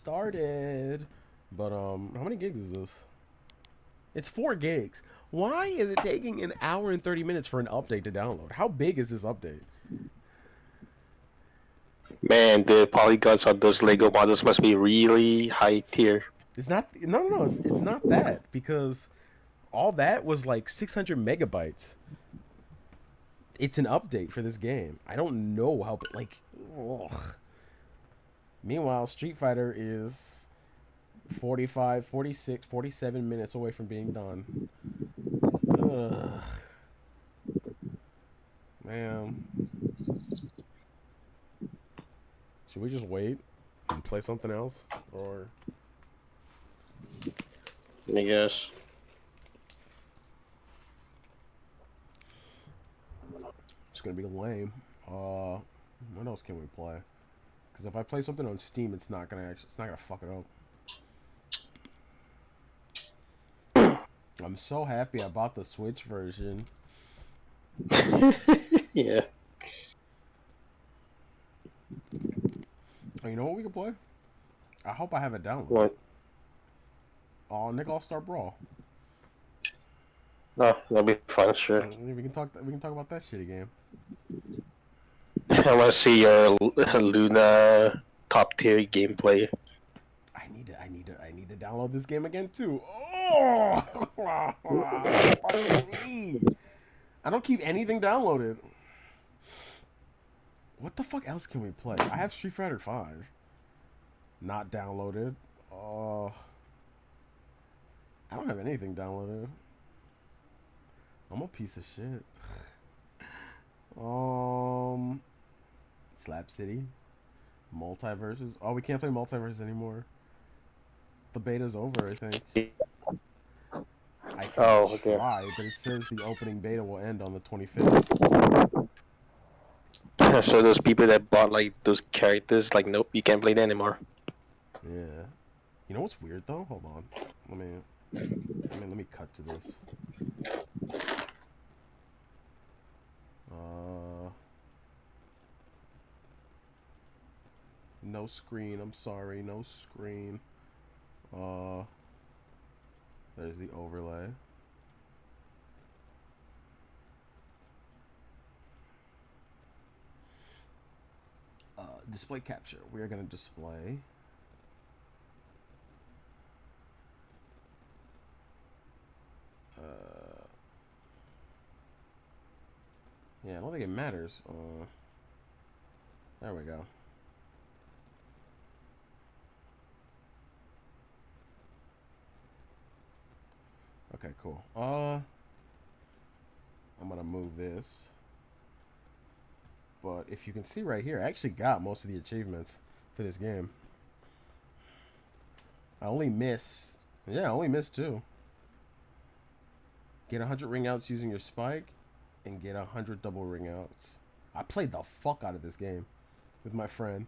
started. But how many gigs is this? It's 4 gigs. Why is it taking an hour and 30 minutes for an update to download? How big is this update? Man, the polygons on those Lego models must be really high tier. It's not. No. It's not that because all that was like 600 megabytes. It's an update for this game. I don't know how. Like, ugh. Meanwhile, Street Fighter is 45, 46, 47 minutes away from being done. Ugh. Man. Should we just wait and play something else? Or I guess. it's gonna be lame. What else can we play? Because if I play something on Steam, it's not gonna fuck it up. I'm so happy I bought the Switch version. Yeah. Oh, you know what we can play? I hope I have it downloaded. What? Oh, Nick All Star Brawl. No, that'll be fun, sure. We can talk. We can talk about that shitty game. I want to see your Luna top tier gameplay. I need to download this game again too. Oh, fuck me. I don't keep anything downloaded. What the fuck else can we play? I have Street Fighter 5. Not downloaded. Oh, I don't have anything downloaded. I'm a piece of shit. Slap City, Multiverses. Oh, we can't play Multiverse anymore. The beta's over, I think. I can Okay. try, but it says the opening beta will end on the 25th. So those people that bought like those characters, like, nope, you can't play that anymore. Yeah. You know what's weird though? Hold on. Let me cut to this. No screen. I'm sorry. No screen. There's the overlay. Display capture. We are going to display. Yeah, I don't think it matters. There we go. Okay, cool. I'm gonna move this. But if you can see right here, I actually got most of the achievements for this game. I only miss. Yeah, I only missed 2. Get 100 ring outs using your spike, and get 100 double ring outs. I played the fuck out of this game with my friend.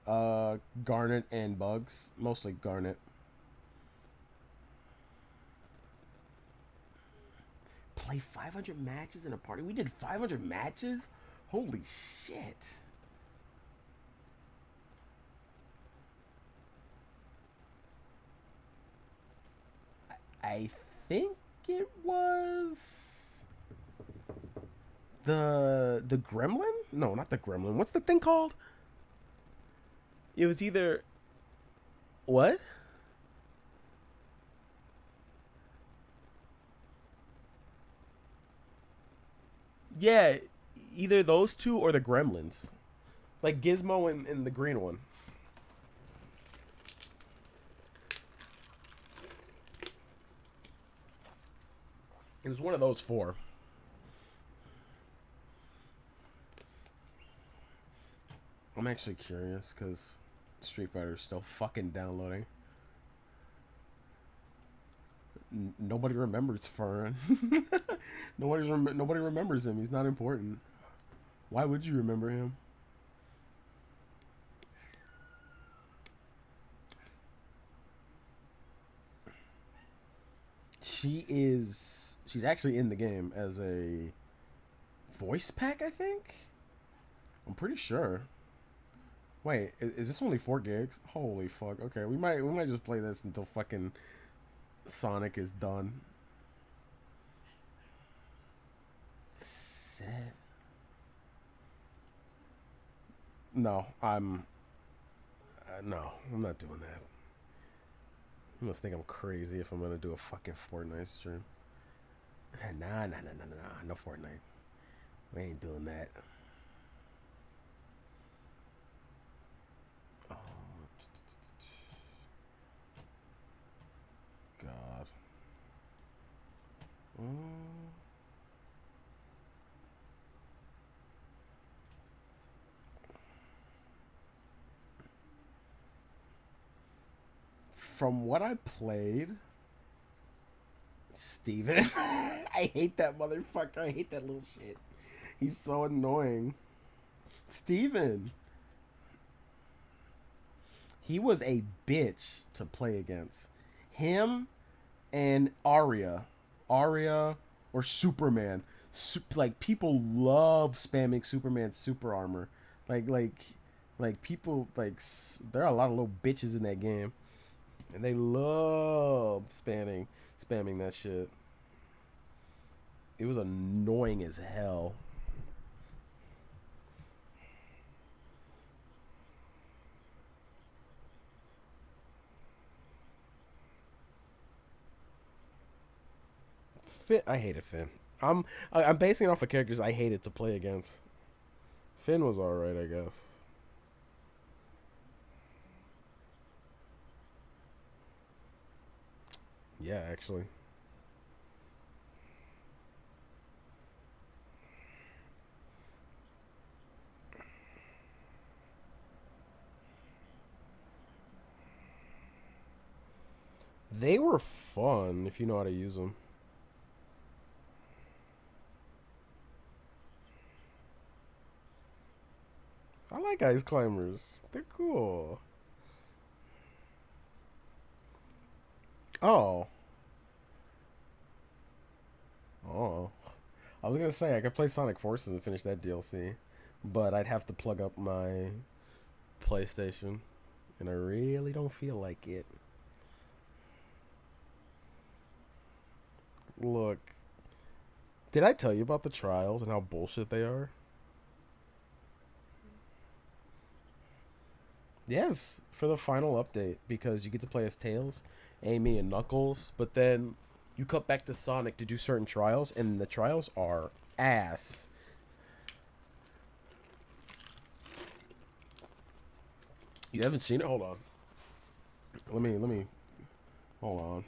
Garnet and Bugs. Mostly Garnet. Play 500 matches in a party? We did 500 matches? Holy shit. I think it was the Gremlin? No, not the Gremlin. What's the thing called? It was either what? Yeah, either those two or the Gremlins. Like Gizmo and the green one. It was one of those 4. I'm actually curious because Street Fighter is still fucking downloading. Nobody remembers Fern. Nobody remembers him. He's not important. Why would you remember him? She's actually in the game as a voice pack, I think. I'm pretty sure. Wait, is this only 4 gigs? Holy fuck. Okay, we might just play this until fucking Sonic is done. Set. No, no, I'm not doing that. You must think I'm crazy if I'm gonna do a fucking Fortnite stream. Nah, no Fortnite. We ain't doing that. Oh, God. Mm. From what I played, Steven. I hate that motherfucker. I hate that little shit. He's so annoying. Steven. He was a bitch to play against. Him and Arya or Superman. Like people love spamming Superman's super armor. Like like like people like there are a lot of little bitches in that game, and they love spamming that shit. It was annoying as hell. Finn, I hated Finn. I'm basing it off of characters I hated to play against. Finn was alright, I guess. Yeah, actually. They were fun if you know how to use them. I like ice climbers. They're cool. Oh. Oh. I was gonna say I could play Sonic Forces and finish that DLC, but I'd have to plug up my PlayStation, and I really don't feel like it. Look, did I tell you about the trials and how bullshit they are? Yes, for the final update, because you get to play as Tails, Amy, and Knuckles, but then you cut back to Sonic to do certain trials, and the trials are ass. You haven't seen it? Hold on. Let me hold on.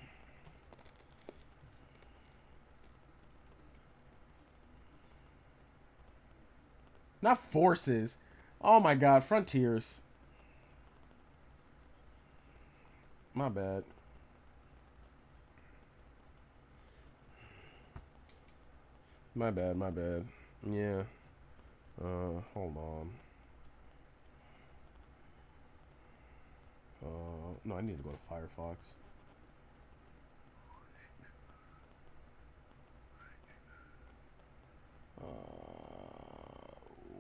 Not Forces. Oh my god, Frontiers. My bad. My bad, my bad. Yeah. Hold on. No, I need to go to Firefox.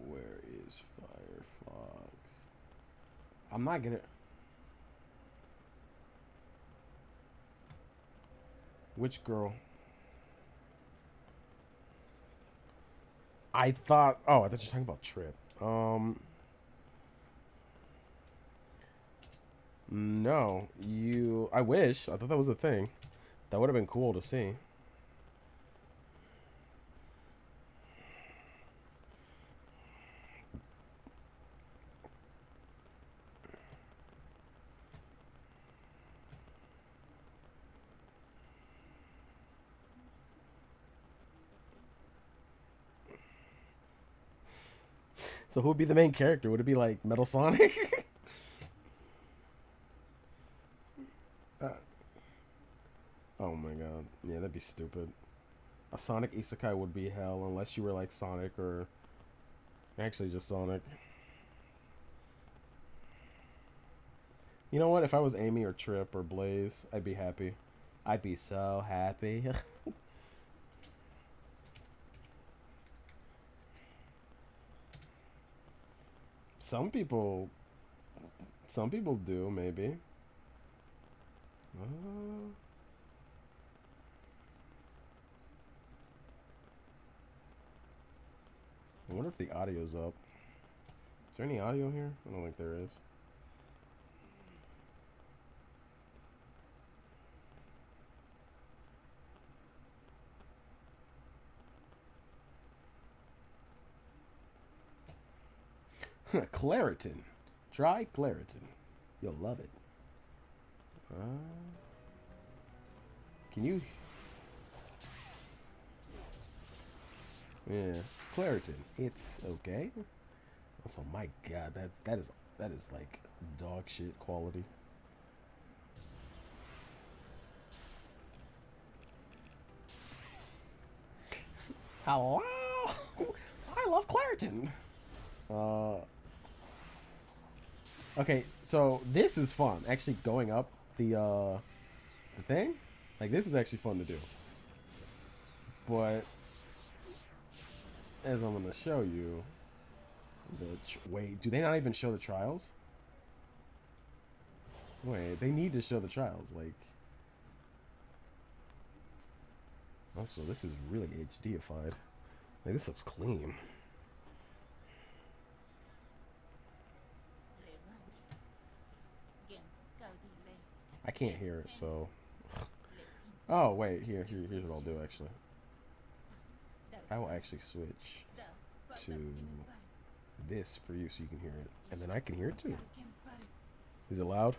Where is Firefox? I'm not gonna. Which girl? I thought. Oh, I thought you were talking about Trip. No, you. I wish. I thought that was a thing. That would have been cool to see. So who would be the main character? Would it be like Metal Sonic? uh, oh my god. Yeah, that'd be stupid. A Sonic Isekai would be hell unless you were like Sonic or actually just Sonic. You know what? If I was Amy or Trip or Blaze, I'd be happy. I'd be so happy. Some people Some people do, maybe. I wonder if the audio's up. Is there any audio here? I don't think there is. Claritin. Try Claritin. You'll love it. Can you... Yeah, Claritin. It's okay. Also, my God, that is like dog shit quality. Hello. I love Claritin. Okay, so this is fun. Actually, going up the thing, like this is actually fun to do. But as I'm gonna show you, wait, do they not even show the trials? Wait, they need to show the trials. Like, also, this is really HDified. Like, this looks clean. I can't hear it, so. Oh wait, here's what I'll do actually. I will actually switch to this for you so you can hear it, and then I can hear it too. Is it loud?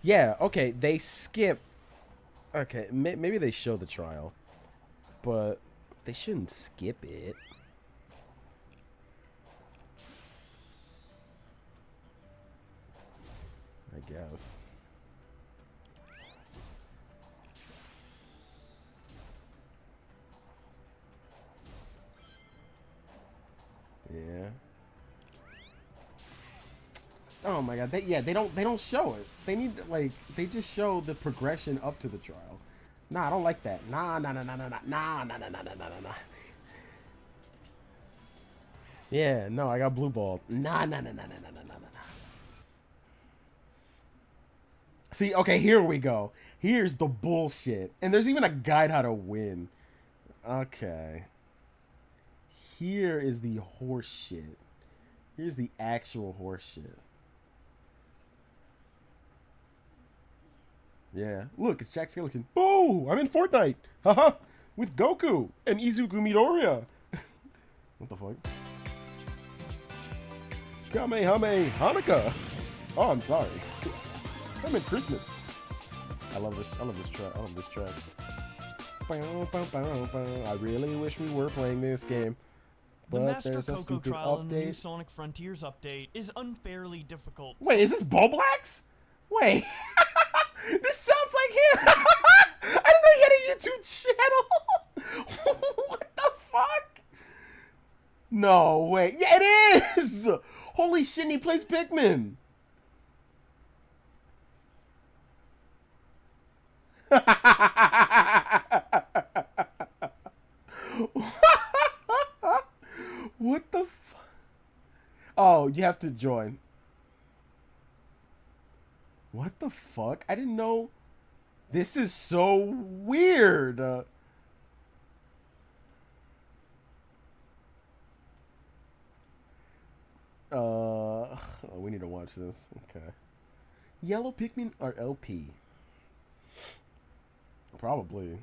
Yeah. Okay. They skip. Okay. Maybe they show the trial, but they shouldn't skip it. I guess. Yeah. Oh my God. They don't show it. They need like they just show the progression up to the trial. Nah, I don't like that. Nah. Yeah, no, I got blue balled. Nah. See, okay, here we go. Here's the bullshit. And there's even a guide how to win. Okay. Here is the horse shit. Here's the actual horse shit. Yeah. Look, it's Jack Skellington. Oh, I'm in Fortnite. Haha. With Goku and Izuku Midoriya. What the fuck? Kamehame Hanukkah. Oh, I'm sorry. I'm in Christmas. I love this track. I love this track. I really wish we were playing this game. The But Master there's a Coco stupid trial in the new update. Sonic Frontiers update is unfairly difficult. Wait, is this Boblax? Wait. This sounds like him. I didn't know he had a YouTube channel. What the fuck? No way. Yeah, it is. Holy shit, he plays Pikmin. What the fuck? Oh, you have to join. What the fuck? I didn't know. This is so weird. We need to watch this. Okay. Yellow Pikmin or LP? Probably.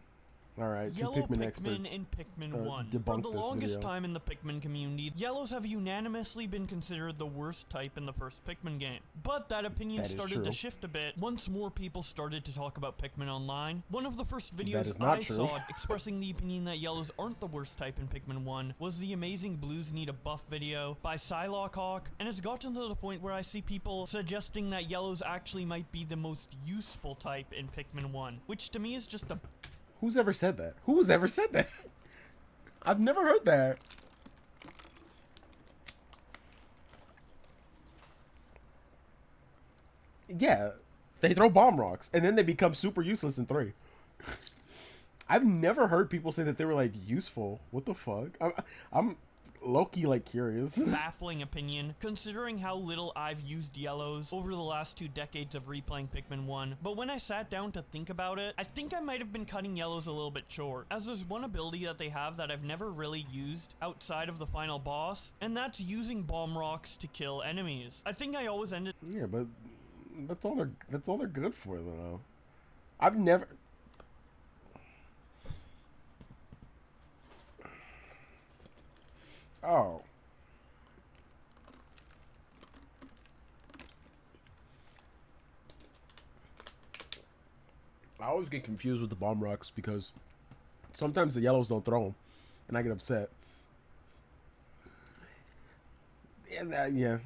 Alright, two Yellow Pikmin experts. and Pikmin 1. For debunked the this longest video. time in the Pikmin community, Yellows have unanimously been considered the worst type in the first Pikmin game. But that opinion That is started to true. shift a bit once more people started to talk about Pikmin online. One of the first That videos is not I true. saw expressing the opinion that Yellows aren't the worst type in Pikmin 1 was the Amazing Blues Need a Buff video by Psylockhawk, and it's gotten to the point where I see people suggesting that Yellows actually might be the most useful type in Pikmin 1, which to me is just a Who's ever said that? Who has ever said that? I've never heard that. Yeah, they throw bomb rocks and then they become super useless in 3. I've never heard people say that they were like useful. What the fuck? low-key, like, curious. baffling opinion, considering how little I've used yellows over the last 2 decades of replaying Pikmin 1, but when I sat down to think about it, I think I might have been cutting yellows a little bit short, as there's one ability that they have that I've never really used outside of the final boss, and that's using bomb rocks to kill enemies. I think I always ended... Yeah, but that's all they're good for, though. I've never... Oh. I always get confused with the bomb rocks because sometimes the yellows don't throw them, and I get upset. And yeah,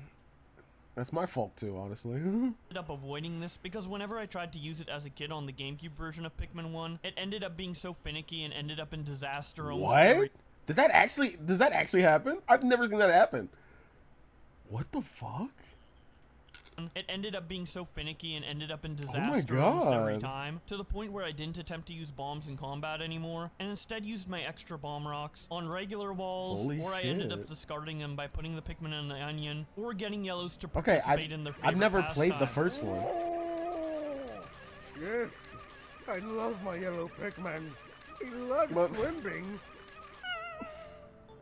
that's my fault too, honestly. ended up avoiding this because whenever I tried to use it as a kid on the GameCube version of Pikmin 1, it ended up being so finicky and ended up in disaster almost every... What? Does that actually happen? I've never seen that happen. What the fuck? It ended up being so finicky and ended up in Oh my disaster almost every God. time, to the point where I didn't attempt to use bombs in combat anymore, and instead used my extra bomb rocks on regular walls, Holy or I ended up shit. discarding them by putting the Pikmin in the onion, or getting yellows to Okay, participate in their favorite I've never played the pastime. first one. Yes, I love my yellow Pikmin. He loves But- swimming.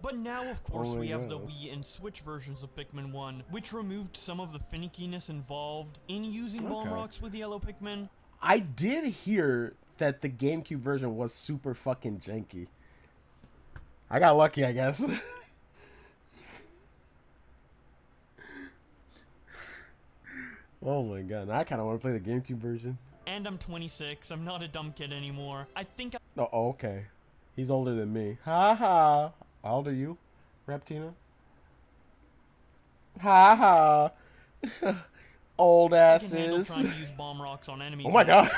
But now, of course, Oh my we have the God. Wii and Switch versions of Pikmin 1, which removed some of the finickiness involved in using bomb Okay. rocks with yellow Pikmin. I did hear that the GameCube version was super fucking janky. I got lucky, I guess. Oh my god, now I kind of want to play the GameCube version. And I'm 26, I'm not a dumb kid anymore. I think Oh, okay. He's older than me. Ha ha. How old are you, Raptina? Ha ha. Old I can handle asses. trying to use bomb rocks on enemies. Oh my god.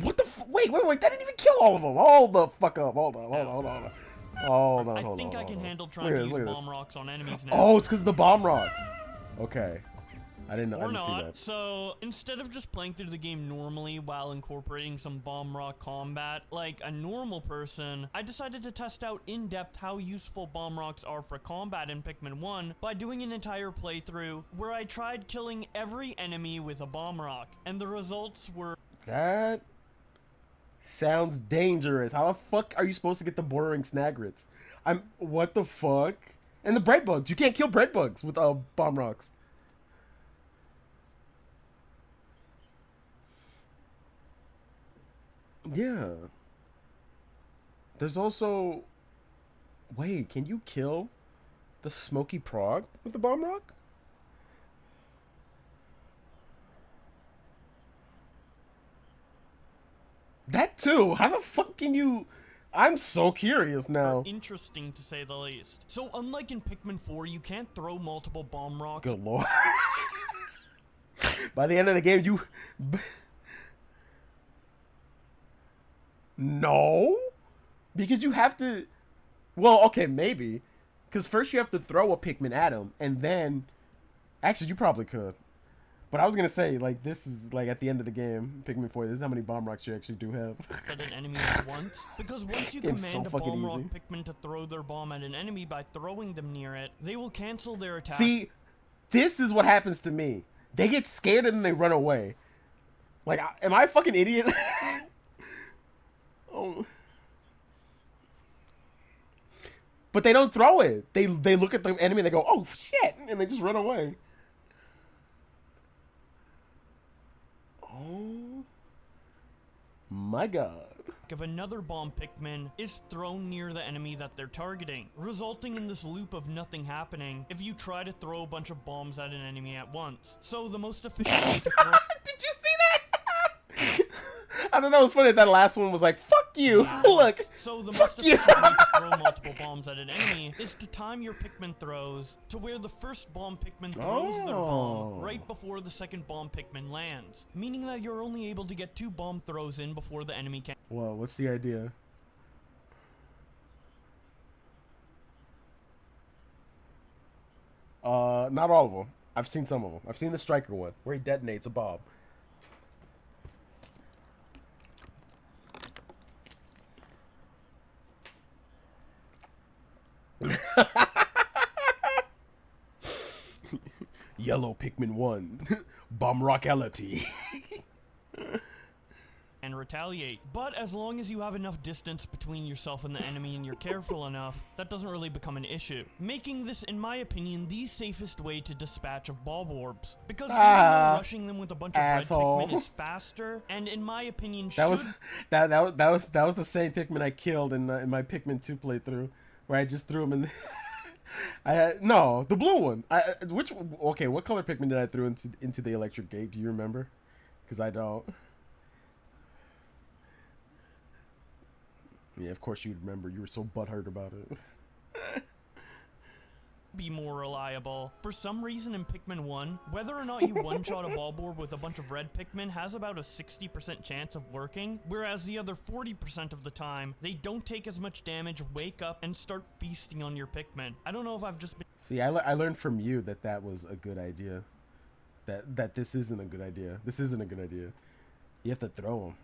What the wait, that didn't even kill all of them. Hold the fuck up. Hold on. I think I can handle trying to use bomb rocks on enemies now. Oh, it's because of the bomb rocks. Okay. I didn't Or see not. that. So instead of just playing through the game normally while incorporating some bomb rock combat like a normal person, I decided to test out in depth how useful bomb rocks are for combat in Pikmin 1 by doing an entire playthrough where I tried killing every enemy with a bomb rock, and the results were... That sounds dangerous. How the fuck are you supposed to get the bordering snagrets? What the fuck? And the bread bugs. You can't kill bread bugs with bomb rocks. Yeah. There's also... Wait, can you kill the smoky prog with the bomb rock? That too. How the fuck can you... I'm so curious now. interesting to say the least. So unlike in Pikmin 4, you can't throw multiple bomb rocks. Good lord. By the end of the game, you... No? Because you have to... Well, okay, maybe. Because first you have to throw a Pikmin at him, and then... Actually, you probably could. But I was going to say, like, this is, like, at the end of the game, Pikmin 4, this is how many bomb rocks you actually do have. At an enemy at once, because once you Game's so command a fucking bomb rock easy. Pikmin to throw their bomb at an enemy by throwing them near it, they will cancel their attack. See, this is what happens to me. They get scared and then they run away. Like, am I a fucking idiot? Oh. But they don't throw it. They look at the enemy and they go, oh shit, and they just run away. Oh my god. If another bomb Pikmin is thrown near the enemy that they're targeting, resulting in this loop of nothing happening if you try to throw a bunch of bombs at an enemy at once. So the most efficient way to throw... Did you see that? I thought that was funny. That last one was like, fuck you. Look. So the Fuck most you. efficient way to throw multiple bombs at an enemy is to time your Pikmin throws to where the first bomb Pikmin throws their bomb Oh. right before the second bomb Pikmin lands, meaning that you're only able to get 2 bomb throws in before the enemy can... Whoa, what's the idea? Not all of them. I've seen some of them. I've seen the striker one where he detonates a bomb. Yellow Pikmin 1. Bomb Rockality. and retaliate. But as long as you have enough distance between yourself and the enemy and you're careful enough, that doesn't really become an issue. Making this, in my opinion, the safest way to dispatch of bulb orbs. Because even though rushing them with a bunch of red Pikmin is faster, and in my opinion that was the same Pikmin I killed in my Pikmin 2 playthrough, where I just threw him in. No, the blue one. Okay, what color Pikmin did I throw into the electric gate? Do you remember? Because I don't. Yeah, of course you'd remember. You were so butthurt about it. Be more reliable. For some reason in Pikmin 1, whether or not you one-shot a bulb orb with a bunch of red Pikmin has about a 60% chance of working, whereas the other 40% of the time, they don't take as much damage, wake up, and start feasting on your Pikmin. I don't know if I've just been... See, I learned from you that was a good idea. That this isn't a good idea. This isn't a good idea. You have to throw them.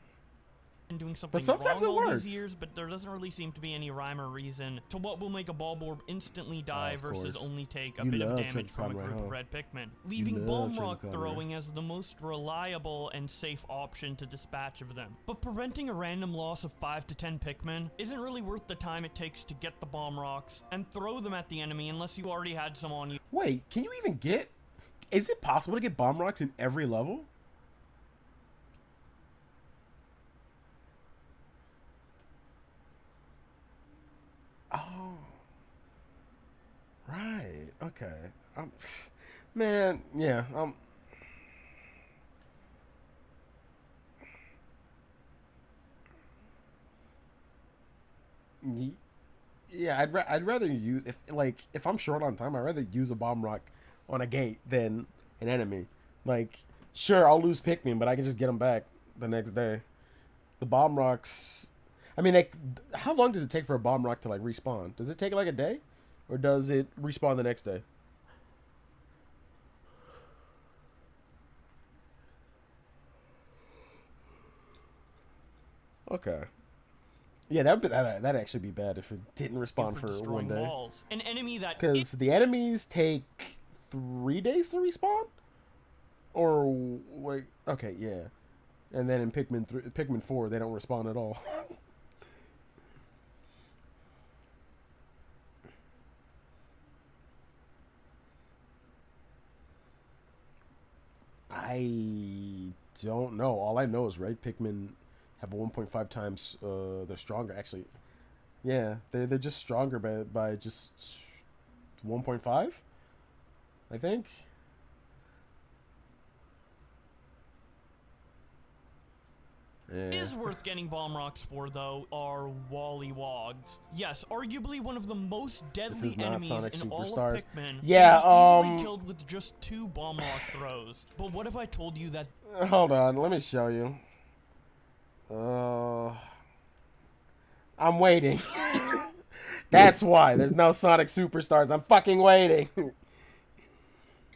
Doing something but sometimes wrong it all works. these years, but there doesn't really seem to be any rhyme or reason to what will make a bulb orb instantly die versus only take a bit of damage from a group of red Pikmin, leaving bomb rock throwing as the most reliable and safe option to dispatch of them. But preventing a random loss of 5 to 10 Pikmin isn't really worth the time it takes to get the bomb rocks and throw them at the enemy unless you already had some on you. Wait, can you even get... Is it possible to get bomb rocks in every level? Oh, right. Okay. Man, yeah. Yeah. I'd rather use if I'm short on time, I'd rather use a bomb rock on a gate than an enemy. Like, sure, I'll lose Pikmin, but I can just get them back the next day. The bomb rocks. I mean, how long does it take for a bomb rock to like respawn? Does it take like a day, or does it respawn the next day? Okay. Yeah, that'd actually be bad if it didn't respawn for one day. Walls. An enemy that because the enemies take 3 days to respawn, or wait, okay, yeah, and then in Pikmin 4 they don't respawn at all. I don't know. All I know is red Pikmin have 1.5 times. They're stronger, actually. Yeah, they're just stronger by just 1.5, I think. Yeah. Is worth getting bomb rocks for, though, are Wallywogs. Yes, arguably one of the most deadly enemies in all of Pikmin. Yeah, easily killed with just 2 bomb rock throws. But what if I told you that? Hold on, let me show you. I'm waiting. That's why there's no Sonic Superstars. I'm fucking waiting.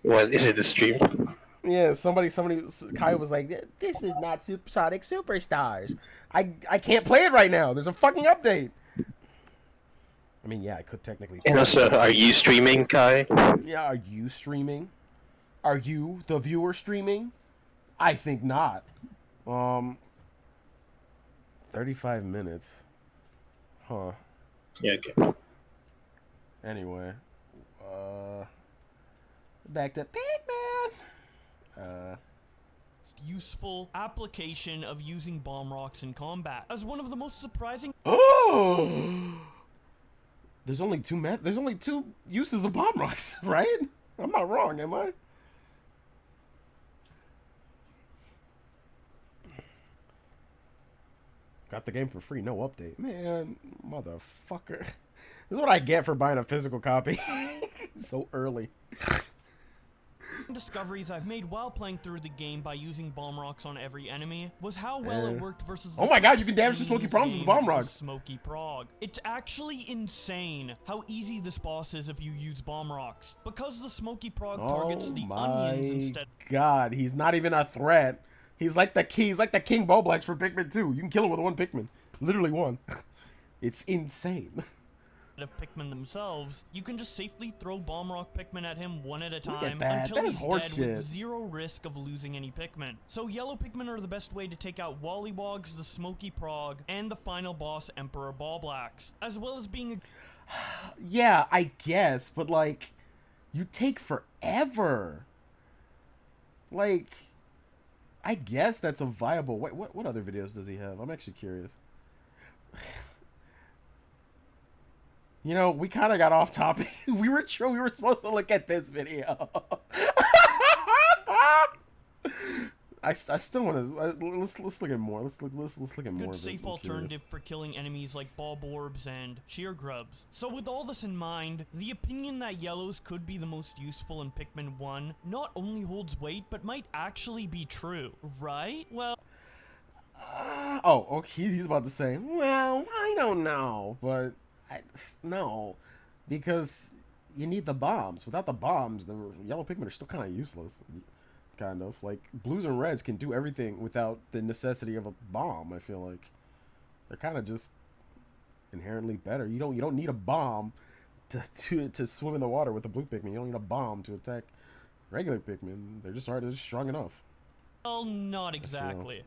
What is it? The stream? Yeah, somebody, Kai was like, "This is not Sonic Superstars. I can't play it right now. There's a fucking update." I mean, yeah, I could technically. And also, are you streaming, Kai? Yeah, are you streaming? Are you, the viewer, streaming? I think not. 35 minutes. Huh. Yeah, okay. Anyway. Back to Pikmin. Useful application of using bomb rocks in combat as one of the most surprising. Oh, there's only two uses of bomb rocks, right? I'm not wrong, am I? Got the game for free, no update. Man, motherfucker. This is what I get for buying a physical copy so early. Discoveries I've made while playing through the game by using bomb rocks on every enemy was how well it worked versus oh my god, you can damage the smoky progs with the bomb rocks. Smoky prog. It's actually insane how easy this boss is if you use bomb rocks. Because the smoky prog targets the onions instead. God, he's not even a threat. He's like the King Boblex for Pikmin 2. You can kill him with one Pikmin. Literally one. It's insane. of Pikmin themselves, you can just safely throw Bomb Rock Pikmin at him one at a Look time at that. until That is he's dead horseshit. with zero risk of losing any Pikmin. So yellow Pikmin are the best way to take out Wollywogs, the Smoky Prog, and the final boss Emperor Ballblacks, as well as being a Yeah, I guess, but like, you take forever. Like, I guess that's a viable. Wait, what other videos does he have? I'm actually curious. You know, we kind of got off topic. we were supposed to look at this video. I still want to let's look at more. Let's look at more. good safe alternative for killing enemies like Bulborbs and Sheer Grubs. So with all this in mind, the opinion that yellows could be the most useful in Pikmin 1 not only holds weight, but might actually be true, right? Well, oh, okay. He's about to say, well, I don't know, but no, because you need the bombs. Without the bombs, the yellow Pikmin are still kind of useless. Kind of like blues and reds can do everything without the necessity of a bomb. I feel like they're kind of just inherently better. You don't need a bomb to swim in the water with the blue Pikmin. You don't need a bomb to attack regular Pikmin. They're just strong enough. well, not exactly.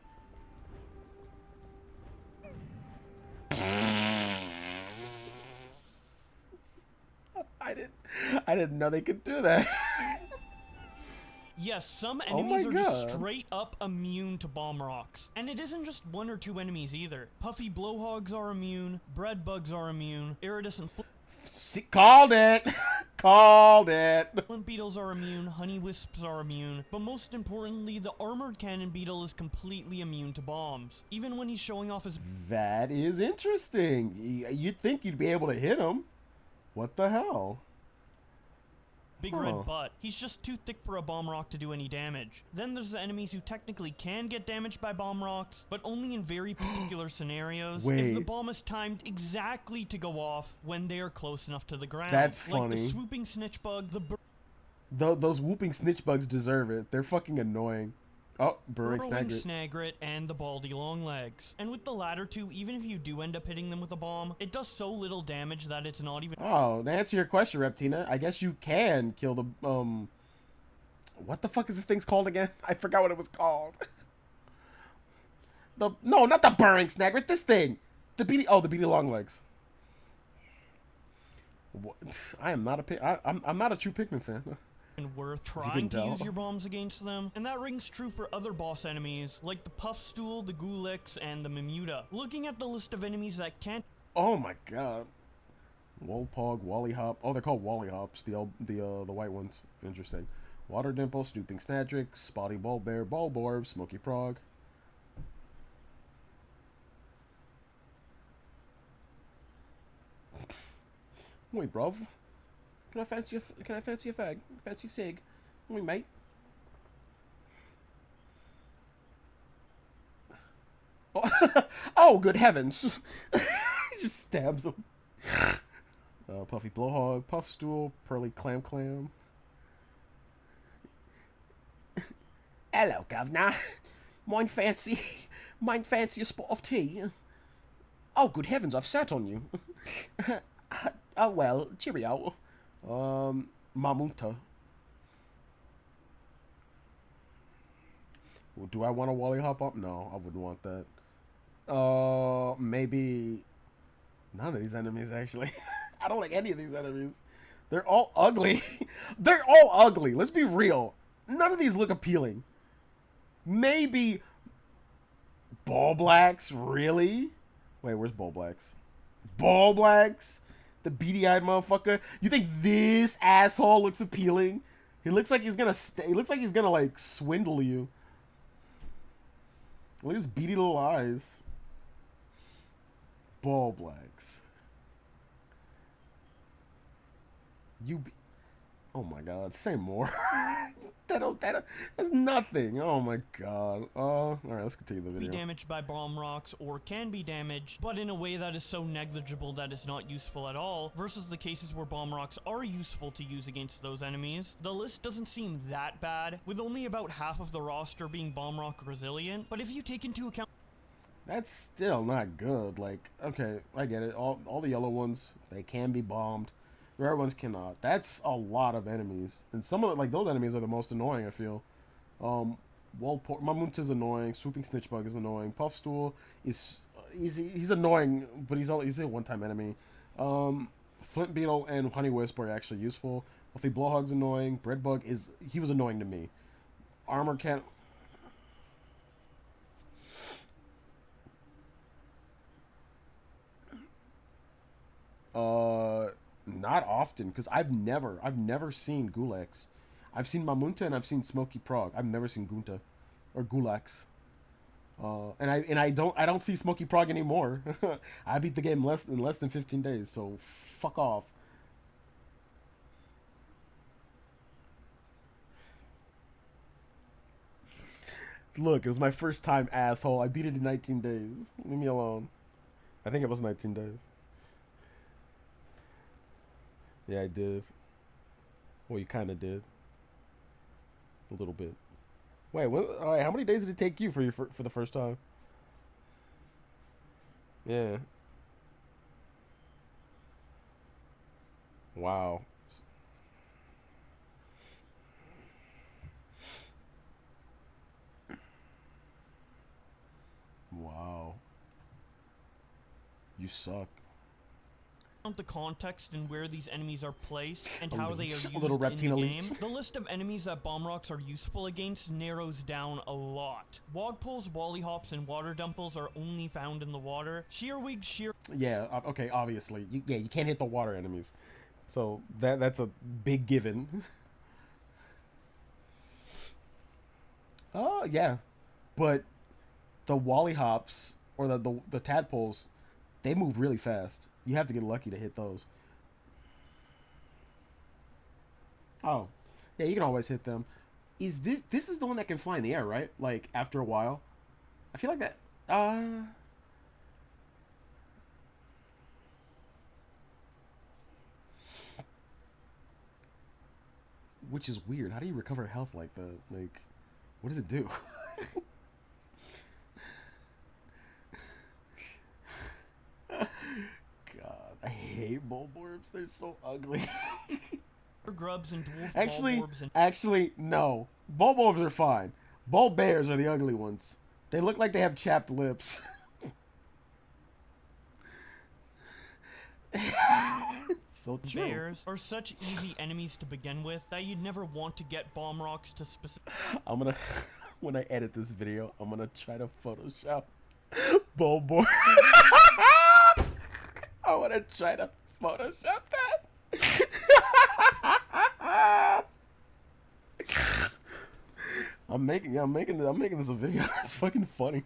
I didn't know they could do that. Yes, some Oh enemies my are just God. straight up immune to bomb rocks. And it isn't just one or two enemies either. Puffy blowhogs are immune, bread bugs are immune, iridescent Called it. Called it. flint beetles are immune, honey wisps are immune, but most importantly, the armored cannon beetle is completely immune to bombs. Even when he's showing off his That is interesting. You'd think you'd be able to hit him. What the hell? big red butt, he's just too thick for a bomb rock to do any damage. Then there's the enemies who technically can get damaged by bomb rocks, but only in very particular scenarios. If the Wait. bomb is timed exactly to go off when they are close enough to the ground. That's Like the funny. swooping snitch bug, the Those whooping snitch bugs deserve it. They're fucking annoying. Oh, burrowing burrowing snagret. snagret, and the baldy longlegs. And with the latter two, even if you do end up hitting them with a bomb, it does so little damage that it's not even Oh, to answer your question, Reptina, I guess you can kill the what the fuck is this thing's called again? I forgot what it was called. No, not the burrowing snagret. This thing, the beady longlegs. What? I am not I'm not a true Pikmin fan. worth can trying to tell. use your bombs against them, and that rings true for other boss enemies like the Puffstool, the Gulix, and the Mimuta. Looking at the list of enemies that can't Oh my god. Wolpog, Wallyhop. Oh, they're called Wallyhops. The white ones. Interesting. Water Dimple, Stooping Snadrix, Spotty Bulbear, Bulborb, Smoky Prog. Wait, bruv. Can I fancy a fag? Fancy a cig? Wait, mate. Oh, oh good heavens. He just stabs him. Puffy Blowhog, Puffstool, Pearly Clam. Hello, governor. Mind fancy a spot of tea? Oh, good heavens, I've sat on you. Oh, well, cheerio. Mamuta. Do I want a Wally hop up? No, I wouldn't want that. Maybe none of these enemies, actually. I don't like any of these enemies. They're all ugly. They're all ugly. Let's be real. None of these look appealing. Maybe Ballblacks, really? Wait, where's Ballblacks? Ballblacks? The beady-eyed motherfucker? You think this asshole looks appealing? He looks like he's gonna he looks like he's gonna like swindle you. Look at his beady little eyes. Ballblacks. Oh my god, say more. That's nothing. Oh my god. Alright, let's continue the video. be damaged by bomb rocks or can be damaged, but in a way that is so negligible that it's not useful at all, versus the cases where bomb rocks are useful to use against those enemies. The list doesn't seem that bad, with only about half of the roster being bomb rock resilient, but if you take into account That's still not good. Like, okay, I get it. All the yellow ones, they can be bombed. Rare ones cannot. That's a lot of enemies. And some of like those enemies are the most annoying, I feel. Mamunta's annoying. Swooping Snitchbug is annoying. Puffstool is he's annoying, but he's a one-time enemy. Flint Beetle and Honey Wisp are actually useful. Buffy Blowhog's annoying. Breadbug he was annoying to me. Armor can't. Not often, because I've never seen Gulax. I've seen Mamunta and I've seen Smokey Prog. I've never seen Gunta or Gulax. And I don't see Smokey Prog anymore. I beat the game in less than 15 days, so fuck off. Look, it was my first time, asshole. I beat it in 19 days. Leave me alone. I think it was 19 days. Yeah, I did. Well, you kind of did. A little bit. Wait, what? All right, how many days did it take you for the first time? Yeah. Wow. Wow. You suck. The context and where these enemies are placed and how they are used little in the Reptina game, leech. the list of enemies that bomb rocks are useful against narrows down a lot. Wogpoles, Wallyhops, and Water Dumples are only found in the water. Shearwigs, Yeah, okay, obviously. You can't hit the water enemies. So that's a big given. Oh, yeah. But the Wallyhops or the tadpoles, they move really fast. You have to get lucky to hit those. Oh. Yeah, you can always hit them. This is the one that can fly in the air, right? Like after a while. I feel like that which is weird. How do you recover health like that? Like, what does it do? God, I hate Bulborbs. They're so ugly. grubs, and dwarf Bulborbs and Actually, no. Bulborbs are fine. Bulbears are the ugly ones. They look like they have chapped lips. So true. bears are such easy enemies to begin with that you'd never want to get bomb rocks to specific. I'm gonna, when I edit this video, I'm gonna try to Photoshop Bulborb. I wanna try to Photoshop that. I'm making this a video. It's fucking funny.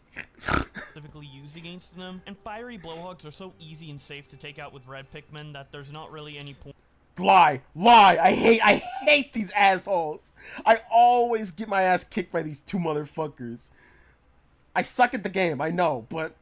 Specifically used against them, and fiery blowhogs are so easy and safe to take out with red Pikmin that there's not really any point. Lie. I hate these assholes. I always get my ass kicked by these two motherfuckers. I suck at the game, I know, but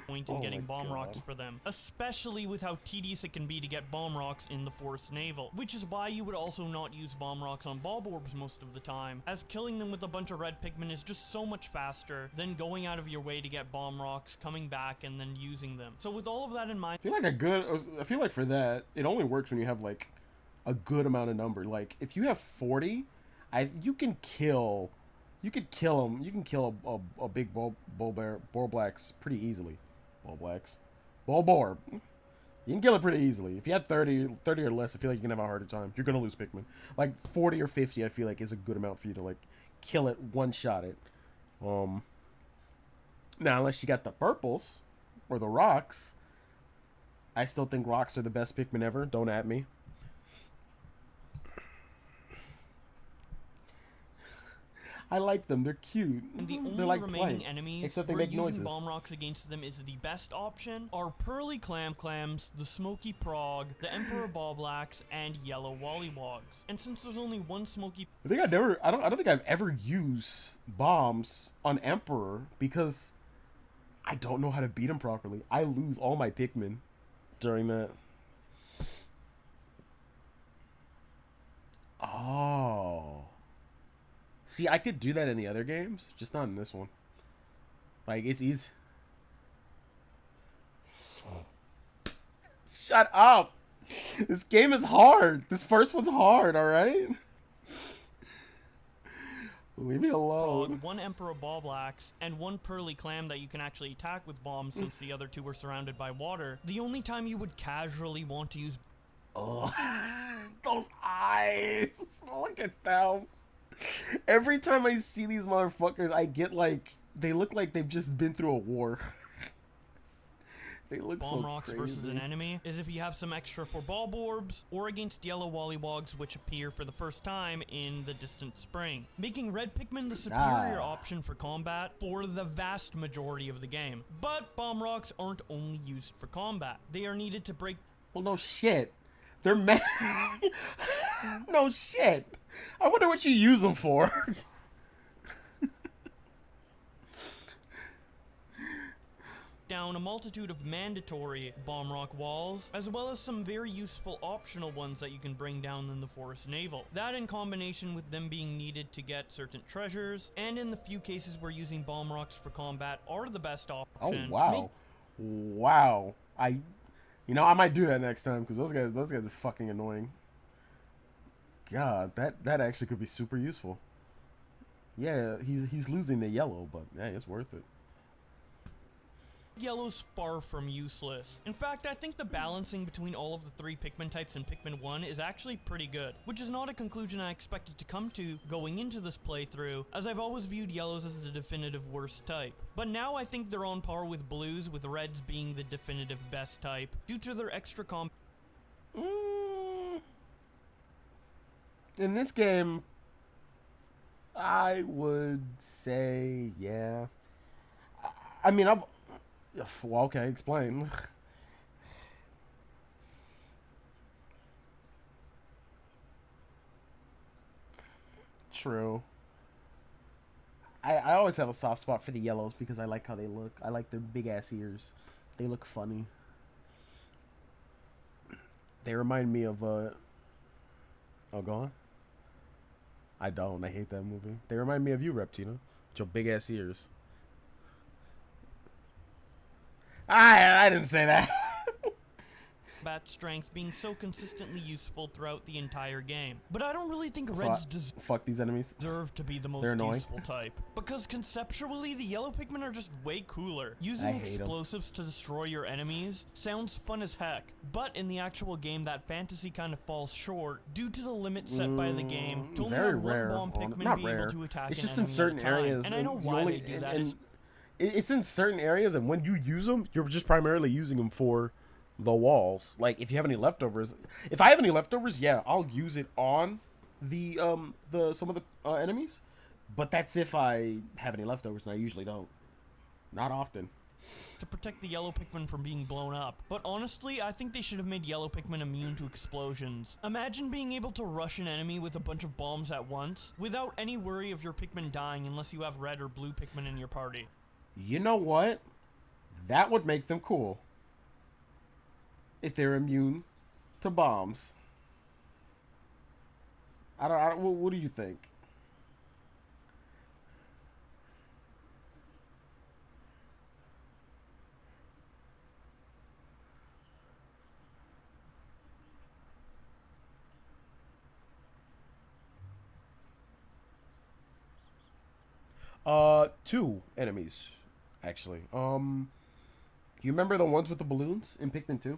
Point in getting bomb rocks for them, especially with how tedious it can be to get bomb rocks in the Forest Naval, which is why you would also not use bomb rocks on Bulborbs most of the time, as killing them with a bunch of red Pikmin is just so much faster than going out of your way to get bomb rocks, coming back, and then using them. So with all of that in mind, I feel like for that, it only works when you have like a good amount of number. Like if you have 40, you can kill them. You can kill a big Bulblacks pretty easily. Bulborb. You can kill it pretty easily. If you have 30 or less, I feel like you can have a harder time. You're gonna lose Pikmin. Like 40 or 50, I feel like is a good amount for you to like kill it, one shot it. Now unless you got the purples or the rocks, I still think rocks are the best Pikmin ever. Don't at me. I like them. They're cute. and the They're only like remaining plank, enemies except they where make using noises. bomb rocks against them is the best option are Pearly Clams, the Smoky Prog, the Emperor Bulblacks, and Yellow Wallywogs. And since there's only one Smoky I don't think I've ever used bombs on Emperor because I don't know how to beat him properly. I lose all my Pikmin during that. Oh. See, I could do that in the other games, just not in this one. Like, it's easy. Shut up! This game is hard. This first one's hard, alright? Leave me alone. One Emperor Boblax, and one Pearly Clam that you can actually attack with bombs since the other two were surrounded by water. The only time you would casually want to use... Oh, those eyes! Look at them! Every time I see these motherfuckers, I get like... They look like they've just been through a war. They look Bomb so rocks crazy. versus an enemy is if you have some extra for Bulb Orbs, or against yellow Wollywogs, which appear for the first time in the Distant Spring, making red Pikmin the superior option for combat for the vast majority of the game. But bomb rocks aren't only used for combat. They are needed to break... Well, no shit. They're no shit. I wonder what you use them for. down a multitude of mandatory bomb rock walls, as well as some very useful optional ones that you can bring down in the Forest Navel. That in combination with them being needed to get certain treasures, and in the few cases where using bomb rocks for combat are the best option. Oh wow. Wow. You know, I might do that next time because those guys are fucking annoying. God, that actually could be super useful. Yeah, he's losing the yellow, but hey, it's worth it. Yellow's far from useless. In fact, I think the balancing between all of the three Pikmin types in Pikmin 1 is actually pretty good, which is not a conclusion I expected to come to going into this playthrough, as I've always viewed yellows as the definitive worst type. But now I think they're on par with blues, with reds being the definitive best type, due to their extra In this game, I would say, yeah. I mean, well, okay, explain. True. I always have a soft spot for the yellows because I like how they look. I like their big ass ears. They look funny. They remind me of oh, go on. I don't. I hate that movie. They remind me of you, Reptina. With your big ass ears. I didn't say that. combat strength being so consistently useful throughout the entire game. But I don't really think reds fuck these enemies. deserve to be the most useful type. Because conceptually, the yellow Pikmin are just way cooler. Using explosives to destroy your enemies sounds fun as heck. But in the actual game, that fantasy kind of falls short due to the limit set by the game to only have one bomb Pikmin be able to attack it's an just in enemy certain at a time. areas. And I know why they do that. It's in certain areas, and when you use them, you're just primarily using them for the walls. Like, if you have any leftovers, if I have any leftovers, yeah, I'll use it on the some of the enemies. But that's if I have any leftovers, and I usually don't. Not often. To protect the yellow Pikmin from being blown up. But honestly, I think they should have made yellow Pikmin immune to explosions. Imagine being able to rush an enemy with a bunch of bombs at once, without any worry of your Pikmin dying unless you have red or blue Pikmin in your party. You know what? That would make them cool. If they're immune to bombs. I don't what do you think? Two enemies, actually. You remember the ones with the balloons in Pikmin 2?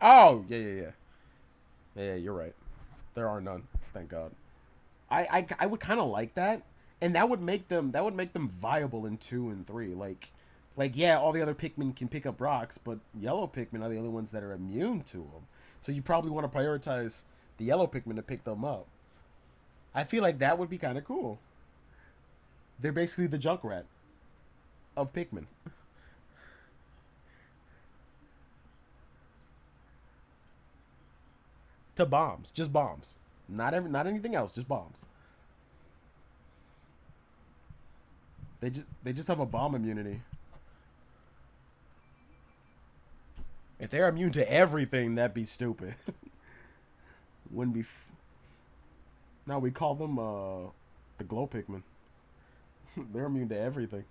Oh, yeah, you're right. There are none, thank God. I would kind of like that, and that would make them viable in 2 and 3. Like yeah, all the other Pikmin can pick up rocks, but yellow Pikmin are the only ones that are immune to them. So you probably want to prioritize the yellow Pikmin to pick them up. I feel like that would be kind of cool. They're basically the Junkrat of Pikmin. To bombs, just bombs. Not anything else, just bombs. They just have a bomb immunity. If they're immune to everything, that'd be stupid. Wouldn't be. Now we call them the glow Pikmin. They're immune to everything.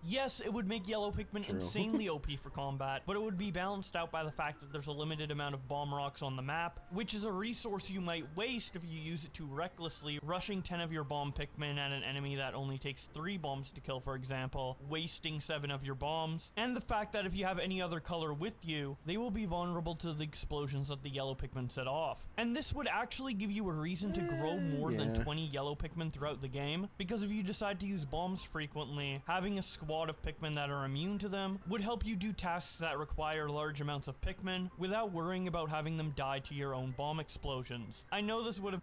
Yes, it would make yellow Pikmin True. insanely OP for combat, but it would be balanced out by the fact that there's a limited amount of bomb rocks on the map, which is a resource you might waste if you use it too recklessly, rushing 10 of your bomb Pikmin at an enemy that only takes 3 bombs to kill, for example, wasting 7 of your bombs, and the fact that if you have any other color with you, they will be vulnerable to the explosions that the yellow Pikmin set off. And this would actually give you a reason to grow more than 20 yellow Pikmin throughout the game, because if you decide to use bombs frequently, having a squad of Pikmin that are immune to them would help you do tasks that require large amounts of Pikmin without worrying about having them die to your own bomb explosions. I know this would have...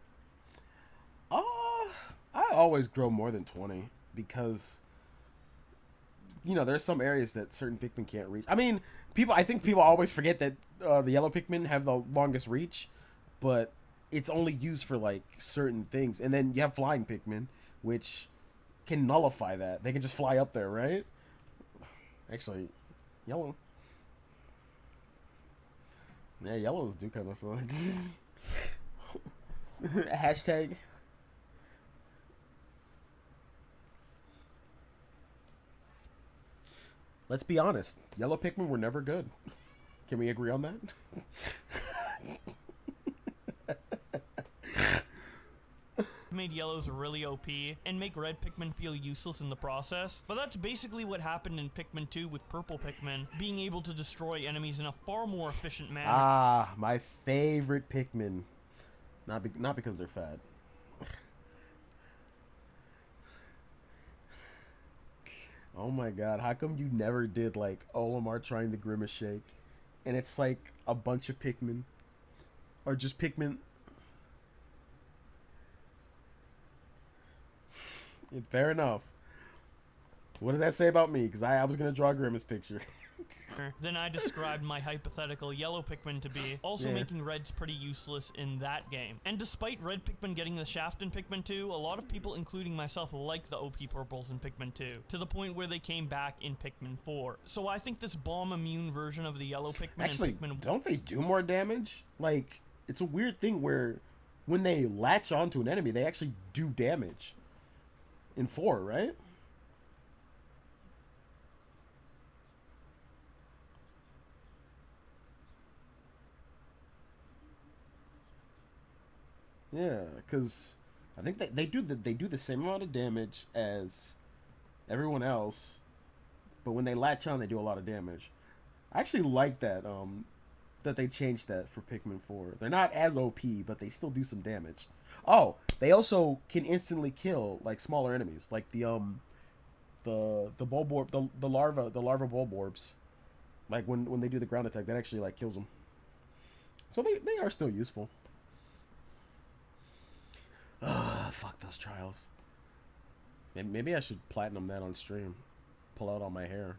I always grow more than 20 because, you know, there's some areas that certain Pikmin can't reach. I mean, I think people always forget that the yellow Pikmin have the longest reach, but it's only used for, like, certain things. And then you have flying Pikmin, which can nullify that. They can just fly up there, right? Actually, yellow. Yeah, yellows do kind of fun. Hashtag. Let's be honest. Yellow Pikmin were never good. Can we agree on that? made yellows really OP and make red Pikmin feel useless in the process, but that's basically what happened in Pikmin 2 with purple Pikmin being able to destroy enemies in a far more efficient manner. Ah, my favorite Pikmin. Not because they're fat. Oh my god, how come you never did like Olimar trying the Grimace Shake? And it's like a bunch of Pikmin. Or just Pikmin. Fair enough. What does that say about me? Because I was going to draw a Grimace picture. Then I described my hypothetical yellow Pikmin to be, also making reds pretty useless in that game. And despite red Pikmin getting the shaft in Pikmin 2, a lot of people, including myself, like the OP purples in Pikmin 2, to the point where they came back in Pikmin 4. So I think this bomb immune version of the yellow Pikmin Actually, in Pikmin... don't they do more damage? Like, it's a weird thing where when they latch onto an enemy, they actually do damage. In 4, right? Yeah, because I think they do the same amount of damage as everyone else, but when they latch on, they do a lot of damage. I actually like that that they changed that for Pikmin 4. They're not as OP, but they still do some damage. Oh, they also can instantly kill like smaller enemies, like the Bulborb, the larva Bulborbs. Like when they do the ground attack, that actually like kills them. So they are still useful. Fuck those trials. Maybe I should platinum that on stream. Pull out all my hair.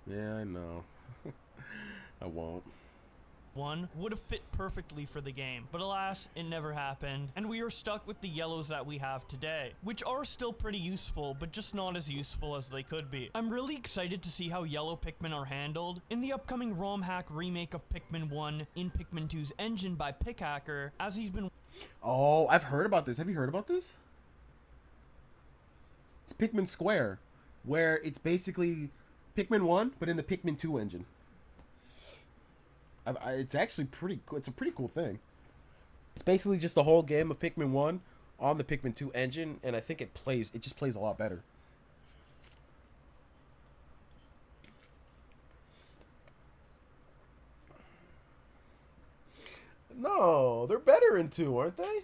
Yeah, I know. I won't. One would have fit perfectly for the game, but alas, it never happened, and we are stuck with the yellows that we have today, which are still pretty useful, but just not as useful as they could be. I'm really excited to see how yellow Pikmin are handled in the upcoming ROM hack remake of Pikmin 1 in Pikmin 2's engine by Pickhacker, as he's been... Oh, I've heard about this. Have you heard about this? It's Pikmin Square, where it's basically Pikmin 1, but in the Pikmin 2 engine. It's actually pretty cool. It's a pretty cool thing. It's basically just the whole game of Pikmin 1 on the Pikmin 2 engine, and I think it just plays a lot better. No, they're better in 2, aren't they?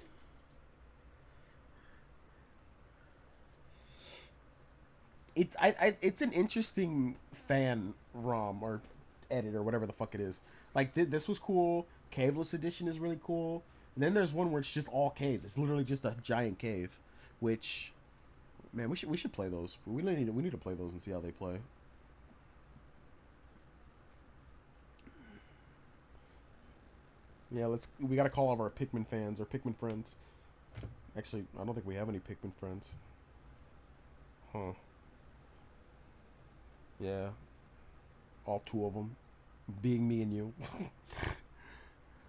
It's an interesting fan ROM or edit or whatever the fuck it is. Like this was cool. Caveless edition is really cool. And then there's one where it's just all caves. It's literally just a giant cave, which, man, we should play those. We need to play those and see how they play. Yeah, we gotta call all of our Pikmin fans or Pikmin friends. Actually, I don't think we have any Pikmin friends. Huh. Yeah. All 2 of them. Being me and you.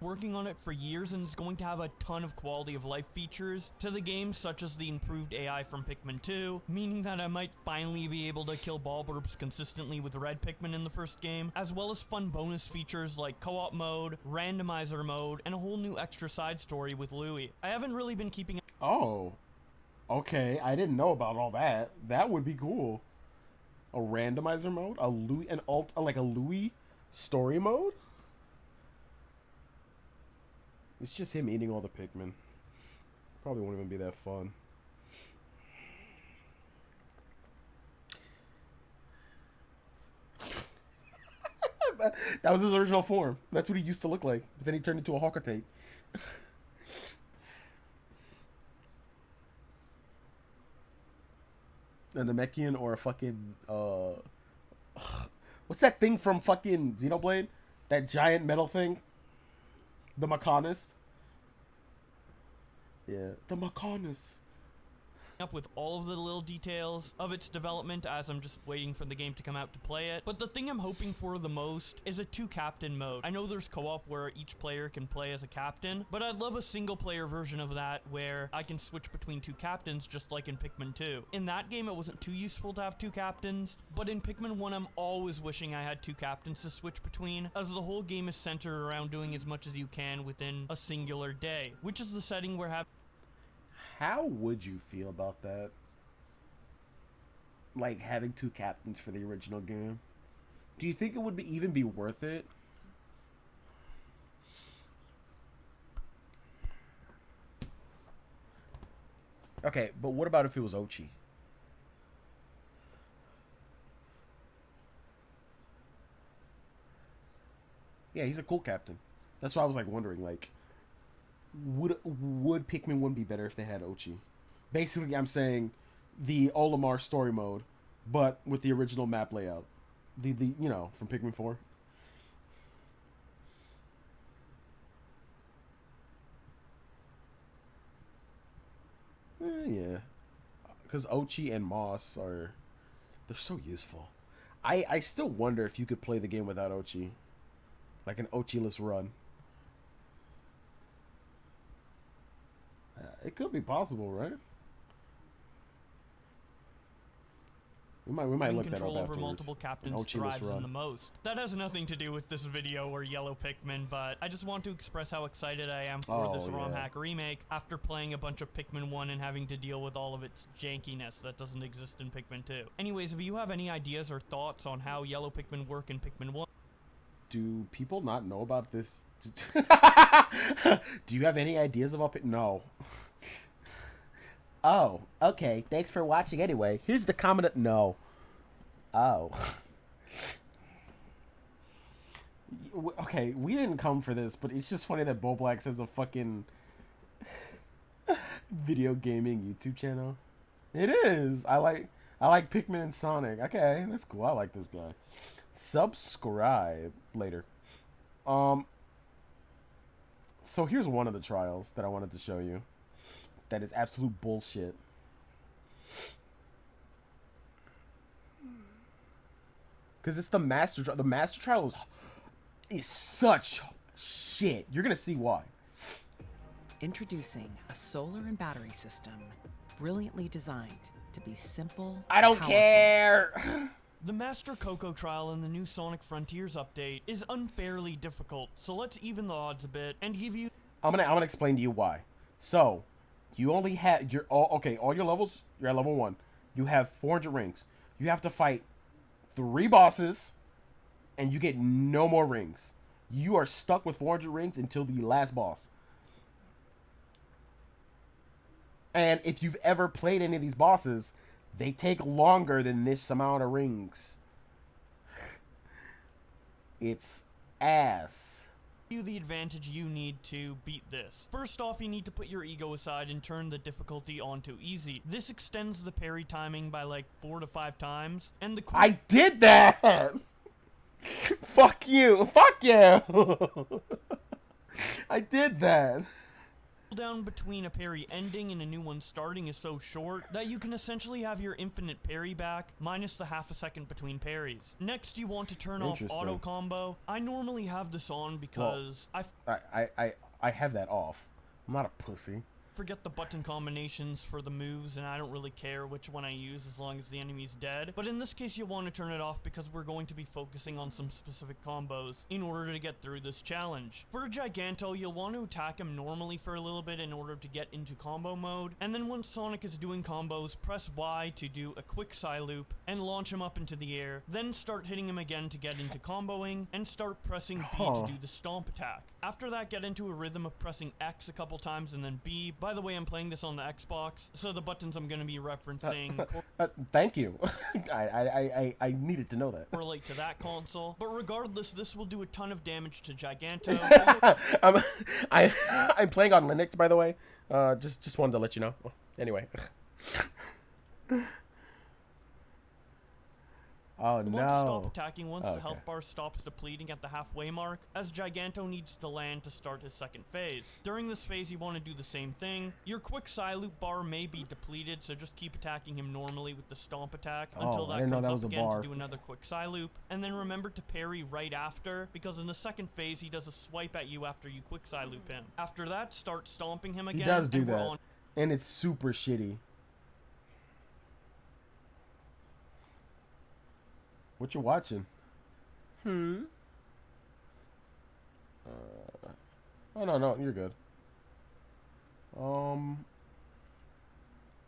Working on it for years and is going to have a ton of quality of life features to the game, such as the improved AI from Pikmin 2, meaning that I might finally be able to kill Bulbarbs consistently with red Pikmin in the first game, as well as fun bonus features like co-op mode, randomizer mode, and a whole new extra side story with Louie. I haven't really been keeping. Oh, okay. I didn't know about all that. That would be cool. A randomizer mode, a Louis, like a Louis story mode. It's just him eating all the Pikmin. Probably won't even be that fun. That was his original form. That's what he used to look like. But then he turned into a Hawkatate. A Namekian or a fucking what's that thing from fucking Xenoblade? That giant metal thing? The Mechanist? Yeah, the Mechanist. Up with all of the little details of its development as I'm just waiting for the game to come out to play it. But the thing I'm hoping for the most is a 2-captain mode. I know there's co-op where each player can play as a captain, but I'd love a single player version of that where I can switch between 2 captains just like in Pikmin 2. In that game it wasn't too useful to have 2 captains, but in Pikmin 1 I'm always wishing I had 2 captains to switch between, as the whole game is centered around doing as much as you can within a singular day, which is the setting we're having. How would you feel about that? Like having 2 captains for the original game? Do you think it would even be worth it? Okay, but what about if it was Ochi? Yeah, he's a cool captain. That's why I was like wondering, like, would Pikmin 1 be better if they had Ochi? Basically, I'm saying the Olimar story mode, but with the original map layout. The you know, from Pikmin 4. Yeah. Because Ochi and Moss are... They're so useful. I still wonder if you could play the game without Ochi. Like an Ochi-less run. It could be possible, right? We might look that up control over afterwards. multiple captains thrives in the most. That has nothing to do with this video or Yellow Pikmin, but I just want to express how excited I am for this ROM hack remake after playing a bunch of Pikmin 1 and having to deal with all of its jankiness that doesn't exist in Pikmin 2. Anyways, if you have any ideas or thoughts on how Yellow Pikmin work in Pikmin 1, do people not know about this? Do you have any ideas about it? No. Oh, okay. Thanks for watching anyway. Here's the comment. No. Oh. Okay, we didn't come for this, but it's just funny that Boblax has a fucking video gaming YouTube channel. It is. I like Pikmin and Sonic. Okay, that's cool. I like this guy. Subscribe later. So here's one of the trials that I wanted to show you. That is absolute bullshit. Because it's the master trial. The master trial is such shit. You're gonna see why. Introducing a solar and battery system brilliantly designed to be simple. I don't powerful. care. the Master Coco trial in the new Sonic Frontiers update is unfairly difficult, so let's even the odds a bit and give you... I'm gonna explain to you why. So, you only have all your levels, you're at level 1. You have 400 rings. You have to fight 3 bosses, and you get no more rings. You are stuck with 400 rings until the last boss. And if you've ever played any of these bosses, they take longer than this amount of rings. It's ass. You the advantage you need to beat this. First off, you need to put your ego aside and turn the difficulty onto easy. This extends the parry timing by like 4 to 5 times, and the I did that! Fuck you! Fuck you! I did that! Down between a parry ending and a new one starting is so short that you can essentially have your infinite parry back minus the half a second between parries. Next, you want to turn off auto combo. I normally have this on because I have that off. I'm not a pussy. Forget the button combinations for the moves, and I don't really care which one I use as long as the enemy's dead. But in this case, you'll want to turn it off because we're going to be focusing on some specific combos in order to get through this challenge. For a Giganto, you'll want to attack him normally for a little bit in order to get into combo mode, and then once Sonic is doing combos, press Y to do a quick side loop and launch him up into the air, then start hitting him again to get into comboing, and start pressing B to do the stomp attack. After that, get into a rhythm of pressing X a couple times and then B. By the way, I'm playing this on the Xbox, so the buttons I'm going to be referencing thank you. I needed to know that. Relate to that console. But regardless, this will do a ton of damage to Giganto. I'm playing on Linux, by the way. Just wanted to let you know. Anyway. Oh no. Want to stop attacking once the health bar stops depleting at the halfway mark, as Giganto needs to land to start his second phase. During this phase, you want to do the same thing. Your quick side loop bar may be depleted, so just keep attacking him normally with the stomp attack until that comes up again to do another quick side loop. And then remember to parry right after, because in the second phase, he does a swipe at you after you quick side loop him. After that, start stomping him again. He does do that, and it's super shitty. What you watching? Oh no, you're good.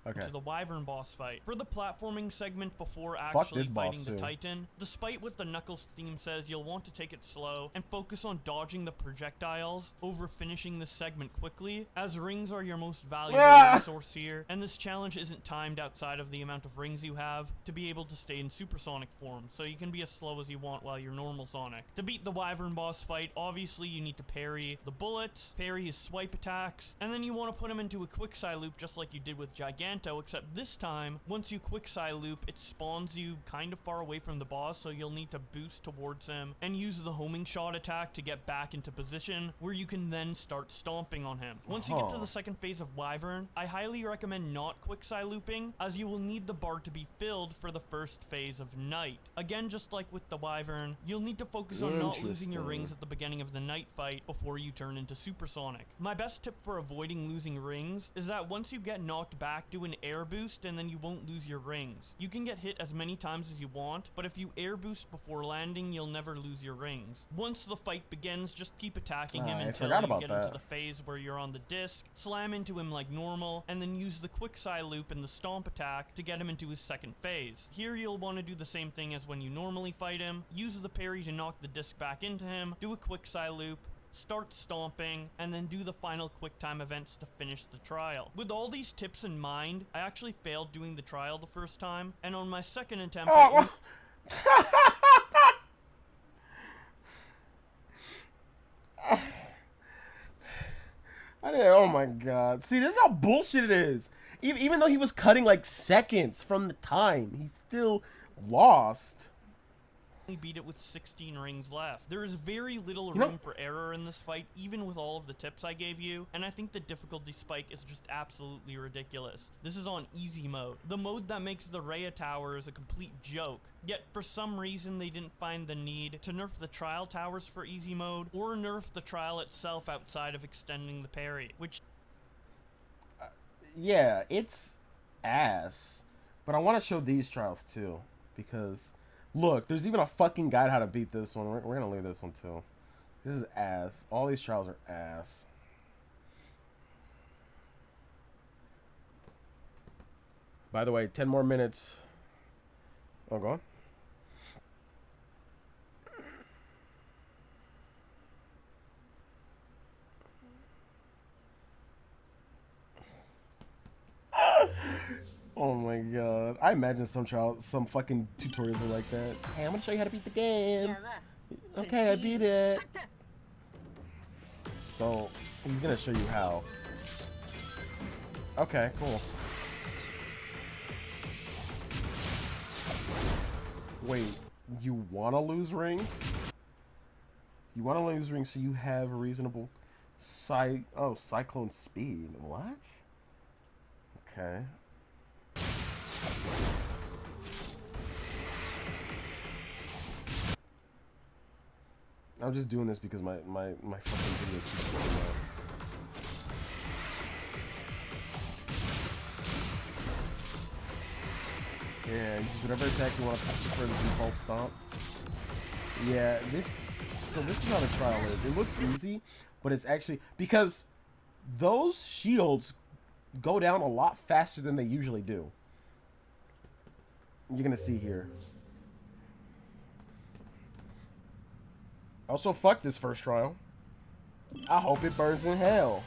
Okay. To the Wyvern boss fight. For the platforming segment before actually fighting the Titan, despite what the Knuckles theme says, you'll want to take it slow and focus on dodging the projectiles over finishing this segment quickly, as rings are your most valuable resource here, and this challenge isn't timed outside of the amount of rings you have to be able to stay in supersonic form, so you can be as slow as you want while you're normal Sonic. To beat the Wyvern boss fight, obviously you need to parry the bullets, parry his swipe attacks, and then you want to put him into a quick side loop just like you did with Giganto, except this time, once you quick side loop, it spawns you kind of far away from the boss, so you'll need to boost towards him and use the homing shot attack to get back into position, where you can then start stomping on him. Once you get to the second phase of Wyvern, I highly recommend not quick side looping, as you will need the bar to be filled for the first phase of Night. Again, just like with the Wyvern, you'll need to focus on not losing your rings at the beginning of the Night fight before you turn into Supersonic. My best tip for avoiding losing rings is that once you get knocked back, do an air boost and then you won't lose your rings. You can get hit as many times as you want, but if you air boost before landing, you'll never lose your rings. Once the fight begins, just keep attacking him until you get into the phase where you're on the disc, slam into him like normal, and then use the quick side loop and the stomp attack to get him into his second phase. Here you'll want to do the same thing as when you normally fight him, use the parry to knock the disc back into him, do a quick side loop, start stomping, and then do the final quick time events to finish the trial. With all these tips in mind, I actually failed doing the trial the first time, and on my second attempt, oh my god. See, this is how bullshit it is. Even though he was cutting like seconds from the time, he still lost. Beat it with 16 rings left. There is very little room for error in this fight, even with all of the tips I gave you, and I think the difficulty spike is just absolutely ridiculous. This is on easy mode, the mode that makes the Rhea Towers a complete joke, yet for some reason they didn't find the need to nerf the trial towers for easy mode, or nerf the trial itself outside of extending the parry, which... yeah, it's ass, but I want to show these trials too, because... look, there's even a fucking guide how to beat this one. We're gonna leave this one too. This is ass. All these trials are ass. By the way, 10 more minutes. Oh, go on. Oh my god. I imagine some fucking tutorials are like that. Hey, I'm gonna show you how to beat the game. Okay, I beat it. So, he's gonna show you how. Okay, cool. Wait, you wanna lose rings? You wanna lose rings so you have a reasonable Cyclone Speed. What? Okay. I'm just doing this because my fucking video keeps going out. Yeah, use whatever attack you want to for the default stomp. Yeah, this is how the trial is. It looks easy, but it's actually because those shields go down a lot faster than they usually do. You're gonna see here. Also, fuck this first trial. I hope it burns in hell.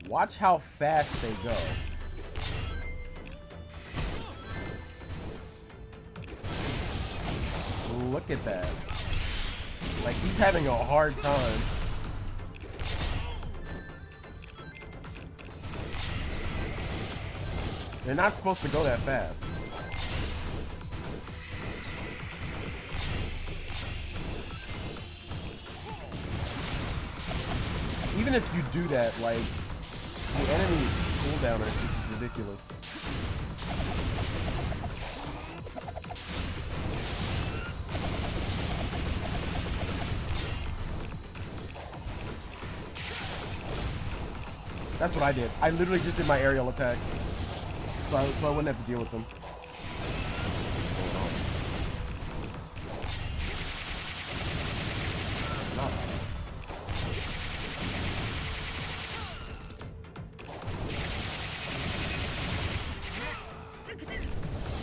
Watch how fast they go. Look at that. Like, he's having a hard time. They're not supposed to go that fast. Even if you do that, like, the enemy's cooldown is ridiculous. That's what I did. I literally just did my aerial attacks. So I wouldn't have to deal with them.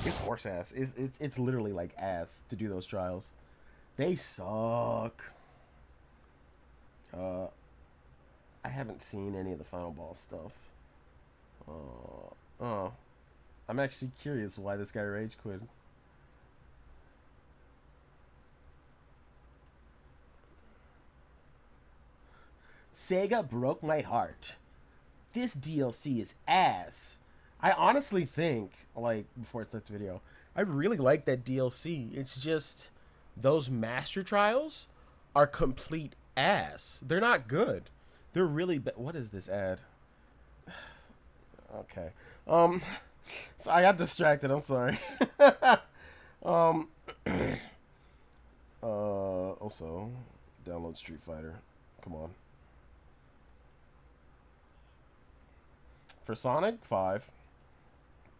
It's horse ass. It's literally like ass to do those trials. They suck. I haven't seen any of the final boss stuff. Oh, I'm actually curious why this guy rage quit. Sega broke my heart. This DLC is ass. I honestly think, like, before it starts the video, I really like that DLC. It's just those master trials are complete ass. They're not good. They're really bad. What is this ad? Okay. So I got distracted. I'm sorry. Also, download Street Fighter. Come on. For Sonic 5.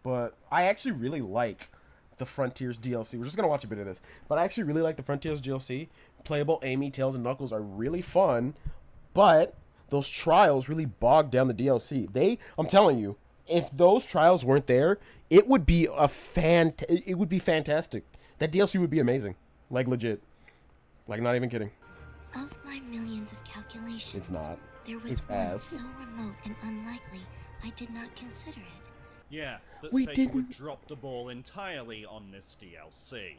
But I actually really like the Frontiers DLC. We're just gonna watch a bit of this. But I actually really like the Frontiers DLC. Playable Amy, Tails, and Knuckles are really fun. But those trials really bogged down the DLC. I'm telling you, if those trials weren't there, it would be it would be fantastic. That DLC would be amazing. Like, legit. Like, not even kidding. Of my millions of calculations, It's not. there was It's one ass. so remote and unlikely, I did not consider it. Yeah, that We Sega didn't- would drop the ball entirely on this DLC.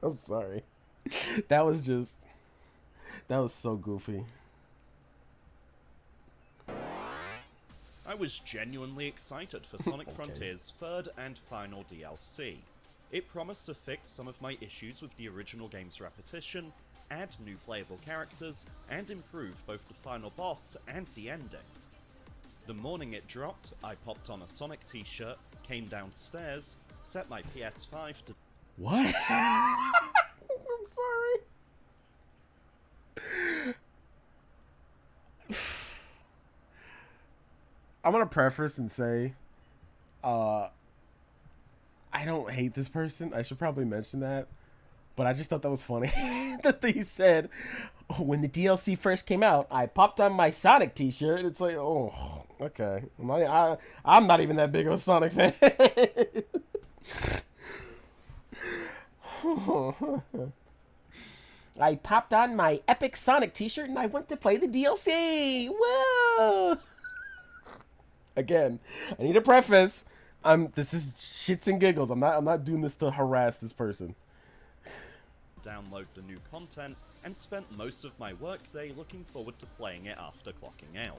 I'm sorry. That was so goofy. I was genuinely excited for Sonic Frontiers' third and final DLC. It promised to fix some of my issues with the original game's repetition, add new playable characters, and improve both the final boss and the ending. The morning it dropped, I popped on a Sonic t-shirt, came downstairs, set my PS5 to... What? I'm sorry. I'm gonna preface and say, I don't hate this person. I should probably mention that. But I just thought that was funny that he said, oh, when the DLC first came out, I popped on my Sonic t-shirt. It's like, oh, okay. I'm not even that big of a Sonic fan. I popped on my epic Sonic t-shirt and I went to play the DLC. Whoa! Again, I need a preface. This is shits and giggles. I'm not doing this to harass this person. download the new content, and spent most of my workday looking forward to playing it after clocking out.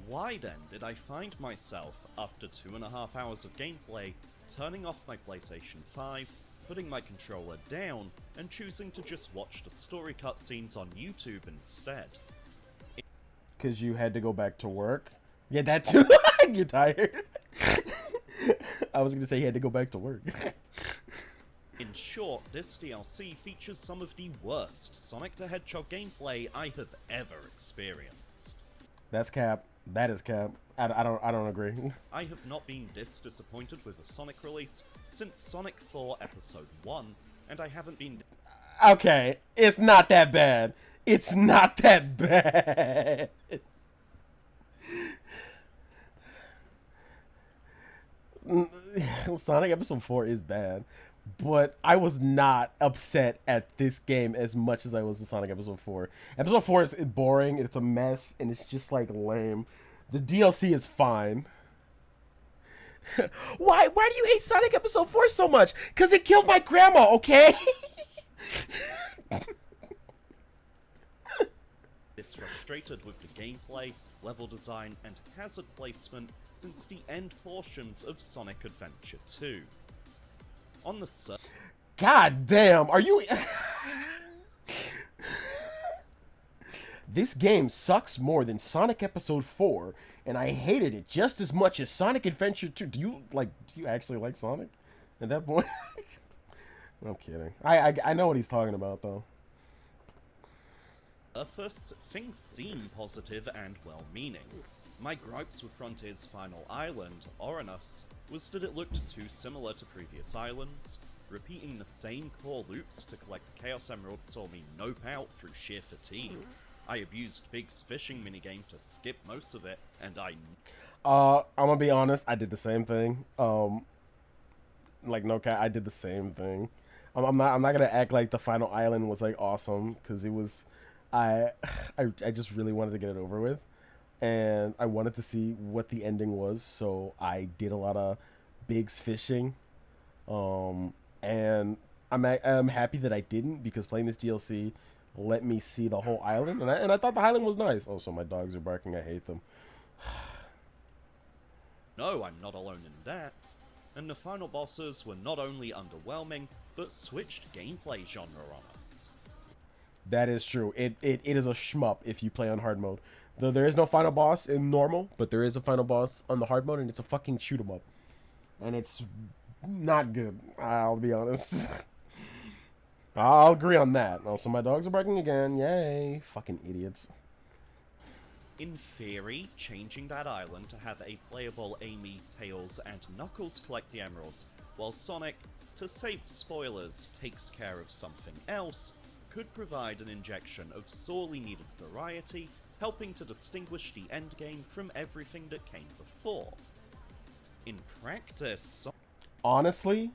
Why then did I find myself, after 2.5 hours of gameplay, turning off my PlayStation 5, putting my controller down, and choosing to just watch the story cutscenes on YouTube instead? Because you had to go back to work? Yeah, that too. You're tired. I was going to say you had to go back to work. In short, this DLC features some of the worst Sonic the Hedgehog gameplay I have ever experienced. That's cap. That is cap. I don't agree. I have not been this disappointed with a Sonic release since Sonic 4 Episode 1, and I haven't been... Okay, it's not that bad. It's not that bad. Sonic Episode 4 is bad, but I was not upset at this game as much as I was with Sonic Episode 4. Episode 4 is boring, it's a mess, and it's just like lame. The DLC is fine. Why do you hate Sonic Episode 4 so much? Because it killed my grandma, okay? This frustrated with the gameplay, level design, and hazard placement since the end portions of Sonic Adventure 2. On the God damn, are you... This game sucks more than Sonic Episode 4, and I hated it just as much as Sonic Adventure 2. Do you actually like Sonic at that point? I'm kidding. I know what he's talking about, though. surface, things seem positive and well-meaning. My gripes with Frontier's final island, Oranus, was that it looked too similar to previous islands. Repeating the same core loops to collect the Chaos Emerald saw me nope out through sheer fatigue. I abused Big's fishing minigame to skip most of it, and I'm gonna be honest, I did the same thing. Like, no cat, I did the same thing. I'm not gonna act like the final island was like awesome, because it was, I just really wanted to get it over with, and I wanted to see what the ending was, so I did a lot of Big's fishing, and I'm happy that I didn't, because playing this DLC let me see the whole island, and I thought the island was nice. Oh, so my dogs are barking. I hate them. No, I'm not alone in that. And the final bosses were not only underwhelming, but switched gameplay genre on us. That is true. It is a shmup if you play on hard mode. Though there is no final boss in normal, but there is a final boss on the hard mode, and it's a fucking shoot 'em up. And it's not good, I'll be honest. I'll agree on that. Also, my dogs are barking again. Yay. Fucking idiots. In theory, changing that island to have a playable Amy, Tails, and Knuckles collect the emeralds, while Sonic, to save spoilers, takes care of something else, could provide an injection of sorely needed variety, helping to distinguish the endgame from everything that came before. In practice, Honestly,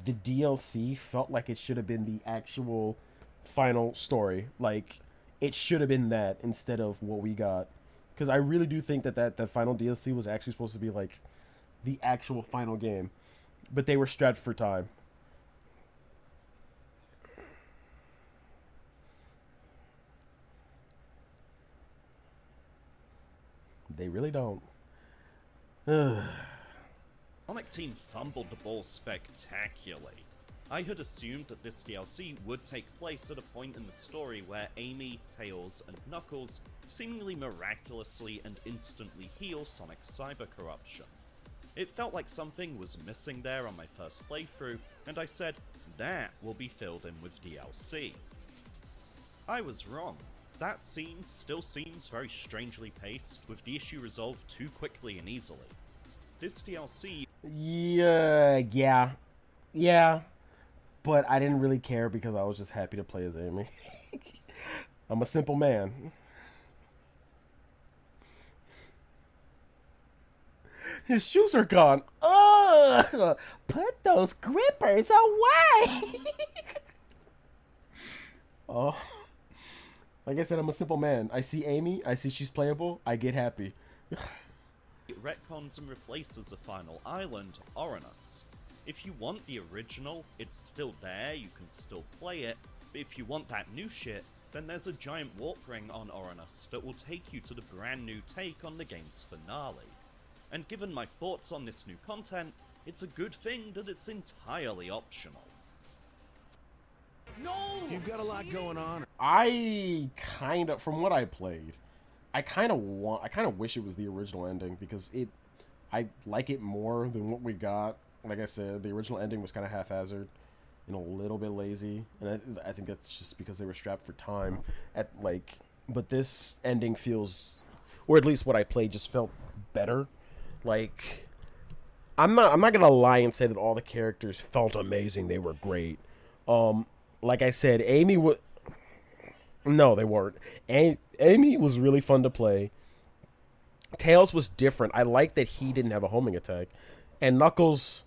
the DLC felt like it should have been the actual final story. Like, it should have been that instead of what we got. Because I really do think that final DLC was actually supposed to be, like, the actual final game. But they were strapped for time. They really don't. Sonic Team fumbled the ball spectacularly. I had assumed that this DLC would take place at a point in the story where Amy, Tails, and Knuckles seemingly miraculously and instantly heal Sonic's cyber corruption. It felt like something was missing there on my first playthrough, and I said, that will be filled in with DLC. I was wrong. That scene still seems very strangely paced, with the issue resolved too quickly and easily. This DLC... Yeah. But I didn't really care because I was just happy to play as Amy. I'm a simple man. His shoes are gone. Ugh! Put those grippers away! Oh. Like I said, I'm a simple man. I see Amy, I see she's playable, I get happy. It retcons and replaces the final island, Oranus. If you want the original, it's still there, you can still play it, but if you want that new shit, then there's a giant warp ring on Uranus that will take you to the brand new take on the game's finale. And given my thoughts on this new content, it's a good thing that it's entirely optional. You've got a lot going on. I kind of, from what I played, I kind of wish it was the original ending because I like it more than what we got. Like I said, the original ending was kind of haphazard and a little bit lazy, and I think that's just because they were strapped for time. But this ending feels, or at least what I played, just felt better. Like, I'm not gonna lie and say that all the characters felt amazing. They were great. Like I said, Amy was. No, they weren't. Amy was really fun to play. Tails was different. I like that he didn't have a homing attack, and Knuckles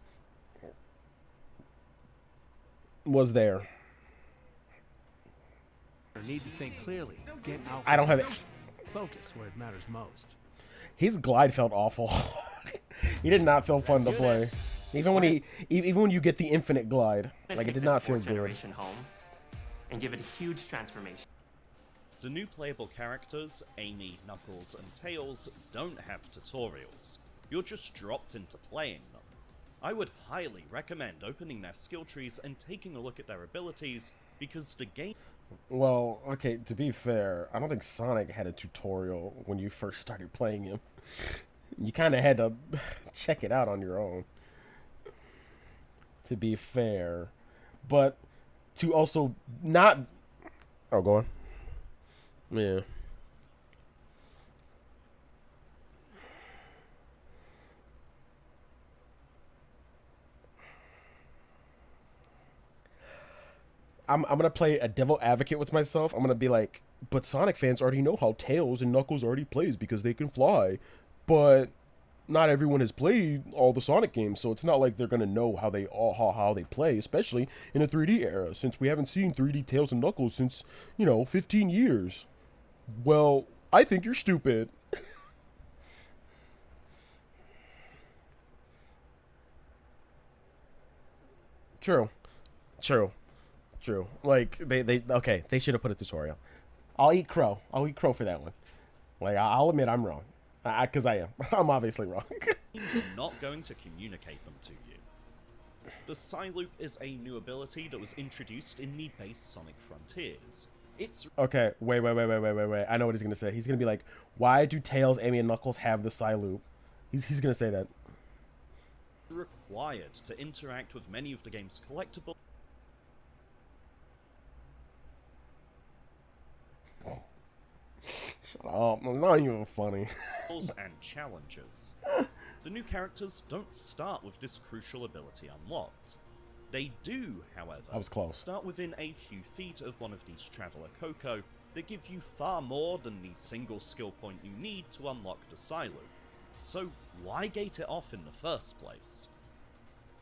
was there. Need to think clearly. Get out. I don't have it. Focus where it matters most. His glide felt awful. He did not feel fun to play. Even when you get the infinite glide, like, it did not feel good. Home and give it a huge transformation. The new playable characters, Amy, Knuckles, and Tails, don't have tutorials. You're just dropped into playing them. I would highly recommend opening their skill trees and taking a look at their abilities, because the game... Well, okay, to be fair, I don't think Sonic had a tutorial when you first started playing him. You kind of had to check it out on your own, to be fair. But to also not... Oh, go on. Yeah. I'm gonna play a devil advocate with myself. I'm gonna be like, but Sonic fans already know how Tails and Knuckles already plays because they can fly. But not everyone has played all the Sonic games, so it's not like they're gonna know how they play, especially in a 3D era, since we haven't seen 3D Tails and Knuckles since, 15 years. Well, I think you're stupid. True. Like, they should have put a tutorial. I'll eat crow for that one. Like, I'll admit I'm wrong. Because I am. I'm obviously wrong. game's not going to communicate them to you. The Psyloop is a new ability that was introduced in the base Sonic Frontiers. It's okay, wait. I know what he's going to say. He's going to be like, why do Tails, Amy, and Knuckles have the Psyloop? He's going to say that. Required to interact with many of the game's collectibles. Shut up. I'm not even funny. And challenges. The new characters don't start with this crucial ability unlocked. They do, however, I was close. Start within a few feet of one of these Traveler Coco that give you far more than the single skill point you need to unlock the Psyloop. So why gate it off in the first place?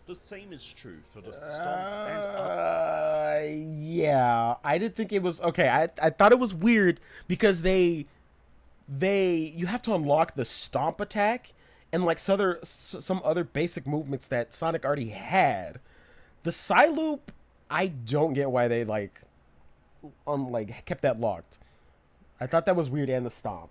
The same is true for the Stomp and Up. Yeah, I did think it was okay. I thought it was weird because you have to unlock the Stomp attack and like some other basic movements that Sonic already had. The Psyloop, I don't get why they kept that locked. I thought that was weird, and the Stomp.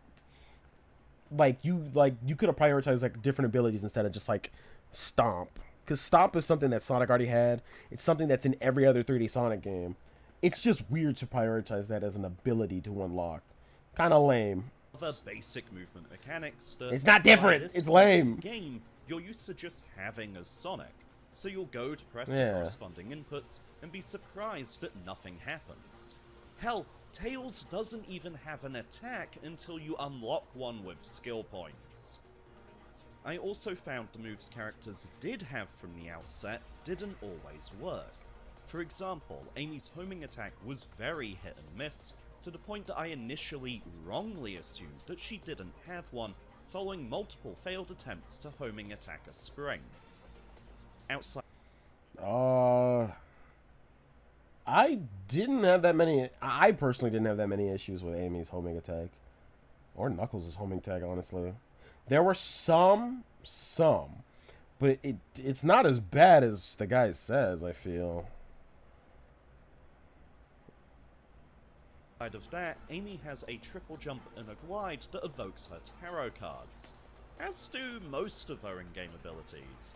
You could have prioritized like different abilities instead of just like Stomp. Because Stomp is something that Sonic already had. It's something that's in every other 3D Sonic game. It's just weird to prioritize that as an ability to unlock. Kind of lame. Other basic movement mechanics that it's not different. It's lame. Game you're used to just having as Sonic, so you'll go to press the corresponding inputs and be surprised that nothing happens. Hell, Tails doesn't even have an attack until you unlock one with skill points. I also found the moves characters did have from the outset didn't always work. For example, Amy's homing attack was very hit and miss, to the point that I initially wrongly assumed that she didn't have one, following multiple failed attempts to homing attack a spring. Outside... I didn't have that many... I personally didn't have that many issues with Amy's homing attack. Or Knuckles' homing attack, honestly. There were some, but it's not as bad as the guy says, I feel. of that, Amy has a triple jump and a glide that evokes her tarot cards, as do most of her in-game abilities.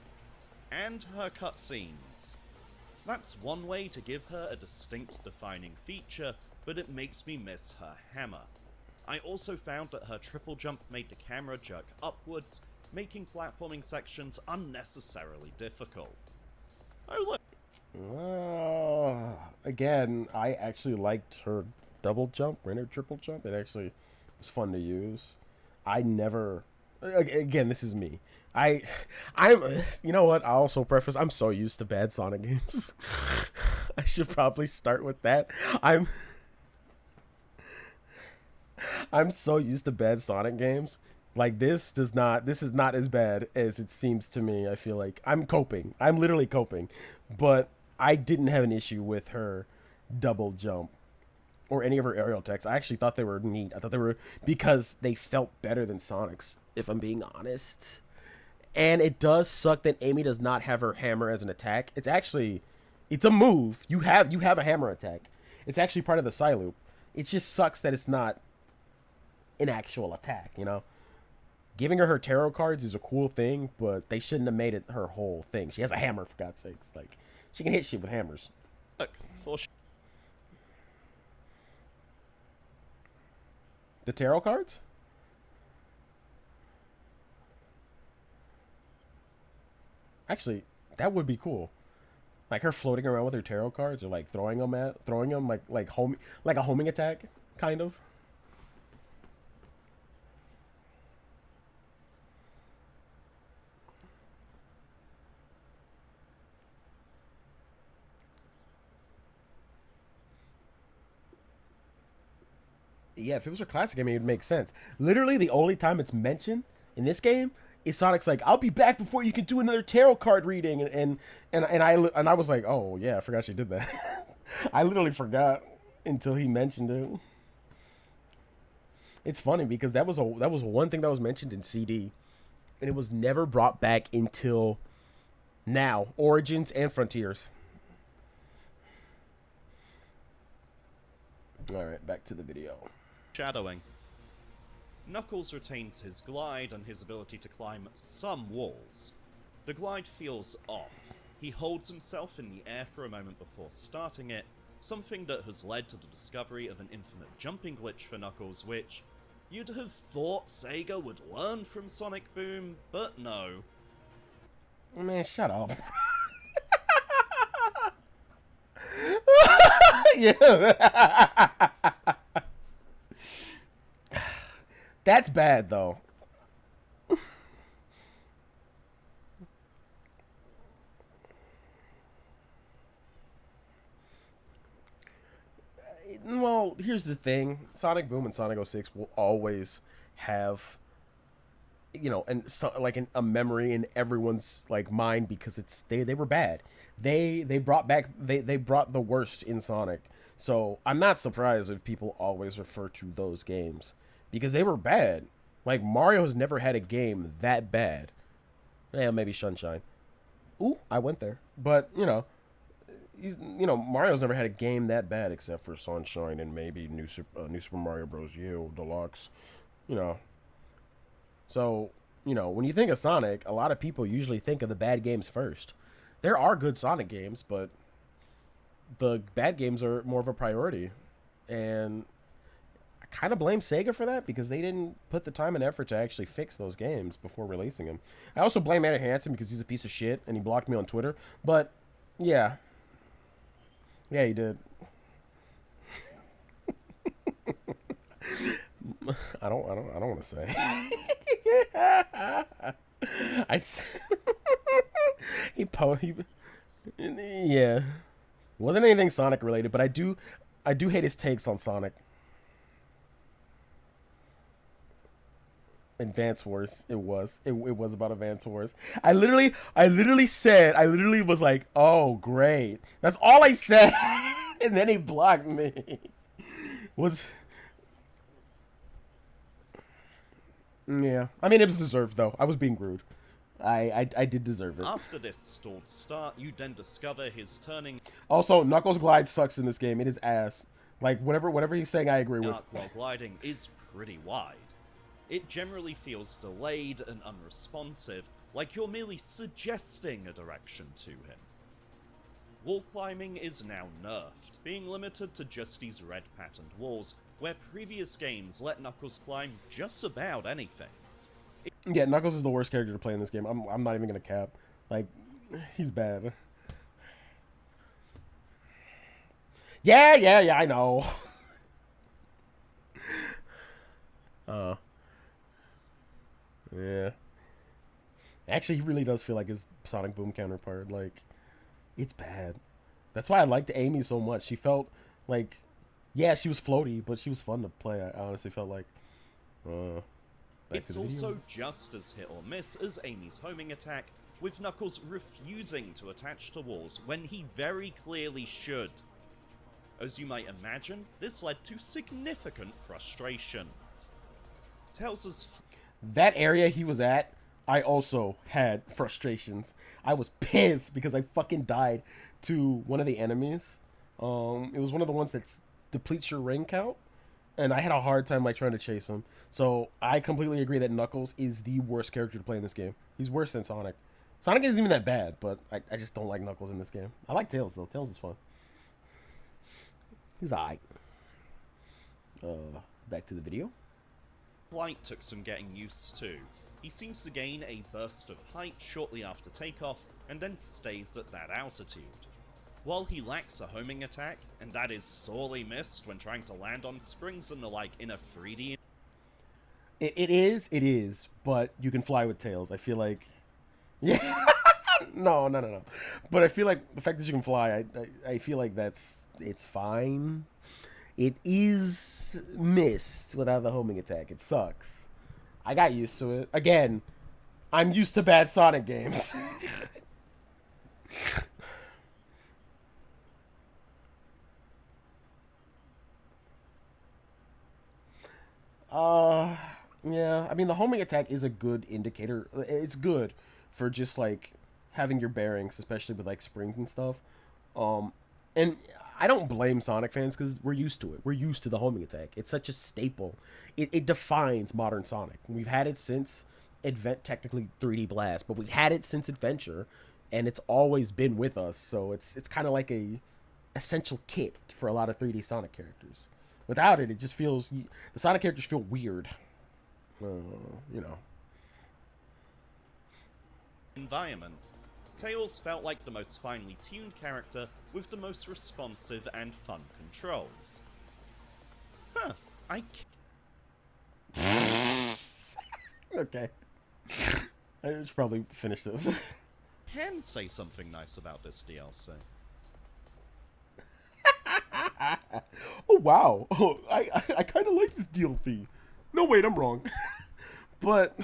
And her cutscenes. That's one way to give her a distinct defining feature, but it makes me miss her hammer. I also found that her triple jump made the camera jerk upwards, making platforming sections unnecessarily difficult. Oh look. Again, I actually liked her double jump and her triple jump. It actually was fun to use. I never... Again, this is me. I'm, you know what? I'll also preface, I'm so used to bad Sonic games. I should probably start with that. I'm so used to bad Sonic games. Like, this is not as bad as it seems to me. I feel like I'm coping. I'm literally coping. But I didn't have an issue with her double jump or any of her aerial attacks. I actually thought they were neat. I thought they were, because they felt better than Sonic's, if I'm being honest. And it does suck that Amy does not have her hammer as an attack. It's actually, it's a move. You have a hammer attack. It's actually part of the side loop. It just sucks that it's not an actual attack, you know? Giving her tarot cards is a cool thing, but they shouldn't have made it her whole thing. She has a hammer, for God's sakes. Like, she can hit shit with hammers. Look, The tarot cards? Actually, that would be cool. Like her floating around with her tarot cards, or like throwing them like a homing attack, kind of. Yeah, if it was a classic game, it would make sense. Literally, the only time it's mentioned in this game is Sonic's like, "I'll be back before you can do another tarot card reading," and I was like, "Oh yeah, I forgot she did that." I literally forgot until he mentioned it. It's funny because that was one thing that was mentioned in CD, and it was never brought back until now, Origins and Frontiers. All right, back to the video. Shadowing. Knuckles retains his glide and his ability to climb some walls. The glide feels off. He holds himself in the air for a moment before starting it, something that has led to the discovery of an infinite jumping glitch for Knuckles, which you'd have thought Sega would learn from Sonic Boom, but no. Man, shut up. Yeah. That's bad, though. Well, here's the thing. Sonic Boom and Sonic 06 will always have, you know, and so, like a memory in everyone's like mind because it's they were bad. They brought the worst in Sonic. So I'm not surprised if people always refer to those games because they were bad. Like Mario's never had a game that bad. Yeah, maybe Sunshine. Ooh, I went there. But Mario's never had a game that bad except for Sunshine and maybe New Super Mario Bros. U Deluxe. So, when you think of Sonic, a lot of people usually think of the bad games first. There are good Sonic games, but the bad games are more of a priority. And I kind of blame Sega for that because they didn't put the time and effort to actually fix those games before releasing them. I also blame Eddie Hansen because he's a piece of shit and he blocked me on Twitter. But, yeah. Yeah, he did. I don't want to say. Yeah. Wasn't anything Sonic related, but I do hate his takes on Sonic. Advance Wars. It was about Advance Wars. I literally was like, oh great. That's all I said. And then he blocked me. Yeah. I mean, it was deserved, though. I was being rude. I did deserve it. After this stalled start, you then discover his turning... Also, Knuckles' glide sucks in this game. It is ass. Like whatever he's saying, I agree with. Arc while gliding is pretty wide. It generally feels delayed and unresponsive, like you're merely suggesting a direction to him. Wall climbing is now nerfed, being limited to just these red patterned walls, where previous games let Knuckles climb just about anything. Yeah, Knuckles is the worst character to play in this game. I'm not even gonna cap. Like, he's bad. Yeah, I know. Yeah. Actually, he really does feel like his Sonic Boom counterpart. Like, it's bad. That's why I liked Amy so much. She felt like, yeah, she was floaty, but she was fun to play. I honestly felt like. It's also just as hit or miss as Amy's homing attack, with Knuckles refusing to attach to walls when he very clearly should. As you might imagine, this led to significant frustration. Tails' that area he was at, I also had frustrations. I was pissed because I fucking died to one of the enemies. It was one of the ones that depletes your ring count, and I had a hard time like trying to chase him. So I completely agree that Knuckles is the worst character to play in this game. He's worse than Sonic. Sonic isn't even that bad, but I just don't like Knuckles in this game. I like Tails though. Tails is fun. He's alright. Back to the video. flight took some getting used to. He seems to gain a burst of height shortly after takeoff, and then stays at that altitude. While he lacks a homing attack, and that is sorely missed when trying to land on springs and the like in a 3D... It is, but you can fly with Tails. I feel like... Yeah, no. But I feel like the fact that you can fly, I feel like it's fine. It is missed without the homing attack. It sucks. I got used to it. Again, I'm used to bad Sonic games. Yeah, I mean, the homing attack is a good indicator. It's good for just, like, having your bearings, especially with, like, springs and stuff. And I don't blame Sonic fans because we're used to it. We're used to the homing attack. It's such a staple. It defines modern Sonic. We've had it since technically 3D Blast, but we've had it since Adventure, and it's always been with us. So it's kind of like a essential kit for a lot of 3D Sonic characters. Without it, it just feels... The Sonic characters feel weird. You know. environment. Tails felt like the most finely tuned character with the most responsive and fun controls. Huh, Okay. I should probably finish this. can say something nice about this DLC. Oh, wow. Oh, I kind of like this DLC. No, wait, I'm wrong. But...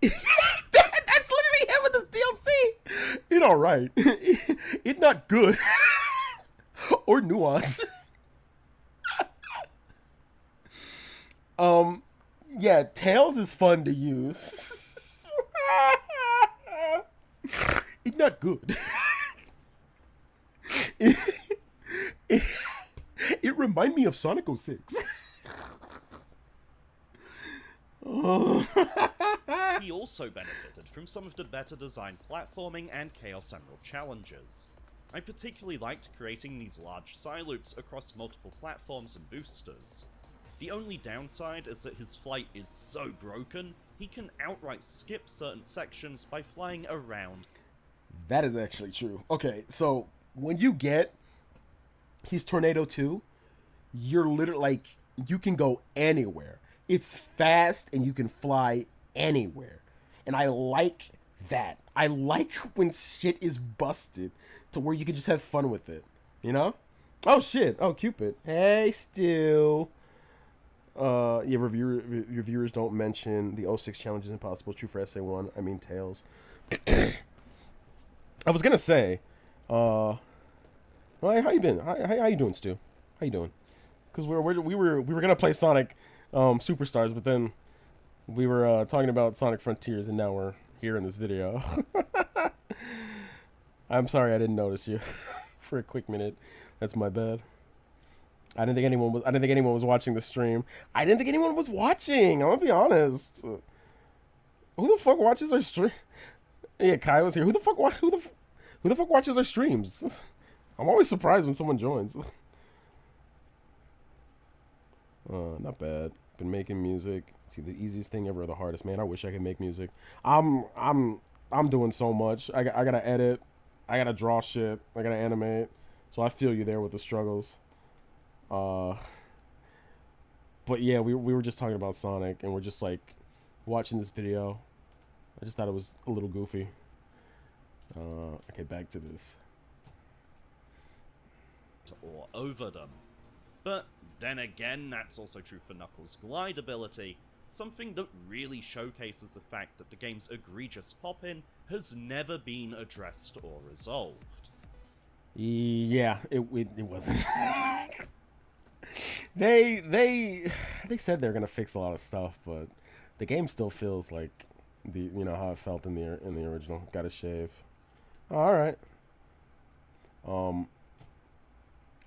That's literally him with this DLC. It alright. It not good. Or nuance. Yeah, Tails is fun to use. It's not good. It remind me of Sonic 06. He also benefited from some of the better designed platforming and Chaos Emerald challenges. I particularly liked creating these large Psyloops across multiple platforms and boosters. The only downside is that his flight is so broken, he can outright skip certain sections by flying around. That is actually true. Okay, so when you get his Tornado 2, you're literally like, you can go anywhere. It's fast and you can fly anywhere. And I like that. I like when shit is busted to where you can just have fun with it. You know? Oh shit. Oh, Cupid. Hey, Stu. Yeah, reviewers don't mention the 06 challenge is impossible. True for SA1. I mean, Tails. I was gonna say, well, how you been? How you doing, Stu? How you doing? Because we were gonna play Sonic Superstars, but then we were talking about Sonic Frontiers, and now we're here in this video. I'm sorry I didn't notice you for a quick minute. That's my bad. I didn't think anyone was watching the stream. I didn't think anyone was watching. I'm gonna be honest. Who the fuck watches our stream? Yeah, Kai was here. Who the fuck watches our streams? I'm always surprised when someone joins. Not bad. Been making music. It's either the easiest thing ever or the hardest. Man, I wish I could make music. I'm doing so much. I gotta edit. I gotta draw shit. I gotta animate. So I feel you there with the struggles. But yeah, we were just talking about Sonic, and we're just like watching this video. I just thought it was a little goofy. Okay, back to this. Or over them. But then again, that's also true for Knuckles' glide ability, something that really showcases the fact that the game's egregious pop-in has never been addressed or resolved. Yeah, it wasn't. They said they're gonna fix a lot of stuff, but the game still feels like how it felt in the original. Got to shave. All right.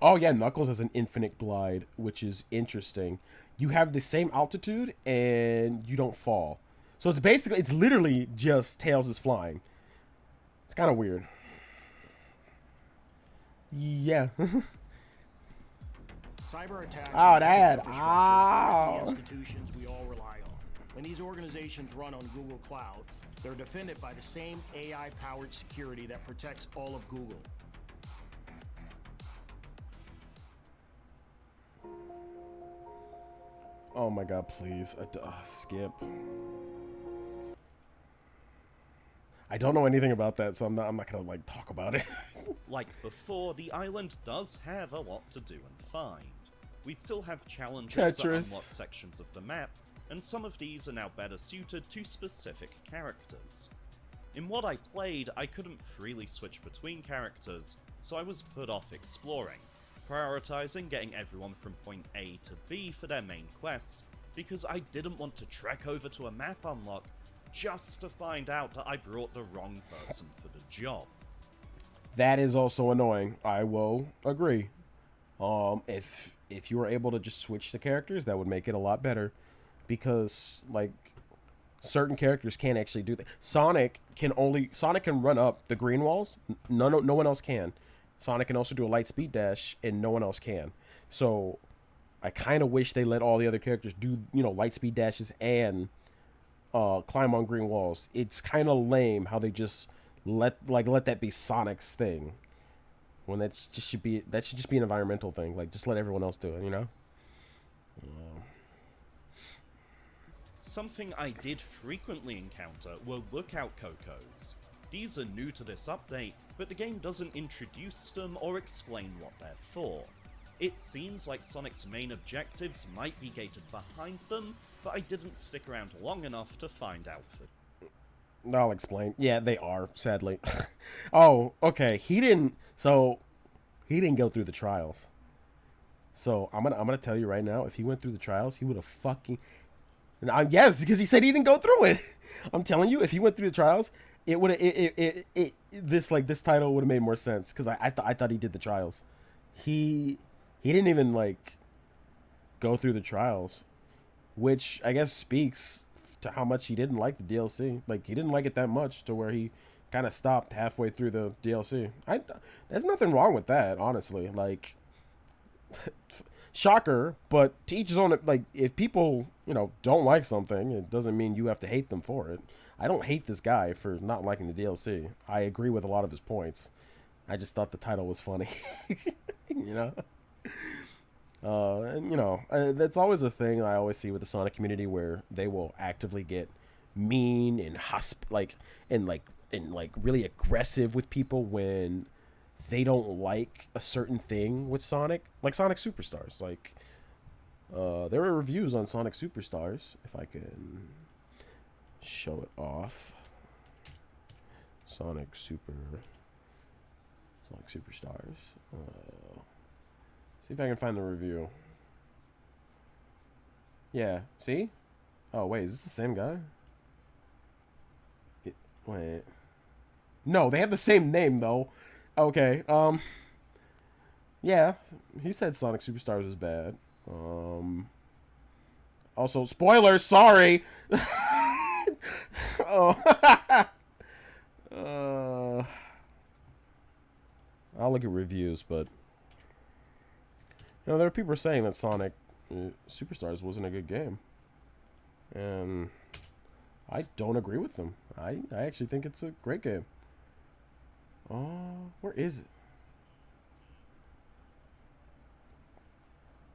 Oh yeah, Knuckles has an infinite glide, which is interesting. You have the same altitude and you don't fall. So it's literally just Tails is flying. It's kind of weird. Yeah. Cyber attacks Oh, Dad. the institutions we all rely on. When these organizations run on Google Cloud, they're defended by the same AI-powered security that protects all of Google. Oh my god, please. Skip. I don't know anything about that, so I'm not gonna like talk about it. Like before, the island does have a lot to do and find. We still have challenges that unlock sections of the map, and some of these are now better suited to specific characters. In what I played, I couldn't freely switch between characters, so I was put off exploring, prioritizing getting everyone from point A to B for their main quests, because I didn't want to trek over to a map unlock just to find out that I brought the wrong person for the job. That is also annoying. I will agree. If you were able to just switch the characters, that would make it a lot better, because like certain characters can't actually do that. Sonic can run up the green walls. No one else can. Sonic can also do a light speed dash, and no one else can. So I kind of wish they let all the other characters do light speed dashes and climb on green walls. It's kind of lame how they just let that be Sonic's thing, when that should just be an environmental thing. Like, just let everyone else do it, Something I did frequently encounter were lookout Cocos. These are new to this update, but the game doesn't introduce them or explain what they're for. It seems like Sonic's main objectives might be gated behind them, but I didn't stick around long enough to find out for. I'll explain. Yeah, they are, sadly. Oh, okay. He didn't go through the trials. So I'm gonna tell you right now, if he went through the trials, he would have fucking. Yes, because he said he didn't go through it. I'm telling you, if he went through the trials, it would have this title would have made more sense, because I thought he did the trials. He didn't even like go through the trials, which I guess speaks to how much he didn't like the DLC. Like, he didn't like it that much to where he kind of stopped halfway through the DLC. There's nothing wrong with that, honestly. Like, shocker, but to each his own. Like, if people don't like something, it doesn't mean you have to hate them for it. I don't hate this guy for not liking the DLC. I agree with a lot of his points. I just thought the title was funny. And that's always a thing I always see with the Sonic community, where they will actively get mean and really aggressive with people when they don't like a certain thing with Sonic, like Sonic Superstars. Like, there are reviews on Sonic Superstars, if I can show it off. Sonic Superstars. See if I can find the review. Yeah, see? Oh, wait, is this the same guy? Wait. No, they have the same name, though. Okay, Yeah, he said Sonic Superstars is bad. Also, spoilers. Sorry. Oh. I'll look at reviews, but there are people saying that Sonic Superstars wasn't a good game, and I don't agree with them. I actually think it's a great game. Where is it?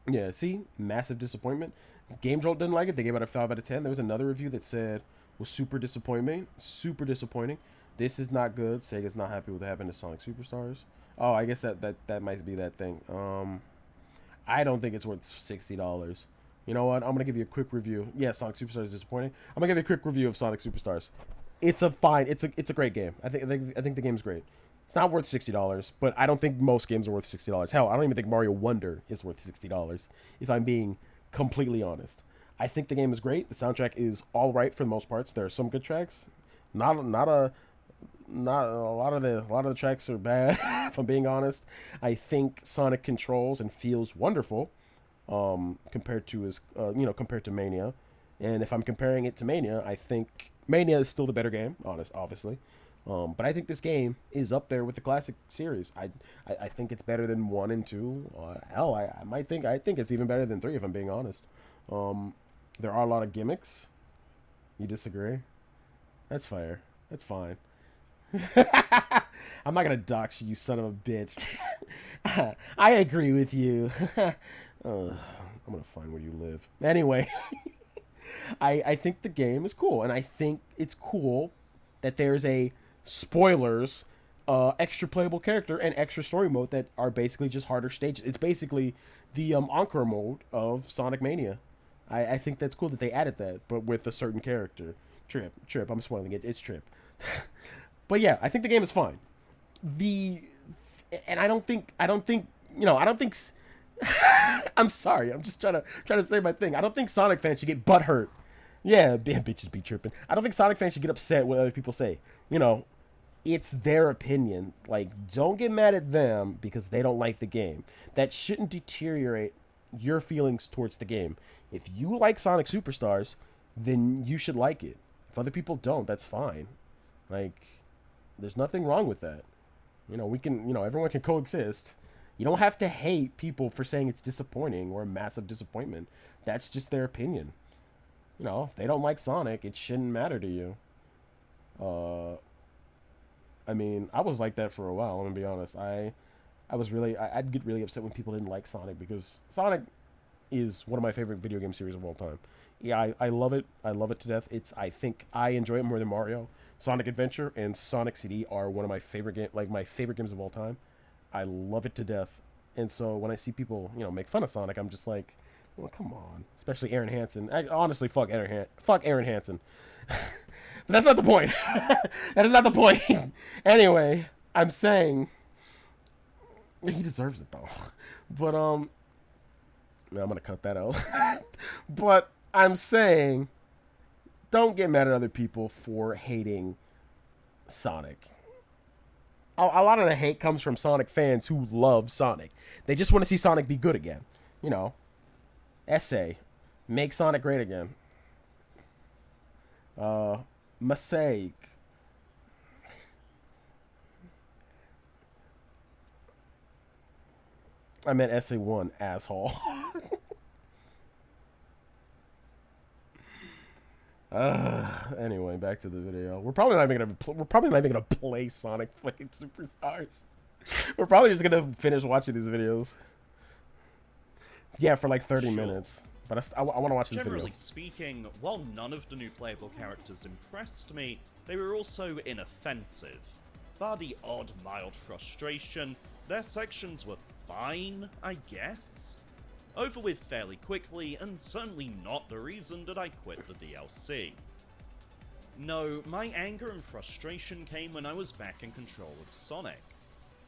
Yeah, see? Massive disappointment. Game Jolt didn't like it. They gave it a 5 out of 10. There was another review that said was super disappointing. Super disappointing. This is not good. Sega's not happy with what happened to Sonic Superstars. Oh, I guess that might be that thing. I don't think it's worth $60. You know what? I'm gonna give you a quick review. Yeah, Sonic Superstars is disappointing. I'm gonna give you a quick review of Sonic Superstars. It's a great game. I think the game's great. It's not worth $60, but I don't think most games are worth $60. Hell, I don't even think Mario Wonder is worth $60, if I'm being completely honest. I think the game is great. The soundtrack is all right for the most parts. There are some good tracks. Not a lot of the tracks are bad, if I'm being honest. I think Sonic controls and feels wonderful, compared to compared to Mania. And if I'm comparing it to Mania, I think Mania is still the better game, obviously. But I think this game is up there with the classic series. I think it's better than 1 and 2. Hell, I think it's even better than 3, if I'm being honest. There are a lot of gimmicks. You disagree? That's fair. That's fine. I'm not gonna dox you, son of a bitch. I agree with you. I'm gonna find where you live. Anyway, I think the game is cool, and I think it's cool that there's a spoilers extra playable character and extra story mode that are basically just harder stages. It's basically the Encore mode of Sonic Mania. I think that's cool that they added that, but with a certain character. Trip. I'm spoiling it. It's Trip. But yeah, I think the game is fine. And I don't think I'm sorry. I'm just trying to say my thing. I don't think Sonic fans should get butthurt. Yeah, bitches be tripping. I don't think Sonic fans should get upset with other people say. It's their opinion. Like, don't get mad at them because they don't like the game. That shouldn't deteriorate your feelings towards the game. If you like Sonic Superstars, then you should like it. If other people don't, that's fine. Like, there's nothing wrong with that. Everyone can coexist. You don't have to hate people for saying it's disappointing or a massive disappointment. That's just their opinion. If they don't like Sonic, it shouldn't matter to you. I mean, I was like that for a while, I'm gonna be honest. I'd get really upset when people didn't like Sonic, because Sonic is one of my favorite video game series of all time. Yeah, I love it. I love it to death. I think I enjoy it more than Mario. Sonic Adventure and Sonic CD are one of my favorite games of all time. I love it to death. And so when I see people, make fun of Sonic, I'm just like, well, come on. Especially Aaron Hansen. Honestly, fuck Aaron Hansen. But that's not the point. That is not the point. Anyway, I'm saying he deserves it though. But I'm gonna cut that out. But I'm saying, don't get mad at other people for hating Sonic. A lot of the hate comes from Sonic fans who love Sonic. They just want to see Sonic be good again. Essay. Make Sonic great again. Mistake. I meant essay 1, asshole. Anyway, back to the video. We're probably not even gonna play Sonic fucking Superstars. We're probably just gonna finish watching these videos. Yeah, for like 30 minutes. But I want to watch this video. Generally speaking, while none of the new playable characters impressed me, they were also inoffensive. Bar the odd mild frustration, their sections were fine, I guess. Over with fairly quickly, and certainly not the reason that I quit the DLC. No, my anger and frustration came when I was back in control of Sonic.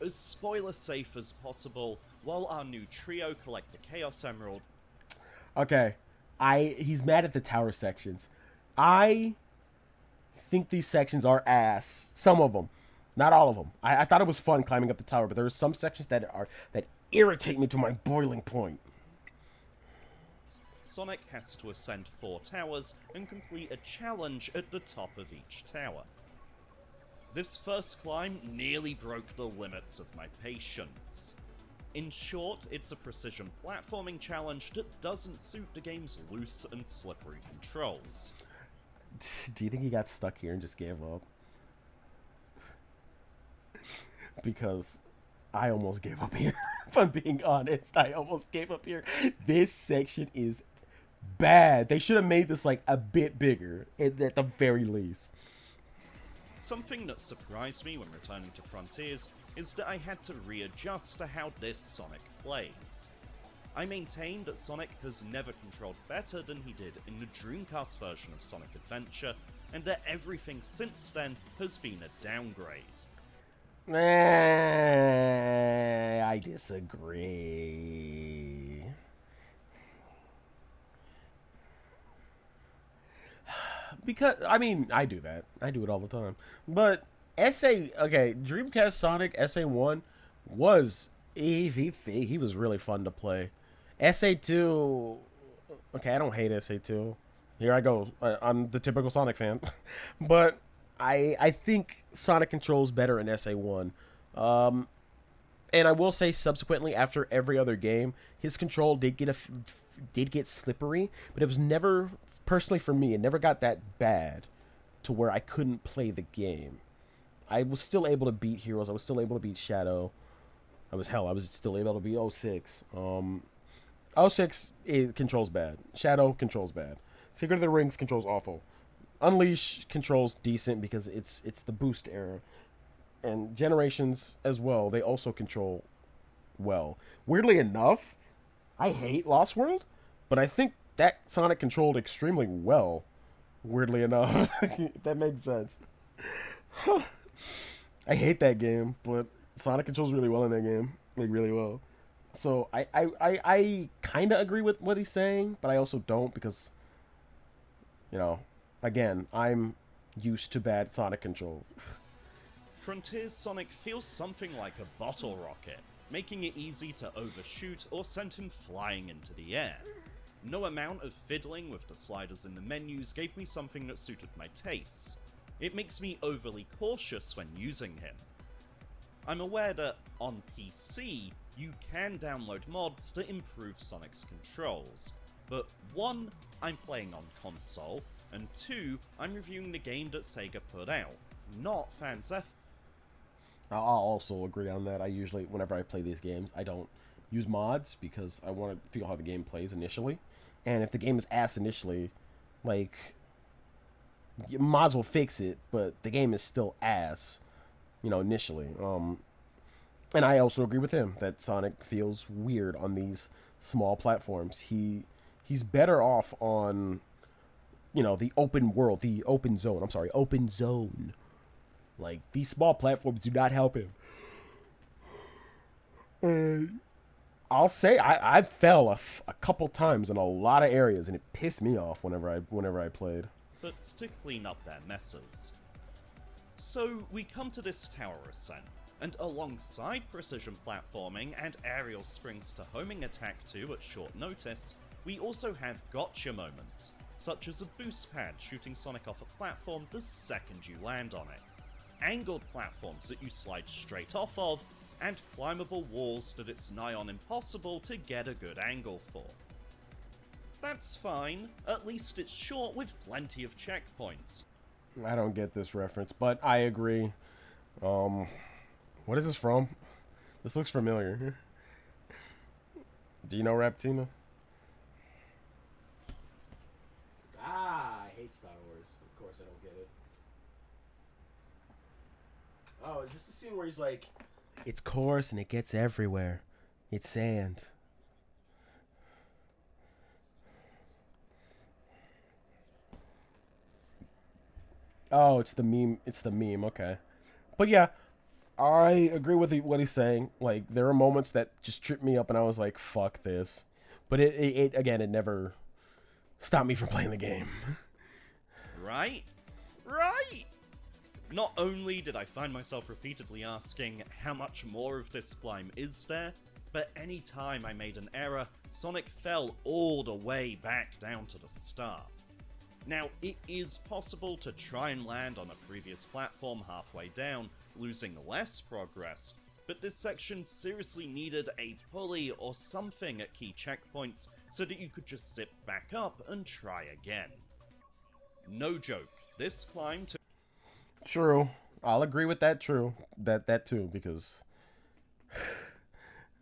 As spoiler safe as possible, while our new trio collect the Chaos Emerald. Okay, he's mad at the tower sections. I think these sections are ass. Some of them, not all of them. I thought it was fun climbing up the tower, but there are some sections that irritate me to my boiling point. Sonic has to ascend 4 towers and complete a challenge at the top of each tower. This first climb nearly broke the limits of my patience. In short, it's a precision platforming challenge that doesn't suit the game's loose and slippery controls. Do you think he got stuck here and just gave up? Because I almost gave up here. If I'm being honest, I almost gave up here. This section is bad. They should have made this like a bit bigger, at the very least. Something that surprised me when returning to Frontiers is that I had to readjust to how this Sonic plays. I maintain that Sonic has never controlled better than he did in the Dreamcast version of Sonic Adventure, and that everything since then has been a downgrade. I disagree. Because, I mean, I do that. I do it all the time. But Dreamcast Sonic SA1 was, he was really fun to play. SA2, okay, I don't hate SA2. Here I go. I'm the typical Sonic fan. But I think Sonic controls better in SA1. And I will say subsequently, after every other game, his control did get slippery, but it was never, personally for me, it never got that bad to where I couldn't play the game. I was still able to beat Heroes. I was still able to beat Shadow. I was still able to beat 06. 06, it controls bad. Shadow controls bad. Secret of the Rings controls awful. Unleash controls decent because it's the boost era. And Generations as well, they also control well. Weirdly enough, I hate Lost World, but I think that Sonic controlled extremely well. Weirdly enough. If that makes sense. I hate that game, but Sonic controls really well in that game. Like, really well. So, I kind of agree with what he's saying, but I also don't because, you know, again, I'm used to bad Sonic controls. Frontiers Sonic feels something like a bottle rocket, making it easy to overshoot or send him flying into the air. No amount of fiddling with the sliders in the menus gave me something that suited my tastes. It makes me overly cautious when using him. I'm aware that, on PC, you can download mods that improve Sonic's controls, but 1, I'm playing on console, and 2, I'm reviewing the game that Sega put out, not fans' effort. I'll also agree on that. I usually, whenever I play these games, I don't use mods because I want to feel how the game plays initially. And if the game is ass initially, like, mods will fix it, but the game is still ass, you know, initially. And I also agree with him that Sonic feels weird on these small platforms. He's better off on, you know, the open world, the open zone. I'm sorry, open zone. Like, these small platforms do not help him. And I'll say I fell a couple times in a lot of areas, and it pissed me off whenever I played. But to clean up their messes. So we come to this tower ascent, and alongside precision platforming and aerial springs to homing attack to at short notice, we also have gotcha moments, such as a boost pad shooting Sonic off a platform the second you land on it, angled platforms that you slide straight off of, and climbable walls that it's nigh on impossible to get a good angle for. That's fine, at least it's short with plenty of checkpoints. I don't get this reference, but I agree. What is this from? This looks familiar. Do you know Raptina? I hate Star Wars. Of course I don't get it. Oh, is this the scene where he's like, it's coarse and it gets everywhere. It's sand. Oh, it's the meme. It's the meme. Okay. But yeah, I agree with what he's saying. Like, there are moments that just trip me up and I was like, fuck this. But it again, it never stopped me from playing the game. Right? Right! Not only did I find myself repeatedly asking how much more of this climb is there, but any time I made an error, Sonic fell all the way back down to the start. Now, it is possible to try and land on a previous platform halfway down, losing less progress, but this section seriously needed a pulley or something at key checkpoints so that you could just sit back up and try again. No joke, this climb took... True. I'll agree with that, true. That too, because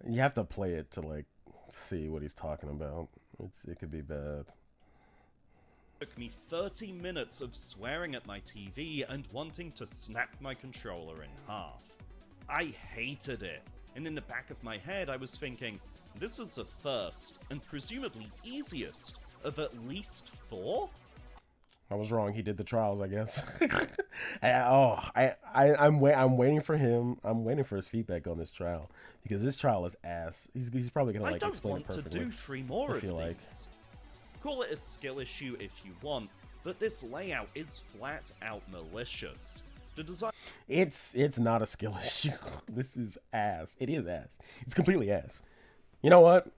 you have to play it to, like, see what he's talking about. It could be bad. Took me 30 minutes of swearing at my TV and wanting to snap my controller in half. I hated it, and in the back of my head I was thinking, this is the first, and presumably easiest, of at least 4? I was wrong. He did the trials, I guess. I'm waiting for him. I'm waiting for his feedback on this trial, because this trial is ass. He's probably gonna like explain it perfectly. I don't want to do 3 more of these. Like. Call it a skill issue if you want, but this layout is flat out malicious. The design... It's not a skill issue. This is ass. It is ass. It's completely ass. You know what?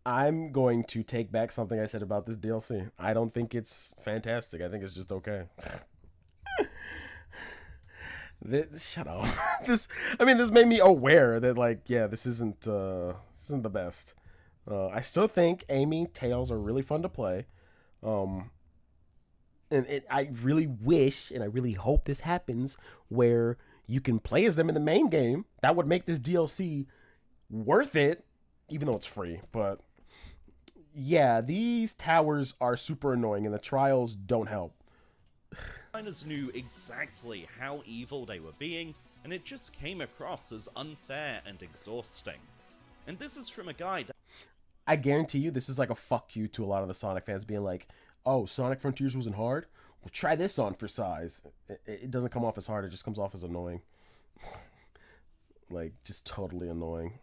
I'm going to take back something I said about this DLC. I don't think it's fantastic. I think it's just okay. Shut up. This made me aware that, like, yeah, this isn't the best. I still think Amy Tails are really fun to play. And I really wish and I really hope this happens where you can play as them in the main game. That would make this DLC worth it, even though it's free. But yeah, these towers are super annoying and the trials don't help. Designers knew exactly how evil they were being, and it just came across as unfair and exhausting. And this is from a guy that... I guarantee you this is like a fuck you to a lot of the Sonic fans being like, oh, Sonic Frontiers wasn't hard? Well, try this on for size. It doesn't come off as hard, it just comes off as annoying. Like, just totally annoying.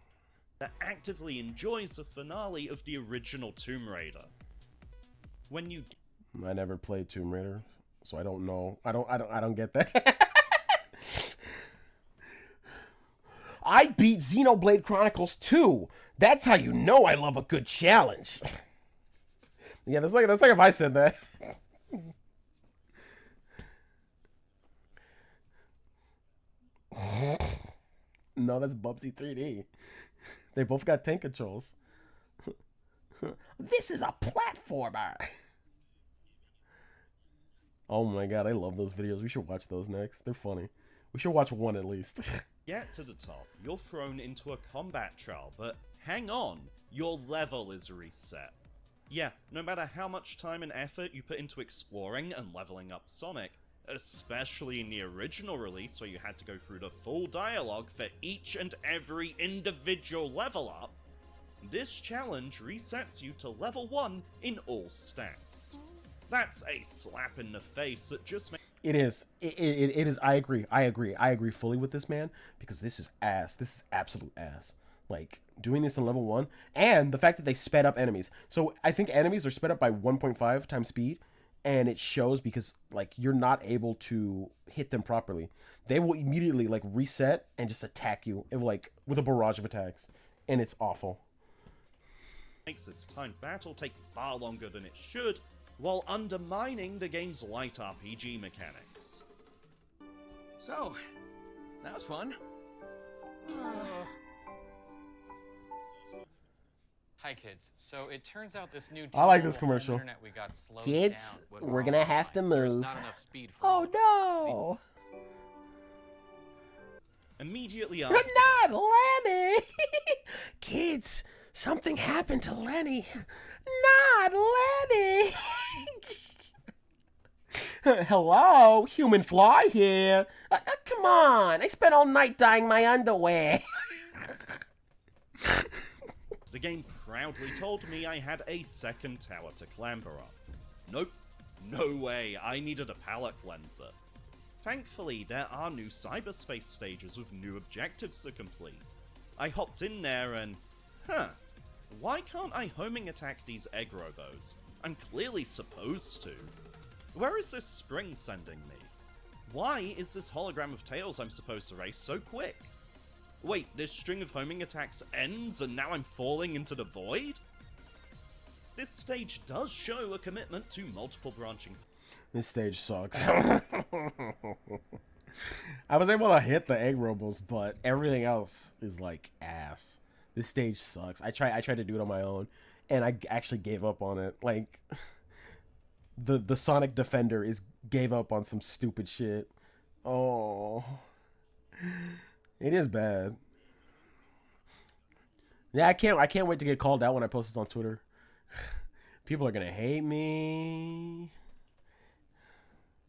That actively enjoys the finale of the original Tomb Raider. When you... I never played Tomb Raider, so I don't know. I don't get that. I beat Xenoblade Chronicles 2. That's how you know I love a good challenge. Yeah, that's like if I said that. No, that's Bubsy 3D. They both got tank controls. This is a platformer. Oh my god, I love those videos. We should watch those next. They're funny. We should watch one at least. Get to the top, you're thrown into a combat trial, but hang on, your level is reset. Yeah, no matter how much time and effort you put into exploring and leveling up Sonic, especially in the original release where you had to go through the full dialogue for each and every individual level up, this challenge resets you to level 1 in all stats. That's a slap in the face that just makes... It is. It is. I agree fully with this man, because this is ass. This is absolute ass. Like, doing this in level 1, and the fact that they sped up enemies. So I think enemies are sped up by 1.5 times speed, and it shows because, like, you're not able to hit them properly. They will immediately, like, reset and just attack you, like, with a barrage of attacks, and it's awful. Makes this timed battle take far longer than it should, while undermining the game's light RPG mechanics. So, that was fun. Hi kids. So it turns out this new I like this commercial. internet we got slowed Kids, down we're gonna have to move. Not enough speed for Oh no! Immediately after Not Lenny! Kids, something happened to Lenny. Not Lenny! Hello, human fly here. Come on, I spent all night dyeing my underwear. the game proudly told me I had a second tower to clamber up. Nope, no way, I needed a palette cleanser. Thankfully, there are new cyberspace stages with new objectives to complete. I hopped in there and... why can't I homing attack these egg robos? I'm clearly supposed to. Where is this spring sending me? Why is this hologram of Tails I'm supposed to race so quick? Wait, this string of homing attacks ends and now I'm falling into the void? This stage does show a commitment to multiple branching. This stage sucks. I was able to hit the egg robles, but everything else is like ass. This stage sucks. I tried to do it on my own, and I actually gave up on it. Like, the Sonic Defender gave up on some stupid shit. Oh, it is bad. Yeah, I can't wait to get called out when I post this on Twitter. People are gonna hate me.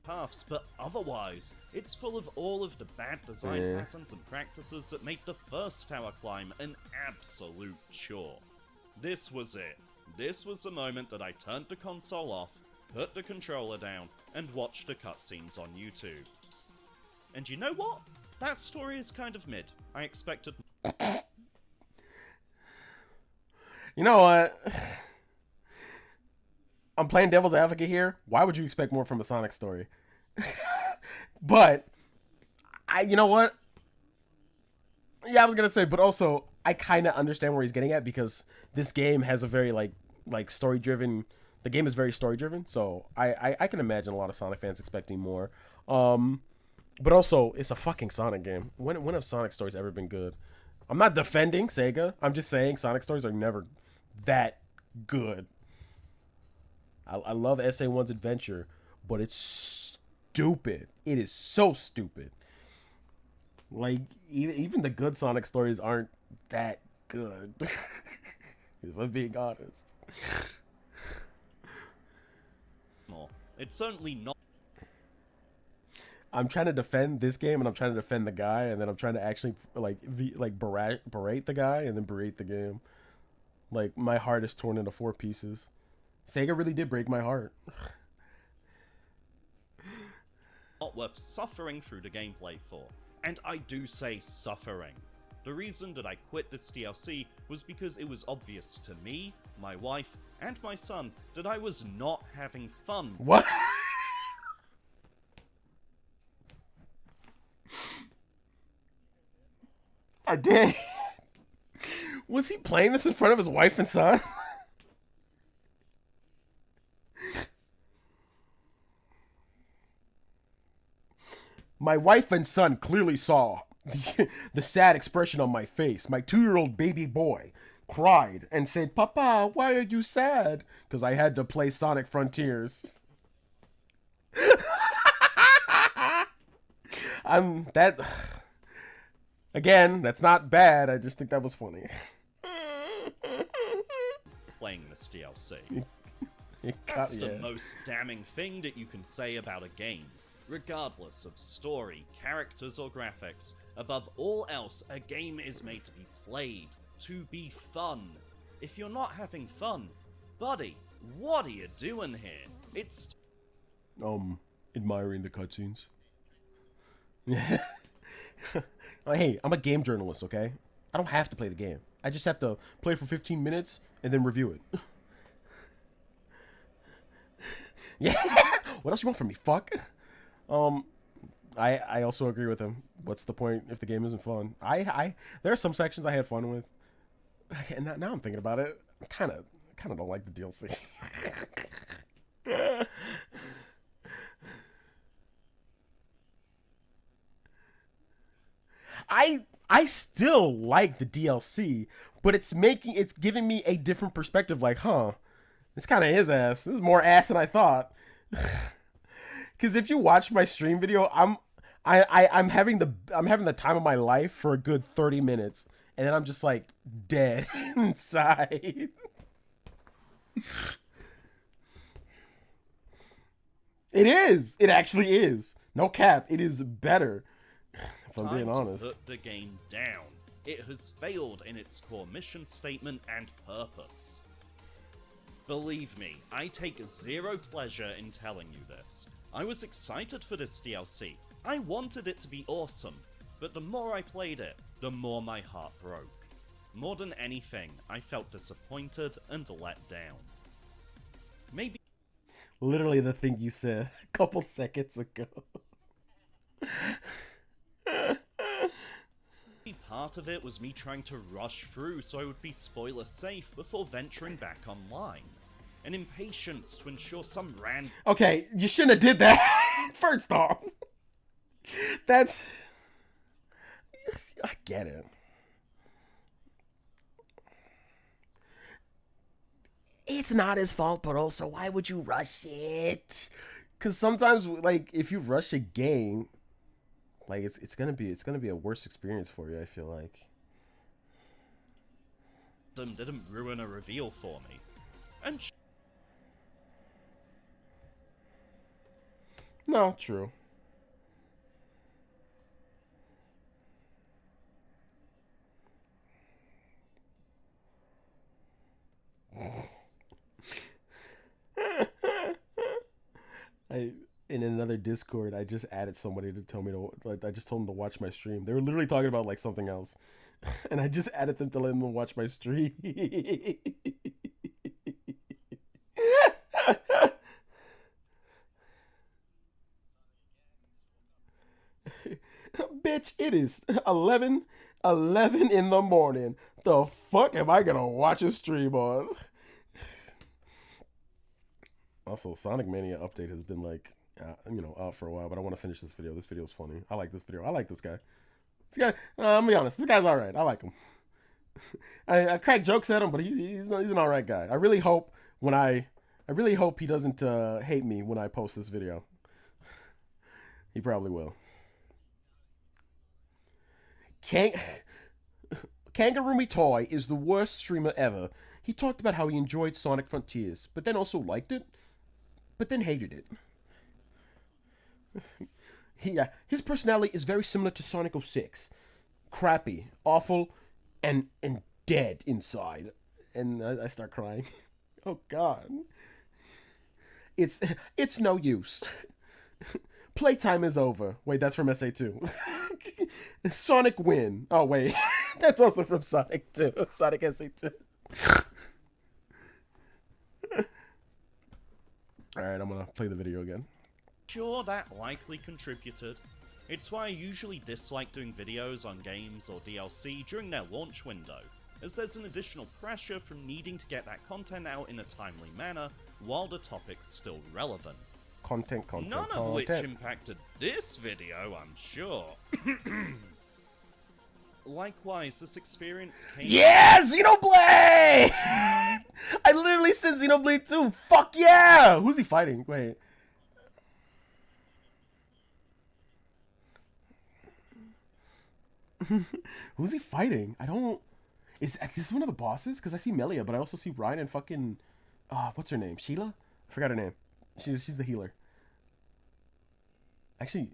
Paths, but otherwise, it's full of all of the bad design patterns and practices that make the first tower climb an absolute chore. This was it. This was the moment that I turned the console off, put the controller down, and watched the cutscenes on YouTube. And you know what? That story is kind of mid. I expected... You know what? I'm playing devil's advocate here. Why would you expect more from a Sonic story? But you know what? Yeah, I was gonna say, but also I kind of understand where he's getting at, because this game has a very like story driven. The game is very story driven, so I can imagine a lot of Sonic fans expecting more. But also it's a fucking Sonic game. When have Sonic stories ever been good? I'm not defending Sega. I'm just saying Sonic stories are never that good. I love SA1's Adventure, but it's stupid. It is so stupid. Like, even the good Sonic stories aren't that good. If I'm being honest. It's certainly not... I'm trying to defend this game, and I'm trying to defend the guy, and then I'm trying to actually, berate the guy, and then berate the game. Like, my heart is torn into 4 pieces. Sega really did break my heart. Not worth suffering through the gameplay for. And I do say suffering. The reason that I quit this DLC was because it was obvious to me, my wife, and my son that I was not having fun. What? I did. Was he playing this in front of his wife and son? My wife and son clearly saw the sad expression on my face. My 2-year-old baby boy cried and said, "Papa, why are you sad?" Because I had to play Sonic Frontiers. Again, that's not bad. I just think that was funny. Playing this DLC. That's the most damning thing that you can say about a game. Regardless of story, characters, or graphics, above all else, a game is made to be played, to be fun. If you're not having fun, buddy, what are you doing here? It's... admiring the cutscenes. Hey, I'm a game journalist, okay? I don't have to play the game. I just have to play for 15 minutes and then review it. Yeah. What else you want from me, fuck? I also agree with him. What's the point if the game isn't fun? There are some sections I had fun with, and now I'm thinking about it. I kind of don't like the DLC. I still like the DLC, but it's giving me a different perspective. Like, huh, this kind of is ass. This is more ass than I thought. Because if you watch my stream video, I'm having the time of my life for a good 30 minutes, and then I'm just like dead inside. It is. It actually is. No cap. It is better. If I'm being honest. To put the game down. It has failed in its core mission statement and purpose. Believe me, I take zero pleasure in telling you this. I was excited for this DLC. I wanted it to be awesome, but the more I played it, the more my heart broke. More than anything, I felt disappointed and let down. Maybe... Literally the thing you said a couple seconds ago. Part of it was me trying to rush through so I would be spoiler safe before venturing back online. An impatience to ensure some random. Okay, you shouldn't have did that. First off, that's. I get it. It's not his fault, but also, why would you rush it? Because sometimes, like, if you rush a game, like, it's gonna be a worse experience for you. I feel like. Didn't ruin a reveal for me, and. No, true. In another Discord, I just added somebody to tell me to, like, I just told them to watch my stream. They were literally talking about like something else, and I just added them to let them watch my stream. Bitch, it is 11 in the morning. The fuck am I gonna watch a stream on? Also, Sonic Mania update has been like, out for a while, but I want to finish this video. This video is funny. I like this video. I like this guy. This guy, I'm gonna be honest, this guy's alright. I like him. I crack jokes at him, but he's an alright guy. I really hope he doesn't hate me when I post this video. He probably will. Kangaroomy Toy is the worst streamer ever. He talked about how he enjoyed Sonic Frontiers, but then also liked it, but then hated it. His personality is very similar to Sonic 06. Crappy, awful, and dead inside. And I start crying. Oh God. It's no use. Playtime is over. Wait, that's from SA2. Sonic win. Oh wait, that's also from Sonic 2. Sonic SA2. Alright, I'm gonna play the video again. Sure, that likely contributed. It's why I usually dislike doing videos on games or DLC during their launch window, as there's an additional pressure from needing to get that content out in a timely manner while the topic's still relevant. None of which impacted this video, I'm sure. Likewise, this experience came. Yeah, Xenoblade! I literally said Xenoblade 2. Fuck yeah! Who's he fighting? Wait. Who's he fighting? I don't. Is this one of the bosses? Because I see Melia, but I also see Ryan and fucking. What's her name? Sheila? I forgot her name. She's the healer. Actually,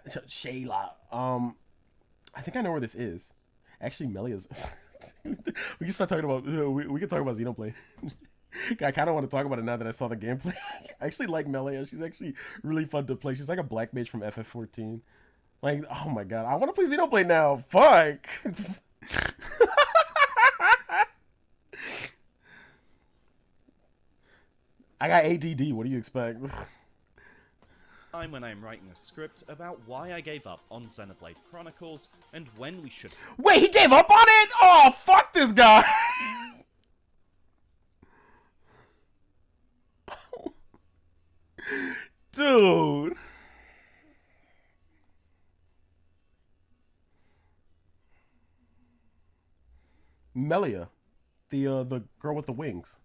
Shayla. I think I know where this is. Actually, Melia's. We can start talking about. We can talk about Xenoblade. I kind of want to talk about it now that I saw the gameplay. I actually like Melia. She's actually really fun to play. She's like a black mage from FF14. Like, oh my god, I want to play Xenoblade now. Fuck. I got ADD. What do you expect? Time when I'm writing a script about why I gave up on Xenoblade Chronicles and when we should. Wait, he gave up on it? Oh, fuck this guy. Dude. Melia, the girl with the wings.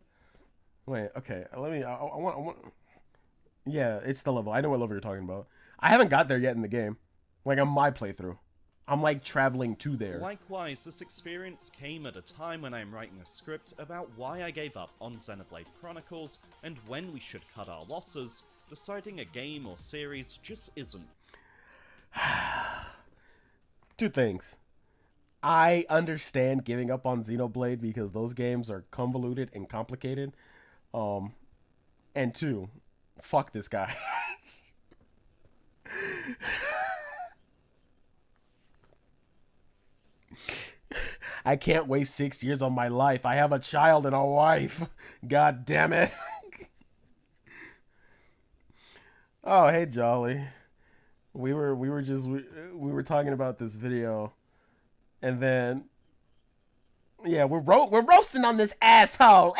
Wait, okay. Let me. I want. Yeah, it's the level. I know what level you're talking about. I haven't got there yet in the game. Like on my playthrough, I'm like traveling to there. Likewise, this experience came at a time when I'm writing a script about why I gave up on Xenoblade Chronicles and when we should cut our losses. Deciding a game or series just isn't. Two things. I understand giving up on Xenoblade because those games are convoluted and complicated. And two, fuck this guy. I can't waste 6 years on my life. I have a child and a wife. God damn it. Oh, hey, Jolly. we were talking about this video, and then yeah, we're roasting on this asshole.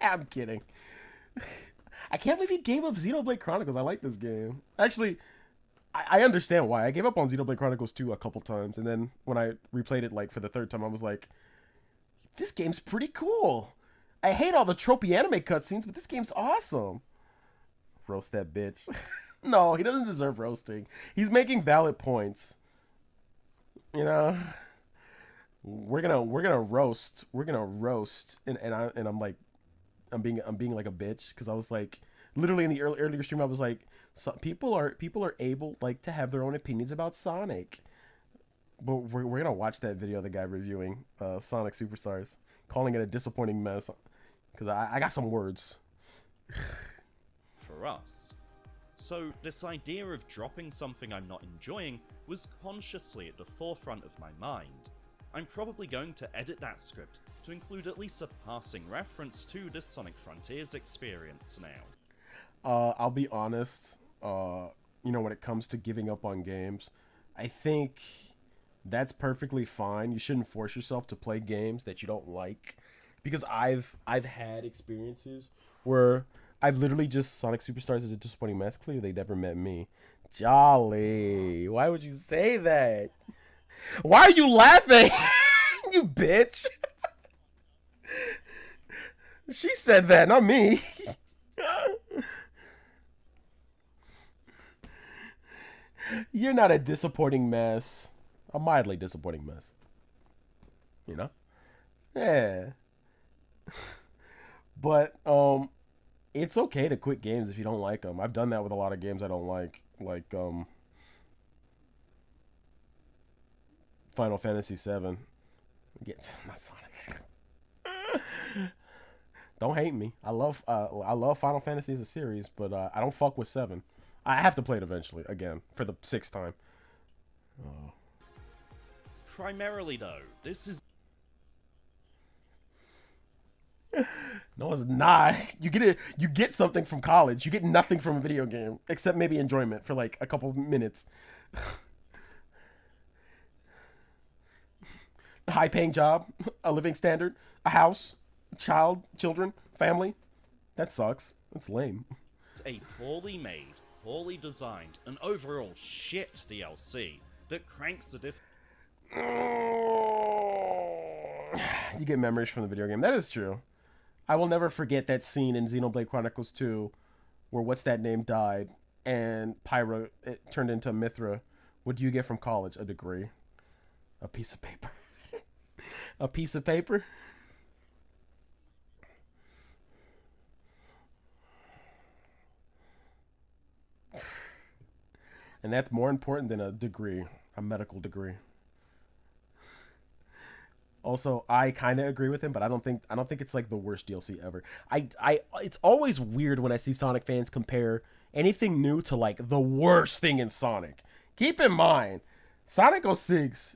I'm kidding. I can't believe he gave up Xenoblade Chronicles. I like this game. Actually, I understand why. I gave up on Xenoblade Chronicles 2 a couple times, and then when I replayed it like for the third time, I was like, this game's pretty cool. I hate all the tropey anime cutscenes, but this game's awesome. Roast that bitch. No, he doesn't deserve roasting. He's making valid points. You know, we're gonna roast, and I'm like, I'm being like a bitch because I was like, literally in the earlier stream, I was like, so people are able like to have their own opinions about Sonic. But we're gonna watch that video of the guy reviewing Sonic Superstars, calling it a disappointing mess, because I got some words. For us. So this idea of dropping something I'm not enjoying was consciously at the forefront of my mind. I'm probably going to edit that script to include at least a passing reference to the Sonic Frontiers experience now. I'll be honest, you know, when it comes to giving up on games, I think that's perfectly fine. You shouldn't force yourself to play games that you don't like, because I've had experiences where I've literally just Sonic Superstars is a disappointing mess. Clearly, they never met me. Jolly, why would you say that? Why are you laughing? You bitch. She said that, not me. You're not a disappointing mess. A mildly disappointing mess. You know? Yeah. But, it's okay to quit games if you don't like them. I've done that with a lot of games I don't like Final Fantasy VII. Not Sonic. Don't hate me. I love Final Fantasy as a series, but I don't fuck with 7. I have to play it eventually again for the 6th time. Oh. Primarily though, this is No, it's not. You get something from college. You get nothing from a video game except maybe enjoyment for like a couple minutes. A high-paying job, a living standard, a house, children, family. That sucks. That's lame. It's a poorly made, poorly designed, and overall shit DLC that cranks the You get memories from the video game. That is true. I will never forget that scene in Xenoblade Chronicles 2 where what's that name died and Pyra it turned into Mithra. What do you get from college? A degree. A piece of paper. A piece of paper? And that's more important than a degree, a medical degree. Also, I kind of agree with him, but I don't think it's like the worst DLC ever. It's always weird when I see Sonic fans compare anything new to like the worst thing in Sonic. Keep in mind, Sonic 06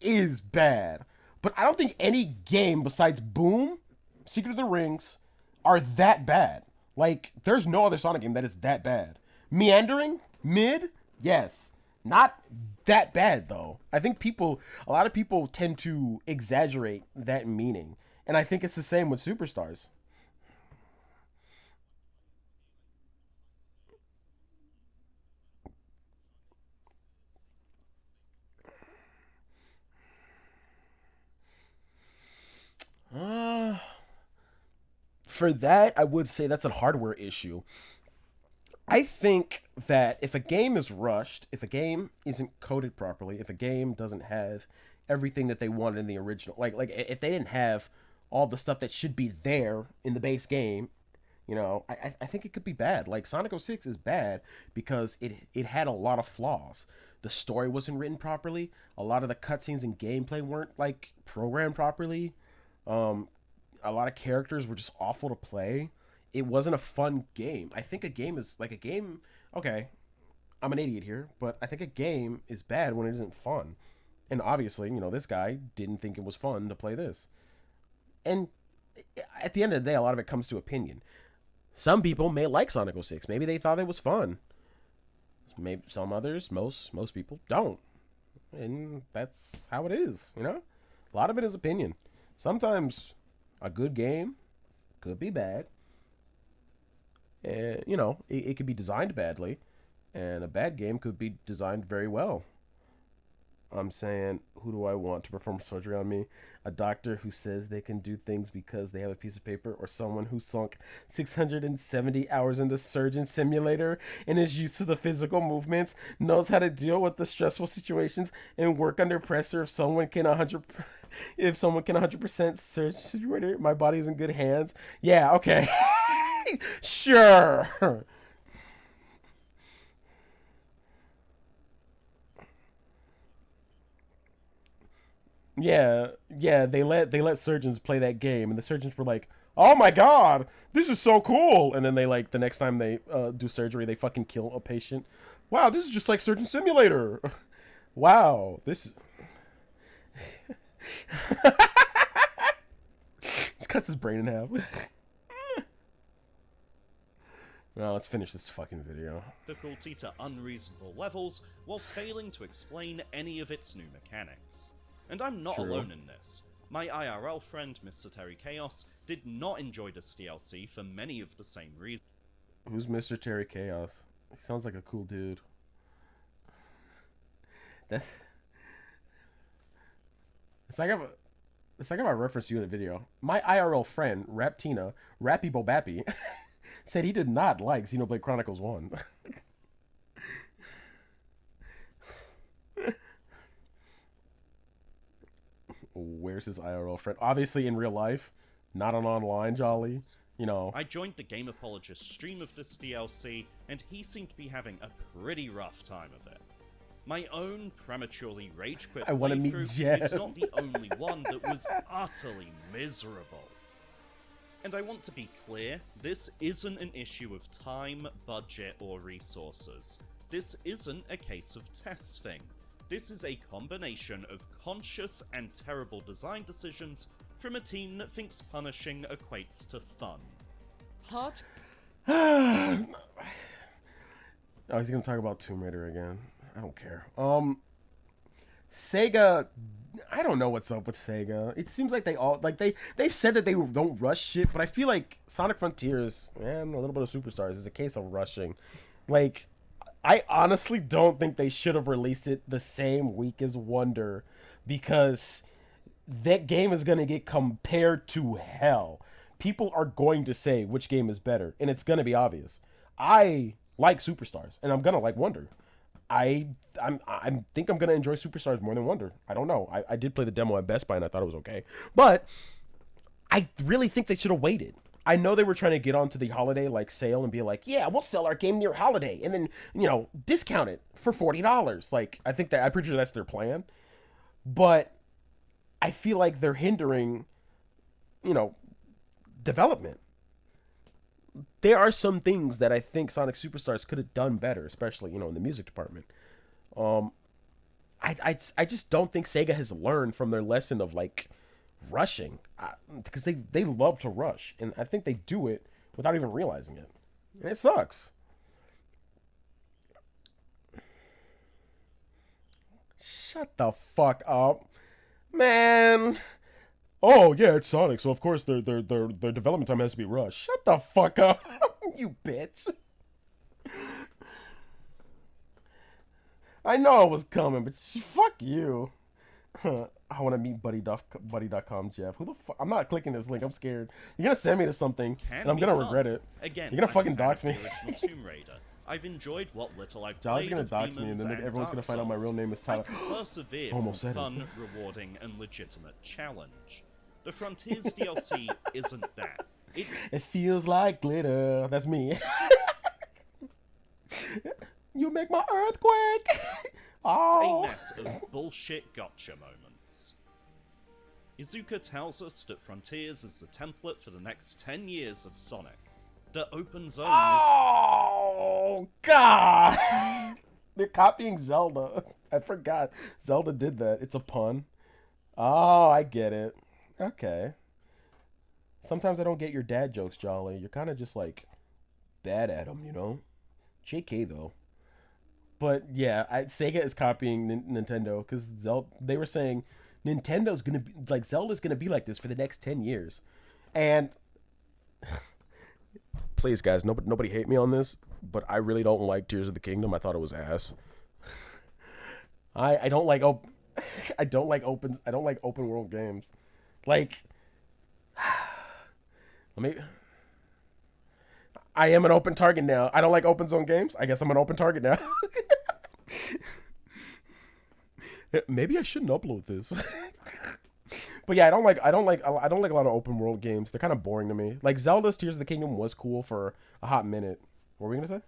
is bad, but I don't think any game besides Boom, Secret of the Rings, are that bad. Like, there's no other Sonic game that is that bad. Meandering, mid, yes. Not that bad, though. I think a lot of people tend to exaggerate that meaning. And I think it's the same with Superstars. For that, I would say that's a hardware issue. I think that if a game is rushed, if a game isn't coded properly, if a game doesn't have everything that they wanted in the original, like if they didn't have all the stuff that should be there in the base game, you know, I think it could be bad. Like Sonic 06 is bad because it had a lot of flaws. The story wasn't written properly. A lot of the cutscenes and gameplay weren't like programmed properly. A lot of characters were just awful to play. It wasn't a fun game. I think a game is like a game. Okay, I'm an idiot here, but I think a game is bad when it isn't fun. And obviously, you know, this guy didn't think it was fun to play this. And at the end of the day, a lot of it comes to opinion. Some people may like Sonic 06. Maybe they thought it was fun. Maybe some others, most people don't. And that's how it is, you know? A lot of it is opinion. Sometimes a good game could be bad. And, you know, it could be designed badly. And a bad game could be designed very well. I'm saying, who do I want to perform surgery on me? A doctor who says they can do things because they have a piece of paper, or someone who sunk 670 hours into Surgeon Simulator and is used to the physical movements, knows how to deal with the stressful situations and work under pressure. If someone can 100% surgery, my body's in good hands. Yeah, okay. Sure. Yeah, they let surgeons play that game, and the surgeons were like, "Oh my god, this is so cool!" And then they like the next time they do surgery, they fucking kill a patient. Wow, this is just like Surgeon Simulator. Wow, this is just cuts his brain in half. Well, let's finish this fucking video. Difficulty to unreasonable levels while failing to explain any of its new mechanics. And I'm not alone in this. My IRL friend, Mr. Terry Chaos, did not enjoy this DLC for many of the same reasons. Who's Mr. Terry Chaos? He sounds like a cool dude. It's like if I reference you in a video. My IRL friend, Raptina, Rappy Bobappy, said he did not like Xenoblade Chronicles 1. Where's his IRL friend? Obviously in real life, not on online, Jolly. You know. I joined the Game Apologist stream of this DLC, and he seemed to be having a pretty rough time of it. My own prematurely rage quit playthrough is not the only one that was utterly miserable. And I want to be clear, this isn't an issue of time, budget, or resources. This isn't a case of testing. This is a combination of conscious and terrible design decisions from a team that thinks punishing equates to fun. Hard? Oh, he's gonna talk about Tomb Raider again. I don't care. Sega, I don't know what's up with Sega. It seems like they've said that they don't rush shit, but I feel like Sonic Frontiers and a little bit of Superstars is a case of rushing. Like, I honestly don't think they should have released it the same week as Wonder, because that game is going to get compared to hell. People are going to say which game is better, and it's going to be obvious. I like Superstars, and I'm going to like Wonder. I think I'm going to enjoy Superstars more than Wonder. I don't know. I did play the demo at Best Buy, and I thought it was okay. But I really think they should have waited. I know they were trying to get onto the holiday sale and be like, yeah, we'll sell our game near holiday and then, discount it for $40. I'm pretty sure that's their plan. But I feel like they're hindering, development. There are some things that I think Sonic Superstars could have done better, especially, in the music department. I just don't think Sega has learned from their lesson of rushing, because they love to rush, and I think they do it without even realizing it, and it sucks. Shut the fuck up, man. Oh yeah, it's Sonic, so of course their development time has to be rushed. Shut the fuck up, you bitch. I know it was coming, but fuck you. I want to meet buddy.com, Jeff. Who the fuck? I'm not clicking this link. I'm scared. You're going to send me to something, and I'm going to regret it. Again, you're going to fucking dox me. Tomb Raider. I've enjoyed what little I've John's going to dox me, and then everyone's going to find out my real name is Tyler. Persevere from fun, rewarding, and legitimate challenge. The Frontiers DLC isn't that. It feels like glitter. That's me. You make my earthquake. Oh. A mess of bullshit gotcha moments. Izuka tells us that Frontiers is the template for the next 10 years of Sonic. The open zone is... Oh, God! They're copying Zelda. I forgot. Zelda did that. It's a pun. Oh, I get it. Okay. Sometimes I don't get your dad jokes, Jolly. You're kind of just, bad at them, JK, though. But yeah, Sega is copying Nintendo because they were saying Nintendo's gonna be like Zelda's gonna be like this for the next 10 years, and please guys, nobody hate me on this, but I really don't like Tears of the Kingdom. I thought it was ass. I don't like I don't like open world games. Like, I am an open target now. I don't like open zone games. I guess I'm an open target now. Maybe I shouldn't upload this. But yeah, I don't like a lot of open world games. They're kind of boring to me. Like Zelda's Tears of the Kingdom was cool for a hot minute. What were we gonna say?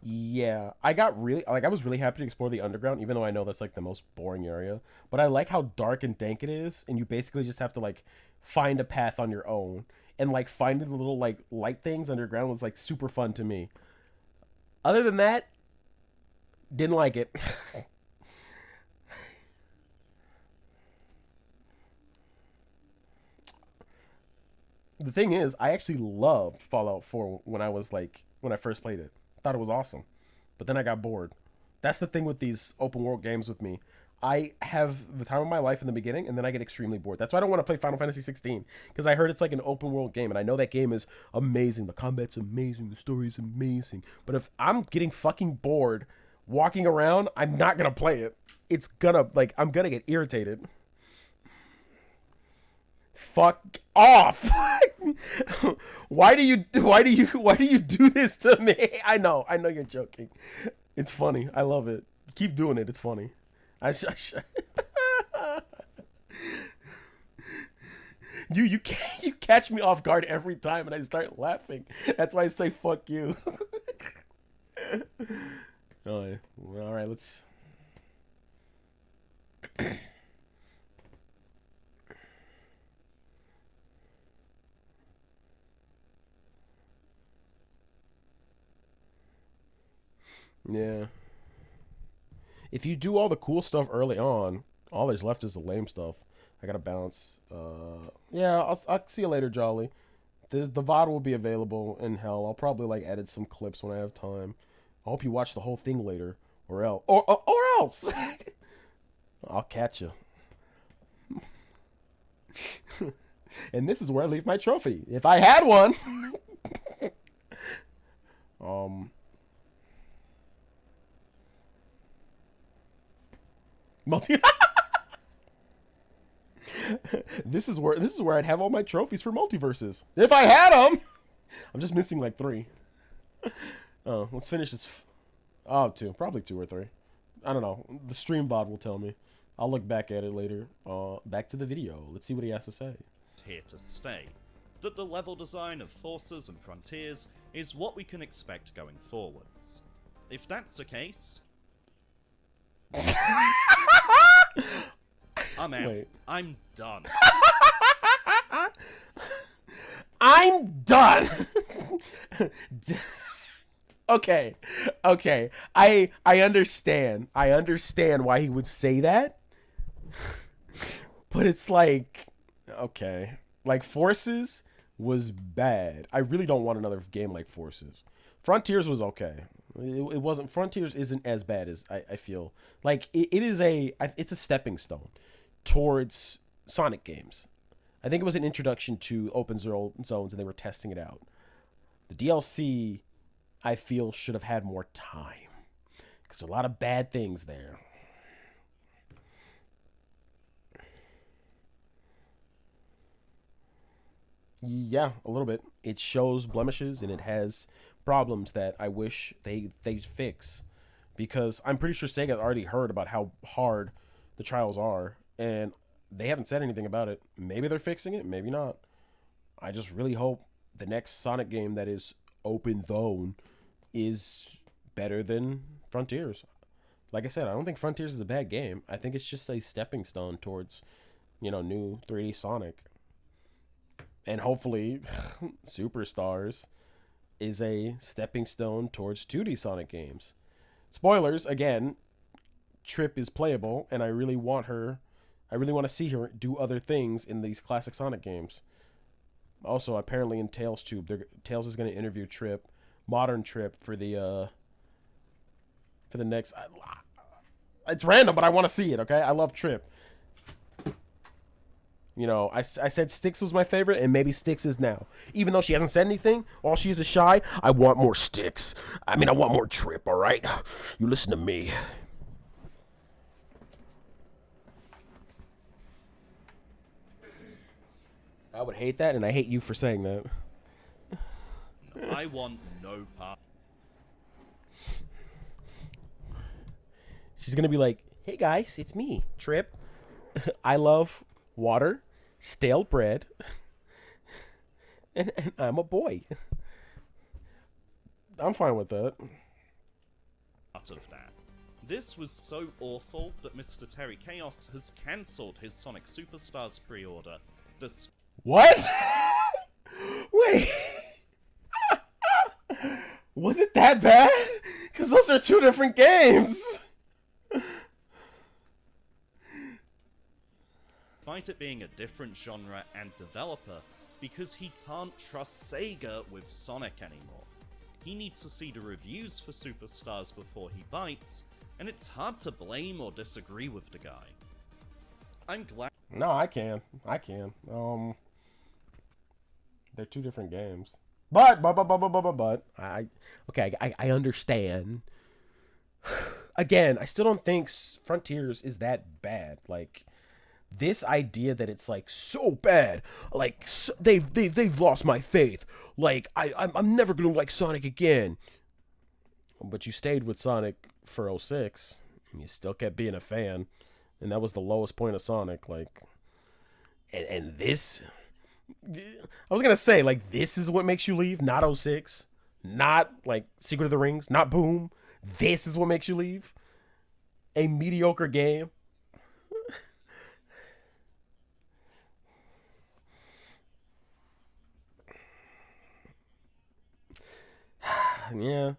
Yeah, I was really happy to explore the underground, even though I know that's like the most boring area. But I like how dark and dank it is, and you basically just have to like find a path on your own. And like finding the little like light things underground was like super fun to me. Other than that, didn't like it. The thing is, I actually loved Fallout 4 when I first played it. Thought it was awesome. But then I got bored. That's the thing with these open world games with me. I have the time of my life in the beginning, and then I get extremely bored. That's why I don't want to play Final Fantasy 16, because I heard it's like an open world game, and I know that game is amazing. The combat's amazing. The story's amazing. But if I'm getting fucking bored walking around, I'm not going to play it. I'm going to get irritated. Fuck off. Why do you do this to me? I know you're joking. It's funny. I love it. Keep doing it. It's funny. You catch me off guard every time and I start laughing. That's why I say fuck you. Oh, yeah. Well, all right, let's yeah. If you do all the cool stuff early on, all there's left is the lame stuff. I gotta bounce. Yeah, I'll see you later, Jolly. The VOD will be available in hell. I'll probably like edit some clips when I have time. I hope you watch the whole thing later, or else. I'll catch you. And this is where I leave my trophy, if I had one. Multi. This is where I'd have all my trophies for multiverses if I had them. I'm just missing like 3. Oh, let's finish this. Oh, 2, probably 2 or 3. I don't know. The stream VOD will tell me. I'll look back at it later. Back to the video. Let's see what he has to say. Here to stay. That the level design of Forces and Frontiers is what we can expect going forwards. If that's the case, I'm out. Wait. I'm done. I'm done. Okay. I understand. I understand why he would say that. But it's like, okay. Like, Forces was bad. I really don't want another game like Forces. Frontiers was okay. It wasn't. Frontiers isn't as bad as I feel. Like, it's a stepping stone towards Sonic games. I think it was an introduction to open zones, and they were testing it out. The DLC, I feel, should have had more time, because there's a lot of bad things there. Yeah, a little bit. It shows blemishes, and it has problems that I wish they fix, because I'm pretty sure Sega already heard about how hard the trials are, and they haven't said anything about it. Maybe they're fixing it, maybe not. I just really hope the next Sonic game that is open zone is better than Frontiers. Like I said, I don't think Frontiers is a bad game. I think it's just a stepping stone towards, new 3D Sonic. And hopefully, Superstars is a stepping stone towards 2D Sonic games. Spoilers, again, Trip is playable, and I really want to see her do other things in these classic Sonic games. Also, apparently in Tails Tube, Tails is going to interview Trip, modern Trip, for the next... It's random, but I want to see it, okay? I love Trip. You know, I said Styx was my favorite, and maybe Styx is now. Even though she hasn't said anything, all she is shy, I want more Styx. I mean, I want more Trip, alright? You listen to me. I would hate that, and I hate you for saying that. I want no part. She's gonna be like, hey guys, it's me, Trip. I love water, stale bread, and I'm a boy. I'm fine with that. Out of that. This was so awful that Mr. Terry Chaos has cancelled his Sonic Superstars pre-order. What? Wait. Was it that bad? Because those are two different games. Despite it being a different genre and developer, because he can't trust Sega with Sonic anymore. He needs to see the reviews for Superstars before he bites, and it's hard to blame or disagree with the guy. I'm glad. No, I can. They're two different games. But I understand. Again, I still don't think Frontiers is that bad. Like, this idea that it's like so bad, like they've lost my faith. Like I'm never gonna like Sonic again. But you stayed with Sonic for 06, and you still kept being a fan, and that was the lowest point of Sonic. Like, and this, I was gonna say, like, this is what makes you leave, not 06, not like Secret of the Rings, not Boom. This is what makes you leave. A mediocre game. Yeah,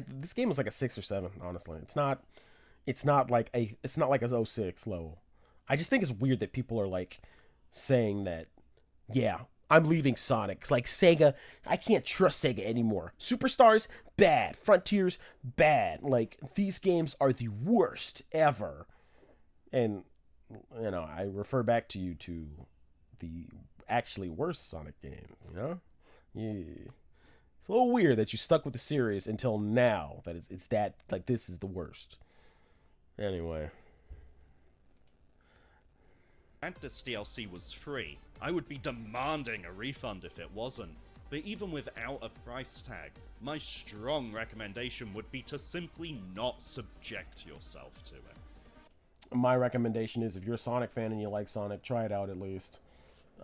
this game is like a 6 or 7. Honestly, it's not like a 06 level. I just think it's weird that people are like saying that. Yeah, I'm leaving Sonic. It's like Sega, I can't trust Sega anymore. Superstars, bad. Frontiers, bad. Like, these games are the worst ever. And you know, I refer back to you to the actually worst Sonic game. You know, yeah. It's a little weird that you stuck with the series until now. That it's that, like, this is the worst. Anyway. And this DLC was free. I would be demanding a refund if it wasn't. But even without a price tag, my strong recommendation would be to simply not subject yourself to it. My recommendation is, if you're a Sonic fan and you like Sonic, try it out at least.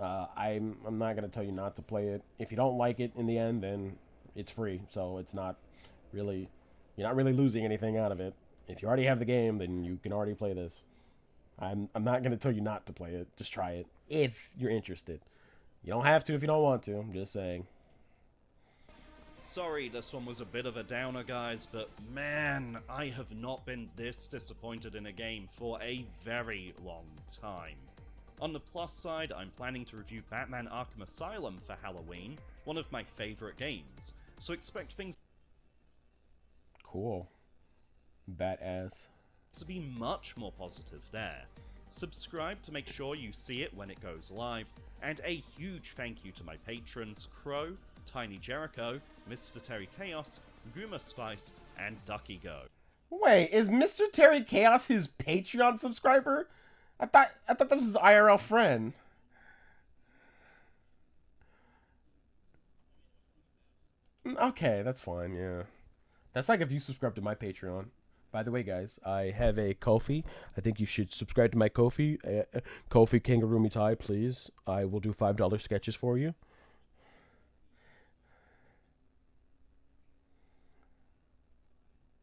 I'm not going to tell you not to play it. If you don't like it in the end, then it's free, so it's not really, you're not really losing anything out of it. If you already have the game, then you can already play this. I'm not going to tell you not to play it. Just try it if you're interested. You don't have to if you don't want to. I'm just saying. Sorry, this one was a bit of a downer, guys, but man, I have not been this disappointed in a game for a very long time. On the plus side, I'm planning to review Batman Arkham Asylum for Halloween, one of my favorite games, so expect things cool. Badass. To be much more positive there. Subscribe to make sure you see it when it goes live, and a huge thank you to my patrons Crow, Tiny Jericho, Mr. Terry Chaos, Guma Spice, and Ducky Go. Wait, is Mr. Terry Chaos his Patreon subscriber? I thought that was his IRL friend. Okay, that's fine, yeah. That's like if you subscribe to my Patreon. By the way, guys, I have a Ko-fi. I think you should subscribe to my Ko-fi. Ko-fi Kangaroo Mitai, please. I will do $5 sketches for you.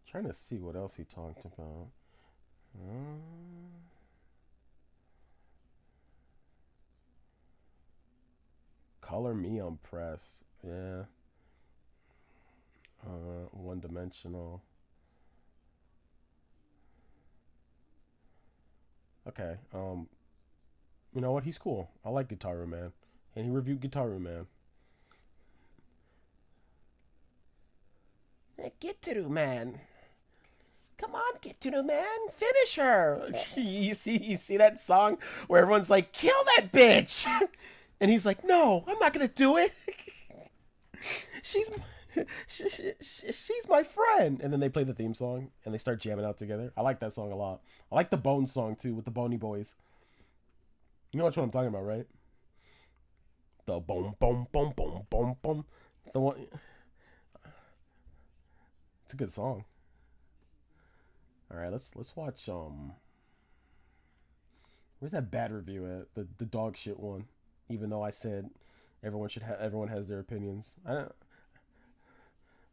Trying to see what else he talked about. Color me on press. Yeah. One dimensional. Okay. You know what? He's cool. I like Guitar Man, and he reviewed Guitar Man. Get to the man. Come on, get to the man. Finish her. You see that song where everyone's like, kill that bitch. And he's like, no, I'm not going to do it. she's my friend. And then they play the theme song and they start jamming out together. I like that song a lot. I like the Bone song too with the Boney Boys. You know which one I'm talking about, right? The boom, boom, boom, boom, boom, boom. The one. It's a good song. All right, let's watch. Where's that bad review at? The dog shit one. Even though I said everyone has their opinions.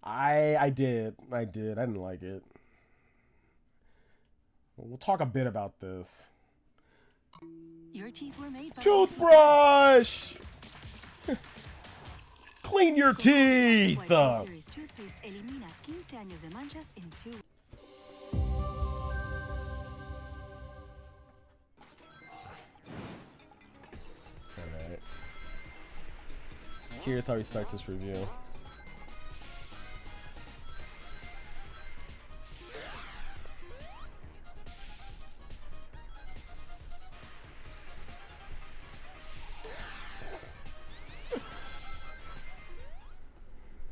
I did. I didn't like it. We'll talk a bit about this. Your teeth were made by Toothbrush. Clean your teeth. Series toothpaste elimina 15 años de manchas en 2. Alright. Here's how he starts this review.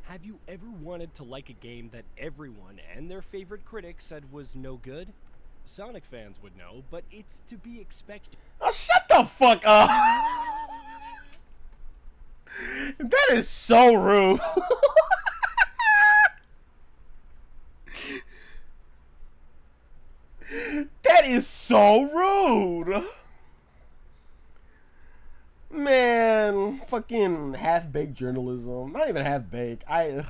Have you ever wanted to like a game that everyone and their favorite critics said was no good? Sonic fans would know, but it's to be expected. Oh, shut the fuck up! That is so rude. That is so rude. Man, fucking half-baked journalism. Not even half-baked. I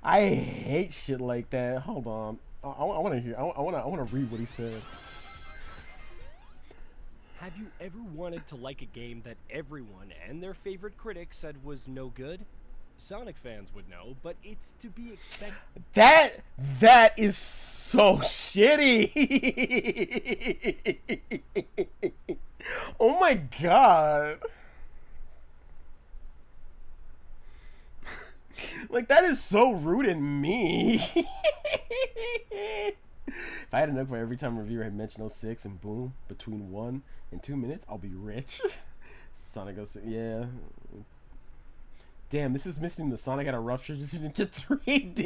hate shit like that. Hold on. I want to hear. I want to read what he said. Have you ever wanted to like a game that everyone and their favorite critics said was no good? Sonic fans would know, but it's to be expected. That is so shitty. Oh my god. Like, that is so rude and me. If I had a note for every time a reviewer had mentioned 06 and boom, between 1 and 2 minutes, I'll be rich. Sonic 06, yeah. Damn, this is missing the Sonic had a rough transition into 3D.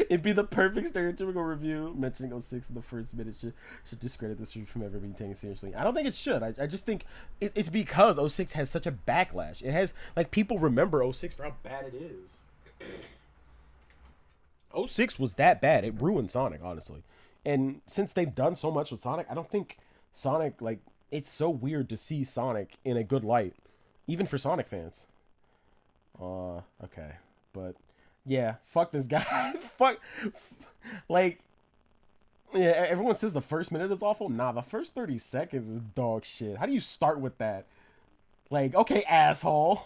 It'd be the perfect stereotypical review. Mentioning 06 in the first minute should discredit this review from ever being taken seriously. I don't think it should. I just think it's because 06 has such a backlash. It has, like, people remember 06 for how bad it is. 06 was that bad. It ruined Sonic, honestly. And since they've done so much with Sonic, I don't think Sonic, like, it's so weird to see Sonic in a good light, even for Sonic fans. Okay, but yeah, fuck this guy. Like, yeah, everyone says the first minute is awful. Nah, the first 30 seconds is dog shit. How do you start with that? Like, okay, asshole.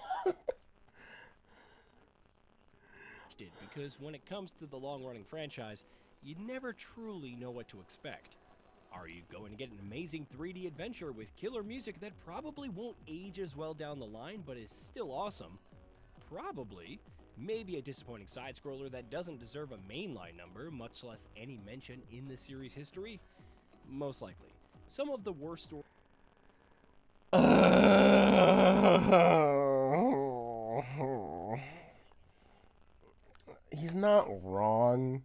Because when it comes to the long-running franchise, you never truly know what to expect. Are you going to get an amazing 3D adventure with killer music that probably won't age as well down the line, but is still awesome? Probably. Maybe a disappointing side-scroller that doesn't deserve a mainline number, much less any mention in the series' history? Most likely. Some of the worst stories. He's not wrong.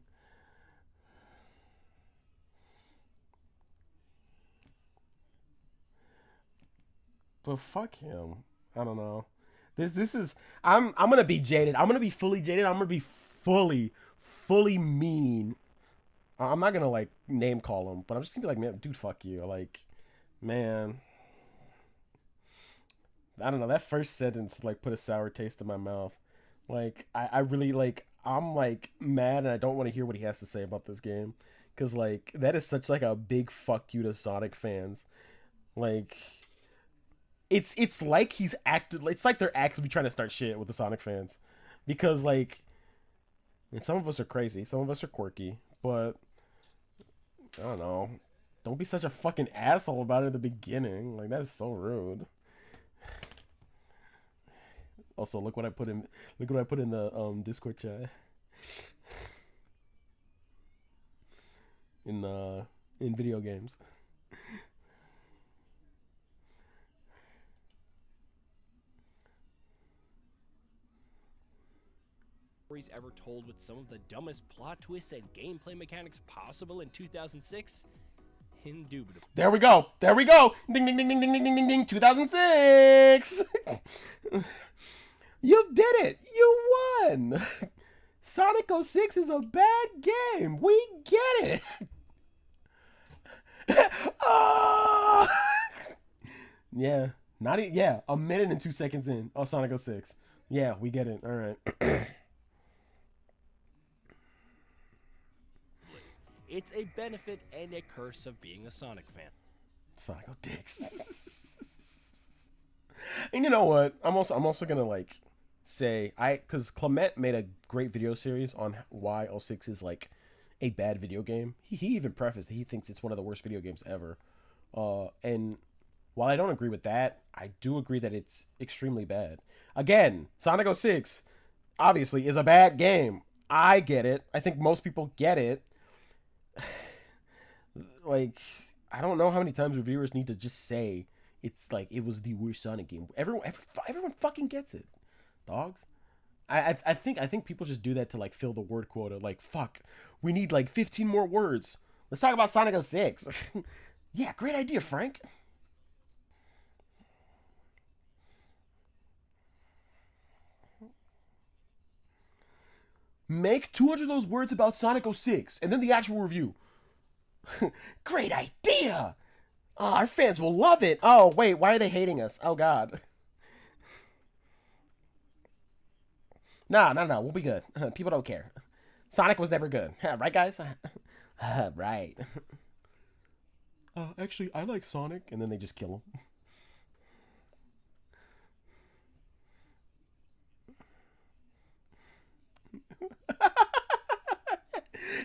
But fuck him. I don't know. This is I'm gonna be jaded. I'm gonna be fully jaded. I'm gonna be fully mean. I'm not gonna like name call him, but I'm just gonna be like, man, dude, fuck you. Like, man, I don't know. That first sentence like put a sour taste in my mouth. Like, I really like. I'm like mad, and I don't want to hear what he has to say about this game, because like that is such like a big fuck you to Sonic fans. Like, it's like he's acted. It's like they're actively trying to start shit with the Sonic fans, because like, and some of us are crazy, some of us are quirky, but I don't know. Don't be such a fucking asshole about it at the beginning. Like, that's so rude. Also, look what I put in. Look what I put in the Discord chat. In video games. Stories ever told with some of the dumbest plot twists and gameplay mechanics possible in 2006? Indubitably. There we go. There we go. Ding ding ding ding ding ding ding ding ding. 2006. You did it. You won. Sonic 06 is a bad game. We get it. Oh! Yeah. Yeah. A minute and 2 seconds in. Oh, Sonic 06. Yeah, we get it. All right. It's a benefit and a curse of being a Sonic fan. Sonic dicks. And you know what? I'm also gonna like say because Clement made a great video series on why 06 is like a bad video game. He even prefaced that he thinks it's one of the worst video games ever. And while I don't agree with that, I do agree that it's extremely bad. Again, Sonic 06 obviously is a bad game. I get it. I think most people get it. Like, I don't know how many times reviewers need to just say it's like it was the worst Sonic game. Everyone fucking gets it, dog. I think people just do that to like fill the word quota. Like, fuck, we need like 15 more words. Let's talk about Sonic 06. Yeah, great idea, Frank. Make 200 of those words about Sonic 06, and then the actual review. Great idea! Oh, our fans will love it. Oh, wait, why are they hating us? Oh, God. No, we'll be good. People don't care. Sonic was never good. Right, guys? Right. Actually, I like Sonic. And then they just kill him.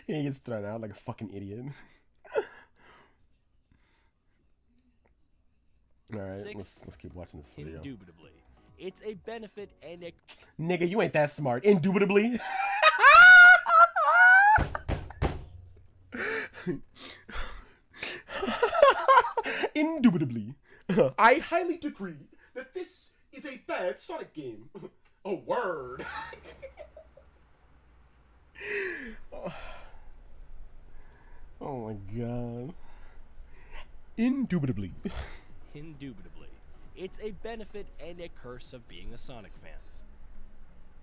He gets thrown out like a fucking idiot. Alright, let's keep watching this video. Indubitably. It's a benefit and a... Nigga, you ain't that smart. Indubitably. Indubitably. I highly decree that this is a bad Sonic game. A word. Oh my god. Indubitably. Indubitably. It's a benefit and a curse of being a Sonic fan.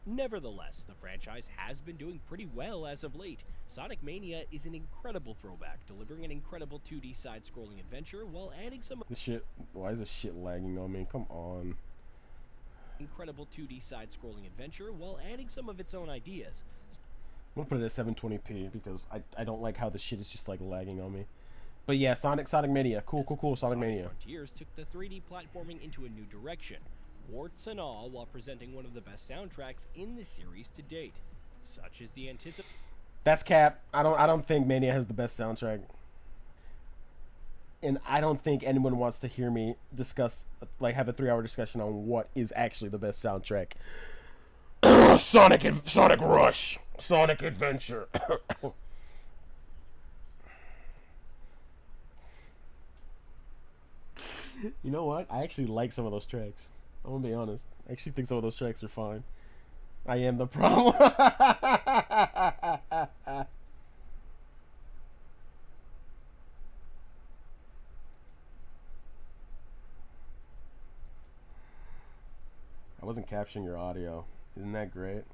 Nevertheless, the franchise has been doing pretty well as of late. Sonic Mania is an incredible throwback, delivering an incredible 2D side-scrolling adventure while adding some... Why is this shit lagging on me? Come on. Incredible 2D side-scrolling adventure while adding some of its own ideas. I'm gonna put it at 720p because I don't like how the shit is just like lagging on me. But yeah, Sonic Mania. Cool. Sonic Mania. Frontiers took the 3D platforming into a new direction, warts and all, while presenting one of the best soundtracks in the series to date. Such is the anticipated... That's cap. I don't think Mania has the best soundtrack. And I don't think anyone wants to hear me discuss, like, have a 3-hour discussion on what is actually the best soundtrack. Sonic Rush. Sonic Adventure. You know what? I actually like some of those tracks. I'm gonna be honest. I actually think some of those tracks are fine. I am the problem. I wasn't capturing your audio. Isn't that great?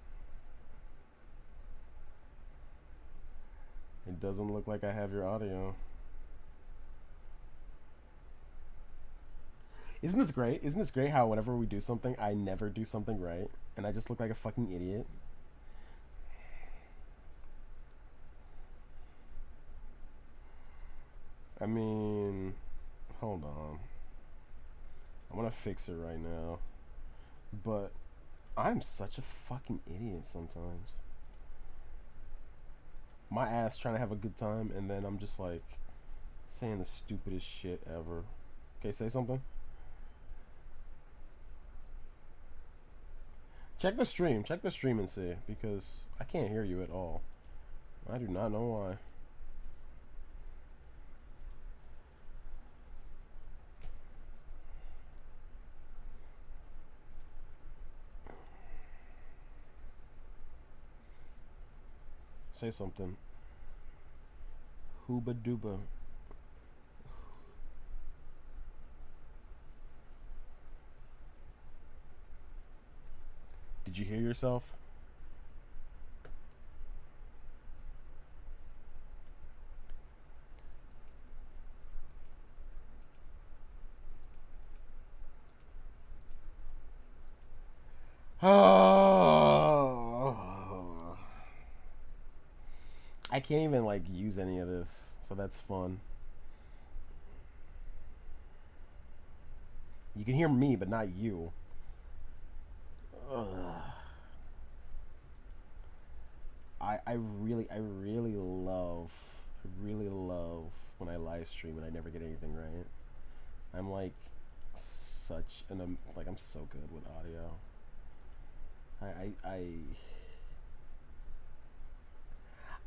It doesn't look like I have your audio. Isn't this great? Isn't this great how whenever we do something, I never do something right, and I just look like a fucking idiot? I mean, hold on. I'm gonna fix it right now. But I'm such a fucking idiot sometimes. My ass trying to have a good time, and then I'm just like saying the stupidest shit ever. Okay, say something. Check the stream and see, because I can't hear you at all. I do not know why. Say something. Hooba dooba. Did you hear yourself? Oh, I can't even like use any of this, so that's fun. You can hear me, but not you. Ugh. I really love when I live stream and I never get anything right. I'm like such an like I'm so good with audio.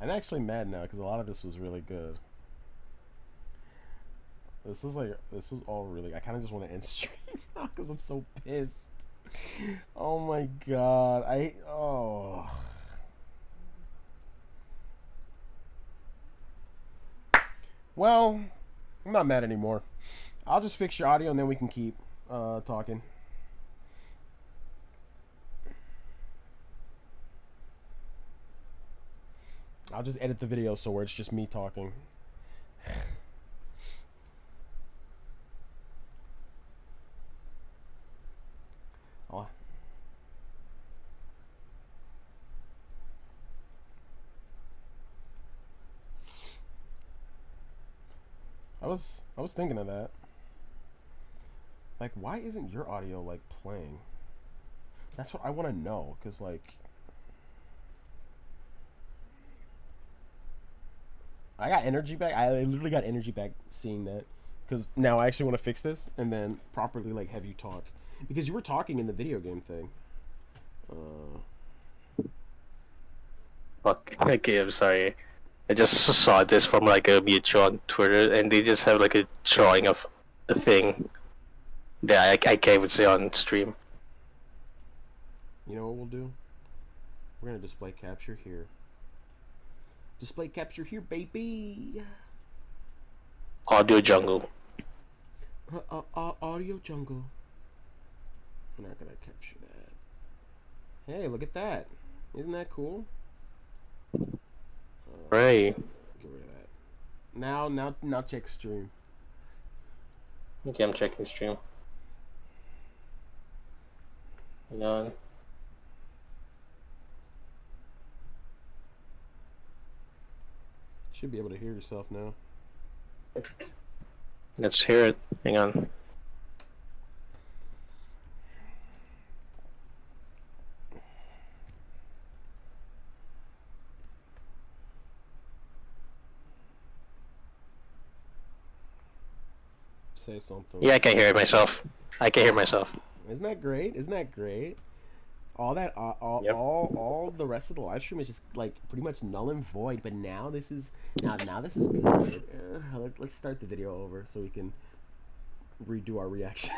I'm actually mad now because a lot of this was really good. This was all really. I kind of just want to end stream now because I'm so pissed. Oh my god. Oh. Well, I'm not mad anymore. I'll just fix your audio and then we can keep talking. I'll just edit the video so where it's just me talking. Oh. I was thinking of that. Like, why isn't your audio like playing? That's what I want to know, cause like I got energy back. I literally got energy back seeing that, because now I actually want to fix this and then properly like have you talk, because you were talking in the video game thing. Fuck. Okay, I'm sorry. I just saw this from like a mutual on Twitter, and they just have like a drawing of a thing that I can't even say on stream. You know what we'll do? We're gonna display capture here. Display capture here, baby. Audio jungle. Audio jungle. We're not gonna capture that. Hey, look at that. Isn't that cool? Right. Get rid of that. Now check stream. Okay, I'm checking stream. Hang on. Should be able to hear yourself now. Let's hear it. Hang on. Say something. Yeah, I can hear myself. I can hear myself. Isn't that great? Isn't that great? All that, Yep. all the rest of the live stream is just like pretty much null and void. But now this is now this is good. Let's start the video over so we can redo our reaction.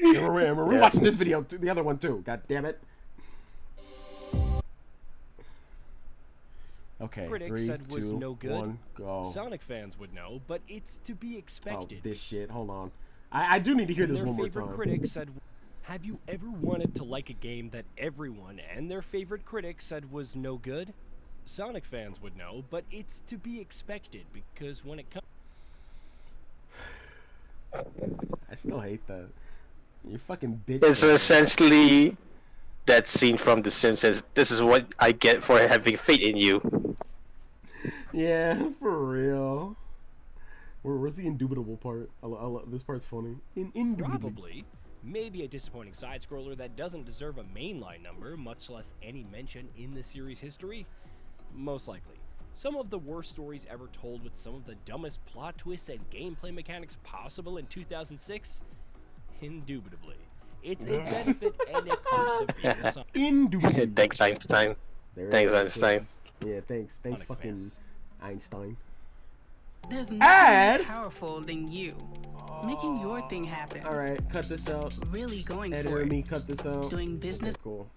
We're rewatching this video, the other one too. God damn it. Okay, Critics 3, said was 2, no good. 1, go. Sonic fans would know, but it's to be expected. Oh, this shit. Hold on. I do need to hear And this one more their time. favorite critics said, have you ever wanted to like a game that everyone and their favorite critics said was no good? Sonic fans would know, but it's to be expected, because when it comes... I still hate that. You fucking bitch. It's essentially that scene from The Simpsons. This is what I get for having faith in you. Yeah, for real. Where's the indubitable part? This part's funny. Indubitably. Probably. Maybe a disappointing side-scroller that doesn't deserve a mainline number, much less any mention in the series' history? Most likely. Some of the worst stories ever told with some of the dumbest plot twists and gameplay mechanics possible in 2006? Indubitably. It's a benefit and a curse of being a Sonic. Indubitably. Thanks, Einstein. Thanks, Einstein. Yeah, thanks fucking Einstein. There's nothing Add. more powerful than you. Making your thing happen. All right, cut this out. Really going Editor for it. me, cut this out. Doing business. Okay, cool.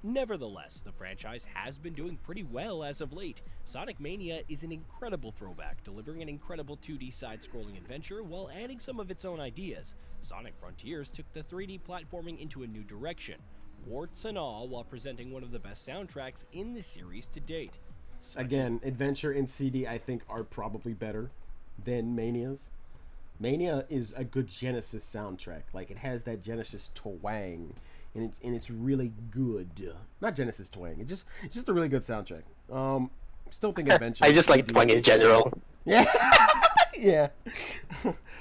Nevertheless, the franchise has been doing pretty well as of late. Sonic Mania is an incredible throwback, delivering an incredible 2D side-scrolling adventure while adding some of its own ideas. Sonic Frontiers took the 3D platforming into a new direction, warts and all, while presenting one of the best soundtracks in the series to date. Again, Adventure and CD I think are probably better than Mania's. Mania is a good Genesis soundtrack. Like, it has that Genesis twang, and it's really good. Not Genesis twang. It's just a really good soundtrack. Still think Adventure. I just like twang in general. Yeah, yeah,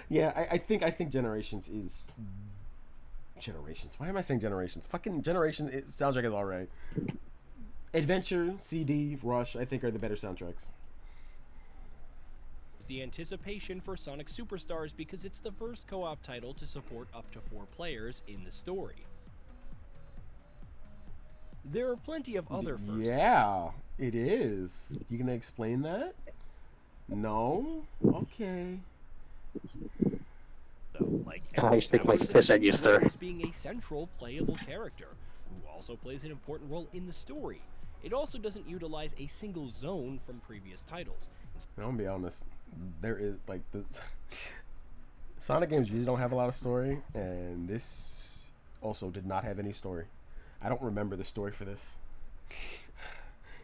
yeah. I think Generations is Generations. Why am I saying Generations? Fucking Generation soundtrack is alright. Adventure, CD, Rush, I think are the better soundtracks. The anticipation for Sonic Superstars because it's the first co-op title to support up to 4 players in the story. There are plenty of other firsts. Yeah, it is. You gonna explain that? No? Okay. Though, like I stick my fist at you, sir. as being a central playable character, who also plays an important role in the story. It also doesn't utilize a single zone from previous titles. I'm gonna be honest. There is like the Sonic games usually don't have a lot of story, and this also did not have any story. I don't remember the story for this.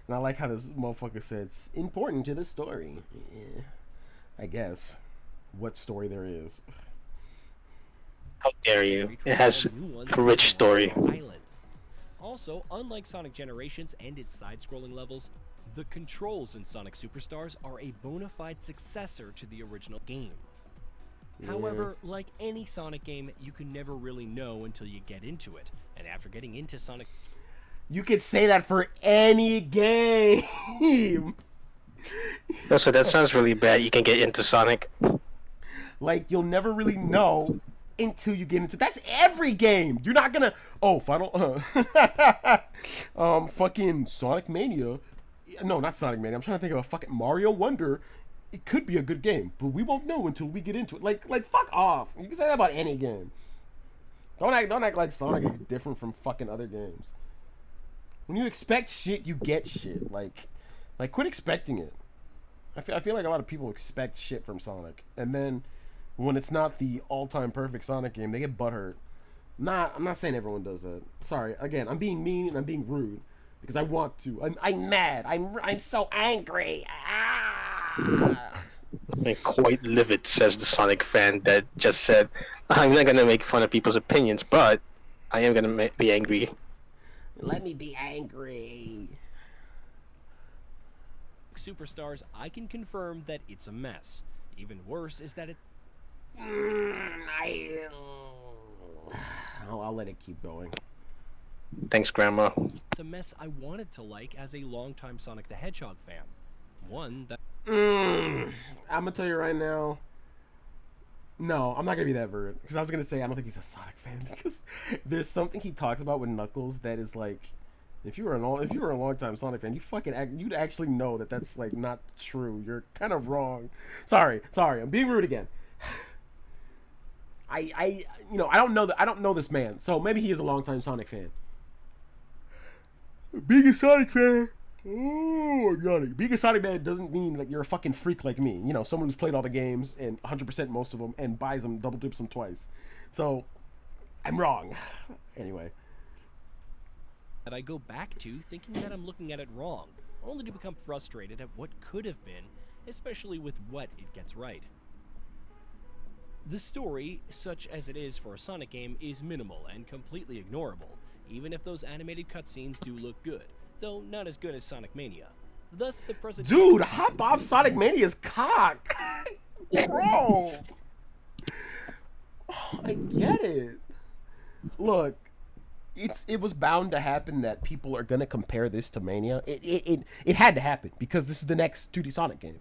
And I like how this motherfucker said it's important to the story. Yeah, I guess. What story there is. How dare you? It has a rich story. Also, unlike Sonic Generations and its side-scrolling levels, the controls in Sonic Superstars are a bona fide successor to the original game. Yeah. However, like any Sonic game, you can never really know until you get into it. And after getting into Sonic... You could say that for any game! So that sounds really bad. You can get into Sonic. Like, you'll never really know until you get into... That's every game! You're not gonna... Oh, fucking Sonic Mania... No, not Sonic Mania. I'm trying to think of a fucking Mario Wonder. It could be a good game, but we won't know until we get into it. Like fuck off. You can say that about any game. Don't act like Sonic is different from fucking other games. When you expect shit, you get shit. Like quit expecting it. I feel like a lot of people expect shit from Sonic, and then when it's not the all-time perfect Sonic game, they get butthurt. I'm not saying everyone does that. Sorry. Again, I'm being mean and I'm being rude. Because I want to. I'm mad. I'm so angry. Ah! I'm quite livid, says the Sonic fan that just said, I'm not gonna make fun of people's opinions, but I am gonna be angry. Let me be angry. Superstars, I can confirm that it's a mess. Even worse is that it... I'll let it keep going. Thanks, Grandma. It's a mess I wanted to like as a longtime Sonic the Hedgehog fan. One that... I'm gonna tell you right now. No, I'm not gonna be that bird. Because I was gonna say I don't think he's a Sonic fan because there's something he talks about with Knuckles that is like, if you were a longtime Sonic fan, you'd actually know that that's like not true. You're kind of wrong. Sorry, I'm being rude again. I don't know this man, so maybe he is a longtime Sonic fan. Being a Sonic fan, oh my god, being a Sonic fan doesn't mean like you're a fucking freak like me. You know, someone who's played all the games and 100% most of them and buys them, double dips them twice. So, I'm wrong. Anyway. that I go back to thinking that I'm looking at it wrong, only to become frustrated at what could have been, especially with what it gets right. The story, such as it is for a Sonic game, is minimal and completely ignorable, even if those animated cutscenes do look good, though not as good as Sonic Mania. Thus, the presentation. Dude, hop off Sonic Mania's cock. Bro. I get it. Look, it was bound to happen that people are gonna compare this to Mania. It had to happen because this is the next 2D Sonic game.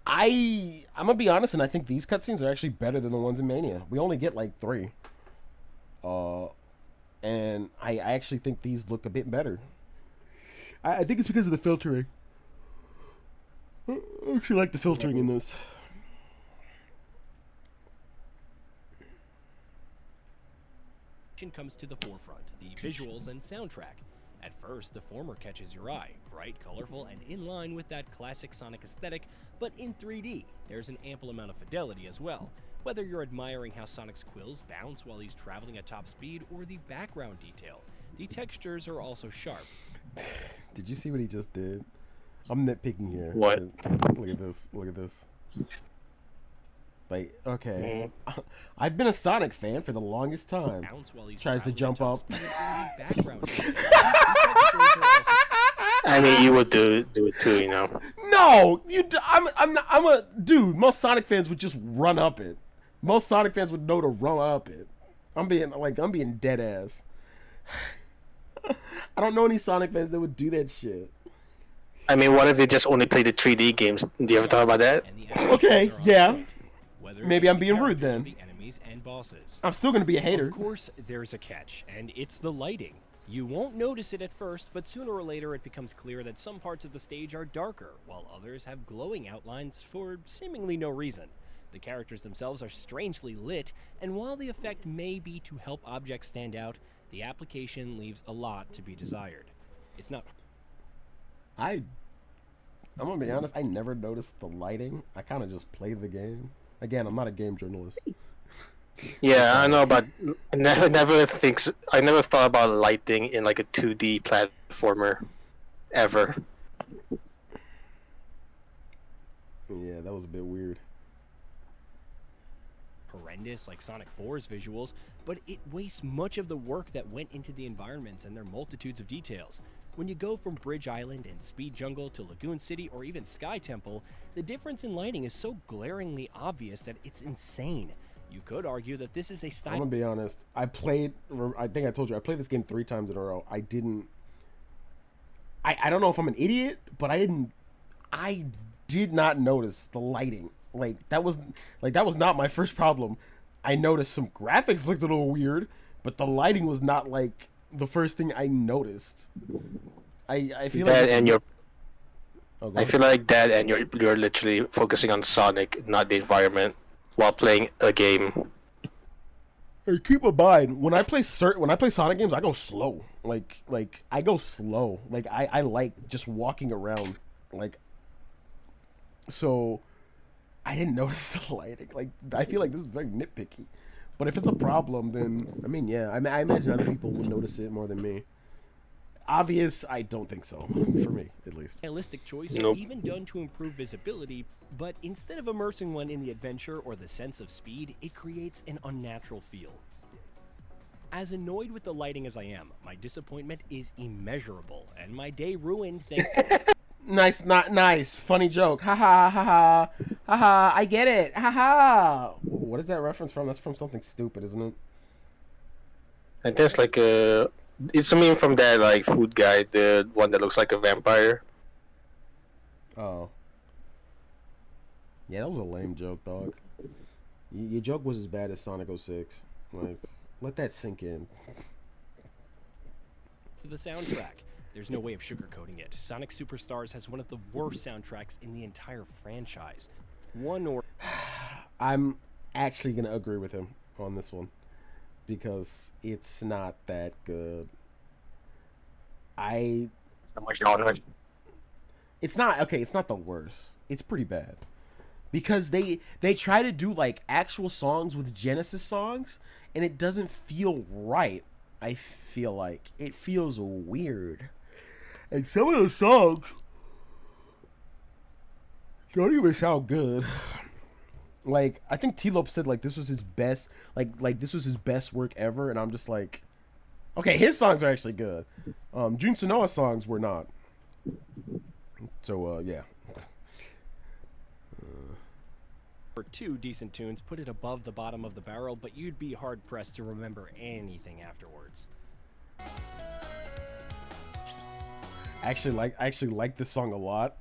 I'm gonna be honest, and I think these cutscenes are actually better than the ones in Mania. We only get like 3. And I actually think these look a bit better. I think it's because of the filtering. I actually like the filtering in this. Comes to the forefront, the visuals and soundtrack. At first, the former catches your eye, bright, colorful, and in line with that classic Sonic aesthetic, but in 3D, there's an ample amount of fidelity as well. Whether you're admiring how Sonic's quills bounce while he's traveling at top speed or the background detail, the textures are also sharp. Did you see what he just did? I'm nitpicking here. What? Look at this. Look at this. Like, okay. I've been a Sonic fan for the longest time. Tries to jump up. I mean, you would do it too, you know. No, I'm a dude. Most Sonic fans would just run up it. Most Sonic fans would know to run up it. I'm being dead ass. I don't know any Sonic fans that would do that shit. I mean, what if they just only play the 3D games? Do you ever thought about that? Okay, yeah. Maybe I'm being rude then. The enemies and bosses. I'm still gonna be a hater. Of course, there's a catch, and it's the lighting. You won't notice it at first, but sooner or later it becomes clear that some parts of the stage are darker, while others have glowing outlines for seemingly no reason. The characters themselves are strangely lit, and while the effect may be to help objects stand out, the application leaves a lot to be desired. It's not... I'm gonna be honest, I never noticed the lighting. I kind of just played the game. Again, I'm not a game journalist. Yeah, I know, but I never thought about lighting in like a 2D platformer, ever. Yeah, that was a bit weird. Horrendous like Sonic 4's visuals, but it wastes much of the work that went into the environments and their multitudes of details. When you go from Bridge Island and Speed Jungle to Lagoon City or even Sky Temple, the difference in lighting is so glaringly obvious that it's insane. You could argue that this is a style. I'm gonna be honest. I think I told you I played this game 3 times in a row. I don't know if I'm an idiot, but I did not notice the lighting. That was not my first problem. I noticed some graphics looked a little weird, but the lighting was not like the first thing I noticed. I feel that like and you're. Oh, I feel like that, and you're literally focusing on Sonic, not the environment, while playing a game. Hey, keep in mind when I play Sonic games, I go slow. Like I go slow. Like I like just walking around. So I didn't notice the lighting. I feel like this is very nitpicky. But if it's a problem, then I mean, yeah, I imagine other people would notice it more than me. Obvious, I don't think so. For me, at least. Stylistic choice or even done to improve visibility, but instead of immersing one in the adventure or the sense of speed, it creates an unnatural feel. As annoyed with the lighting as I am, my disappointment is immeasurable, and my day ruined thanks to... Nice, not nice. Funny joke. Ha ha ha ha. Ha ha, I get it. Ha ha. What is that reference from? That's from something stupid, isn't it? I guess like it's a meme from that like food guy, the one that looks like a vampire. Oh. Yeah, that was a lame joke, dog. Your joke was as bad as Sonic 06. Like, let that sink in. To the soundtrack. There's no way of sugarcoating it. Sonic Superstars has one of the worst soundtracks in the entire franchise. I'm actually going to agree with him on this one. Because it's not that good. It's not, okay, it's not the worst. It's pretty bad. Because they try to do like actual songs with Genesis songs, and it doesn't feel right. I feel like it feels weird. And some of the songs don't even sound good. Like, I think T-Lope said like this was his best, like this was his best work ever, and I'm just like, okay, his songs are actually good. Jun Sonoa's songs were not. So yeah. For 2 decent tunes, put it above the bottom of the barrel, but you'd be hard-pressed to remember anything afterwards. I actually like this song a lot.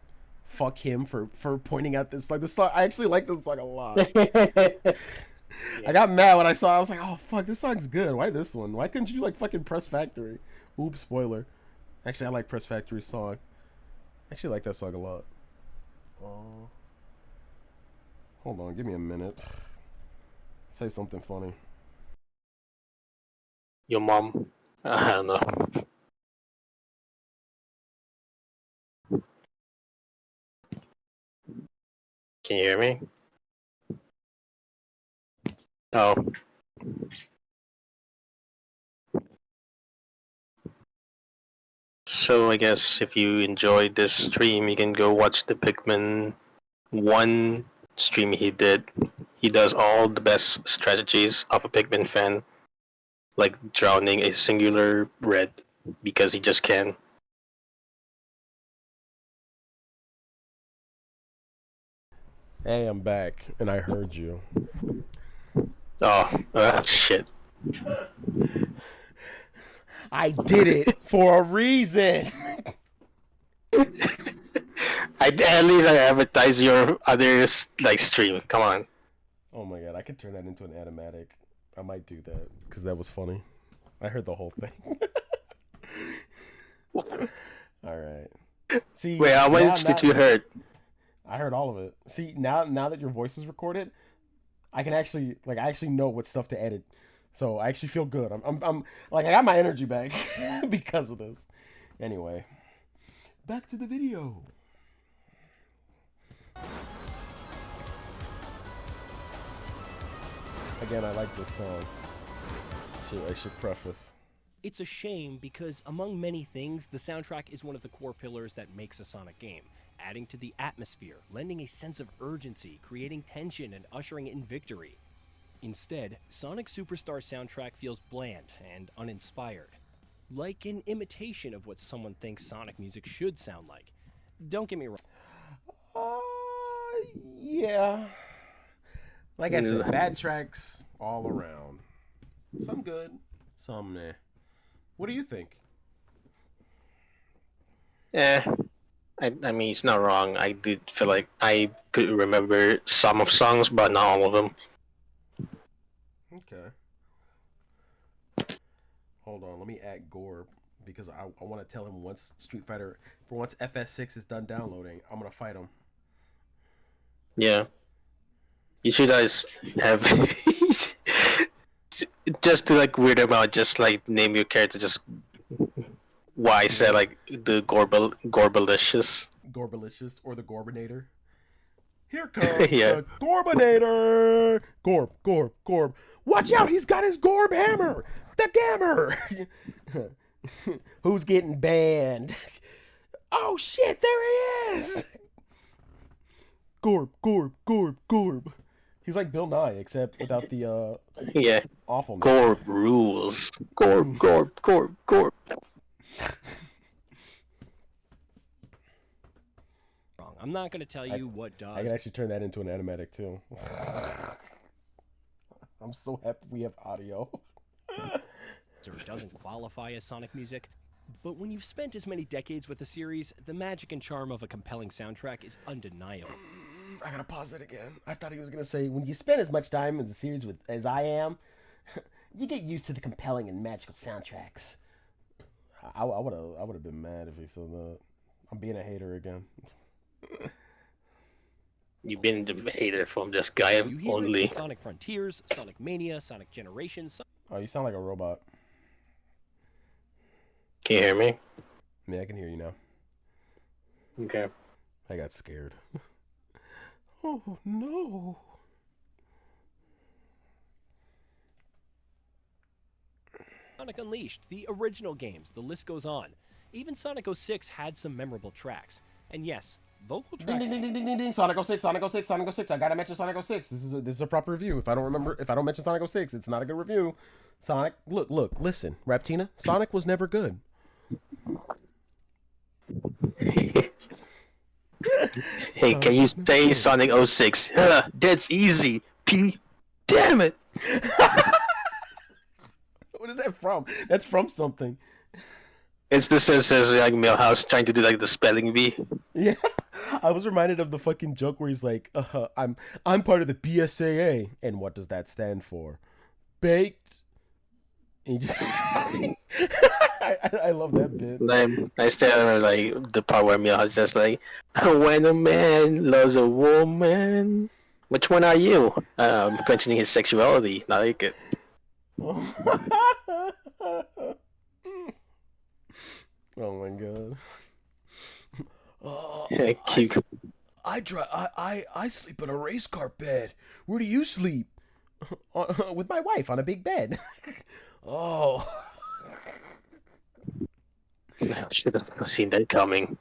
Fuck him for pointing out this song. I actually like this song a lot. I got mad when I saw it. I was like, oh fuck, this song's good. Why this one? Why couldn't you do like fucking Press Factory? Oops, spoiler. Actually, I like Press Factory's song. I actually like that song a lot. Hold on, give me a minute. Say something funny. Your mom. I don't know. Can you hear me? Oh. So I guess if you enjoyed this stream, you can go watch the Pikmin 1 stream he did. He does all the best strategies of a Pikmin fan, like drowning a singular red because he just can. Hey, I'm back, and I heard you. Oh, shit. I did it for a reason. At least I advertise your other like stream. Come on. Oh my god, I could turn that into an animatic. I might do that because that was funny. I heard the whole thing. All right. See, wait, how much did you heard? I heard all of it. See, now that your voice is recorded, I can actually I actually know what stuff to edit. So I actually feel good. I'm like I got my energy back because of this. Anyway, back to the video. Again, I like this song. I should preface. It's a shame because, among many things, the soundtrack is one of the core pillars that makes a Sonic game, adding to the atmosphere, lending a sense of urgency, creating tension, and ushering in victory. Instead, Sonic Superstar soundtrack feels bland and uninspired, like an imitation of what someone thinks Sonic music should sound like. Don't get me wrong. Yeah. Like I said, bad tracks all around. Some good, some nah. What do you think? I mean, he's not wrong. I did feel like I could remember some of songs, but not all of them. Okay. Hold on, let me add Gorb because I want to tell him once once FS6 is done downloading, I'm gonna fight him. Yeah. You should guys have just to like weird him out, just like name your character just why I said like the Gorbalicious. Gorbalicious or the Gorbinator. Here comes yeah. the Gorbinator! Gorb. Watch out, he's got his Gorb hammer! The Gammer! Who's getting banned? Oh shit, there he is! Gorb. He's like Bill Nye, except without the yeah, awfulness. Gorb rules. Gorb. I'm not going to tell you what does. I can actually turn that into an animatic too. I'm so happy we have audio. Or doesn't qualify as Sonic music. But when you've spent as many decades with the series, the magic and charm of a compelling soundtrack is undeniable. I gotta pause it again. I thought he was gonna say, when you spend as much time in the series as I am, you get used to the compelling and magical soundtracks. I would have been mad if he said that. I'm being a hater again. You've been the hater from this guy only. Sonic Frontiers, Sonic Mania, Sonic Generations. Oh, you sound like a robot. Can you hear me? Yeah, I can hear you now. Okay. I got scared. Oh no. Sonic Unleashed, the original games, the list goes on. Even Sonic 06 had some memorable tracks. And yes, vocal tracks. Ding. Sonic 06. I gotta mention Sonic 06. This is a proper review. If I don't mention Sonic 06, it's not a good review. Sonic, look, listen, Raptina. Sonic was never good. Hey, can you say Sonic 06? That's easy. P. Damn it. What is that from? That's from something. It's the Simpsons like Millhouse trying to do like the spelling bee. Yeah, I was reminded of the fucking joke where he's like, I'm part of the BSAA, and what does that stand for? Baked." And he just, I love that bit. I still remember like the part where Millhouse is just like, when a man loves a woman, which one are you? Questioning his sexuality. I like it. Oh my god. I sleep in a race car bed. Where do you sleep? With my wife on a big bed. Oh. I should have seen that coming.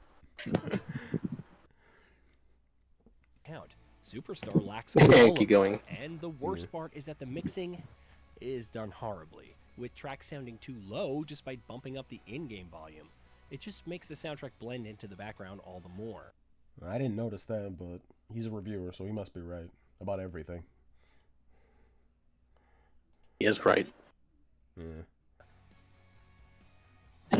Count. Superstar lacks control Keep of going. it, and the worst part is that the mixing is done horribly, with tracks sounding too low just by bumping up the in-game volume. It just makes the soundtrack blend into the background all the more. I didn't notice that, but he's a reviewer, so he must be right about everything. He is right. Yeah.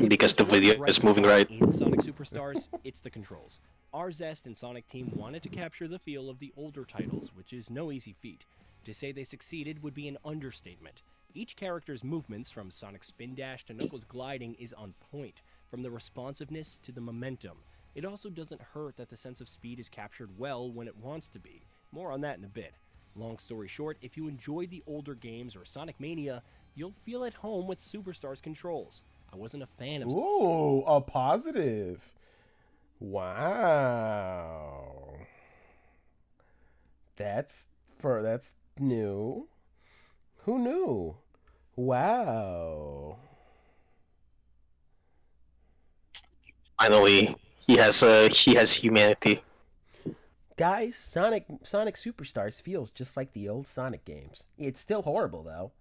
Because the video is moving right. In Sonic Superstars, it's the controls. Our Zest and Sonic team wanted to capture the feel of the older titles, which is no easy feat. To say they succeeded would be an understatement. Each character's movements, from Sonic's spin dash to Knuckles' gliding, is on point, from the responsiveness to the momentum. It also doesn't hurt that the sense of speed is captured well when it wants to be. More on that in a bit. Long story short, if you enjoyed the older games or Sonic Mania, you'll feel at home with Superstars controls. I wasn't a fan of... Ooh, a positive. Wow. That's new. Who knew? Wow. Finally, he has humanity. Guys, Sonic Superstars feels just like the old Sonic games. It's still horrible though.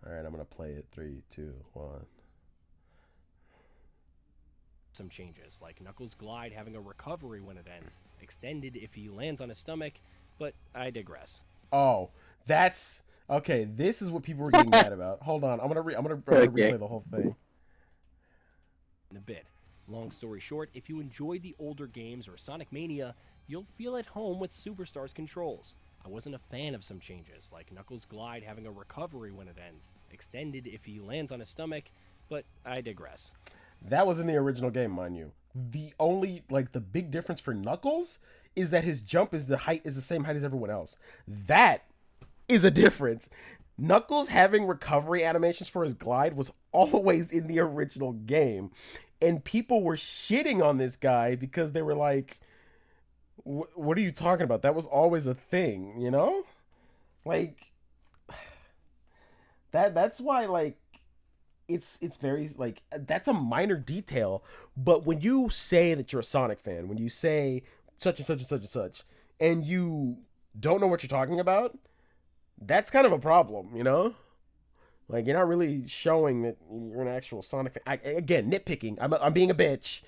All right, I'm gonna play it. 3, 2, 1. Some changes, like Knuckles' glide having a recovery when it ends, extended if he lands on his stomach, but I digress. Oh, that's okay. This is what people were getting mad about. Hold on, I'm gonna replay the whole thing in a bit. Long story short, if you enjoyed the older games or Sonic Mania, you'll feel at home with Superstars controls. I wasn't a fan of some changes, like Knuckles' glide having a recovery when it ends, extended if he lands on his stomach, but I digress. That was in the original game, mind you. The only, the big difference for Knuckles is that his jump is the same height as everyone else. That is a difference. Knuckles having recovery animations for his glide was always in the original game. And people were shitting on this guy because they were like, what are you talking about? That was always a thing, you know? That's why, it's very, that's a minor detail. But when you say that you're a Sonic fan, when you say such and such and such and such, and you don't know what you're talking about, that's kind of a problem, you know? You're not really showing that you're an actual Sonic fan. Again, nitpicking. I'm being a bitch.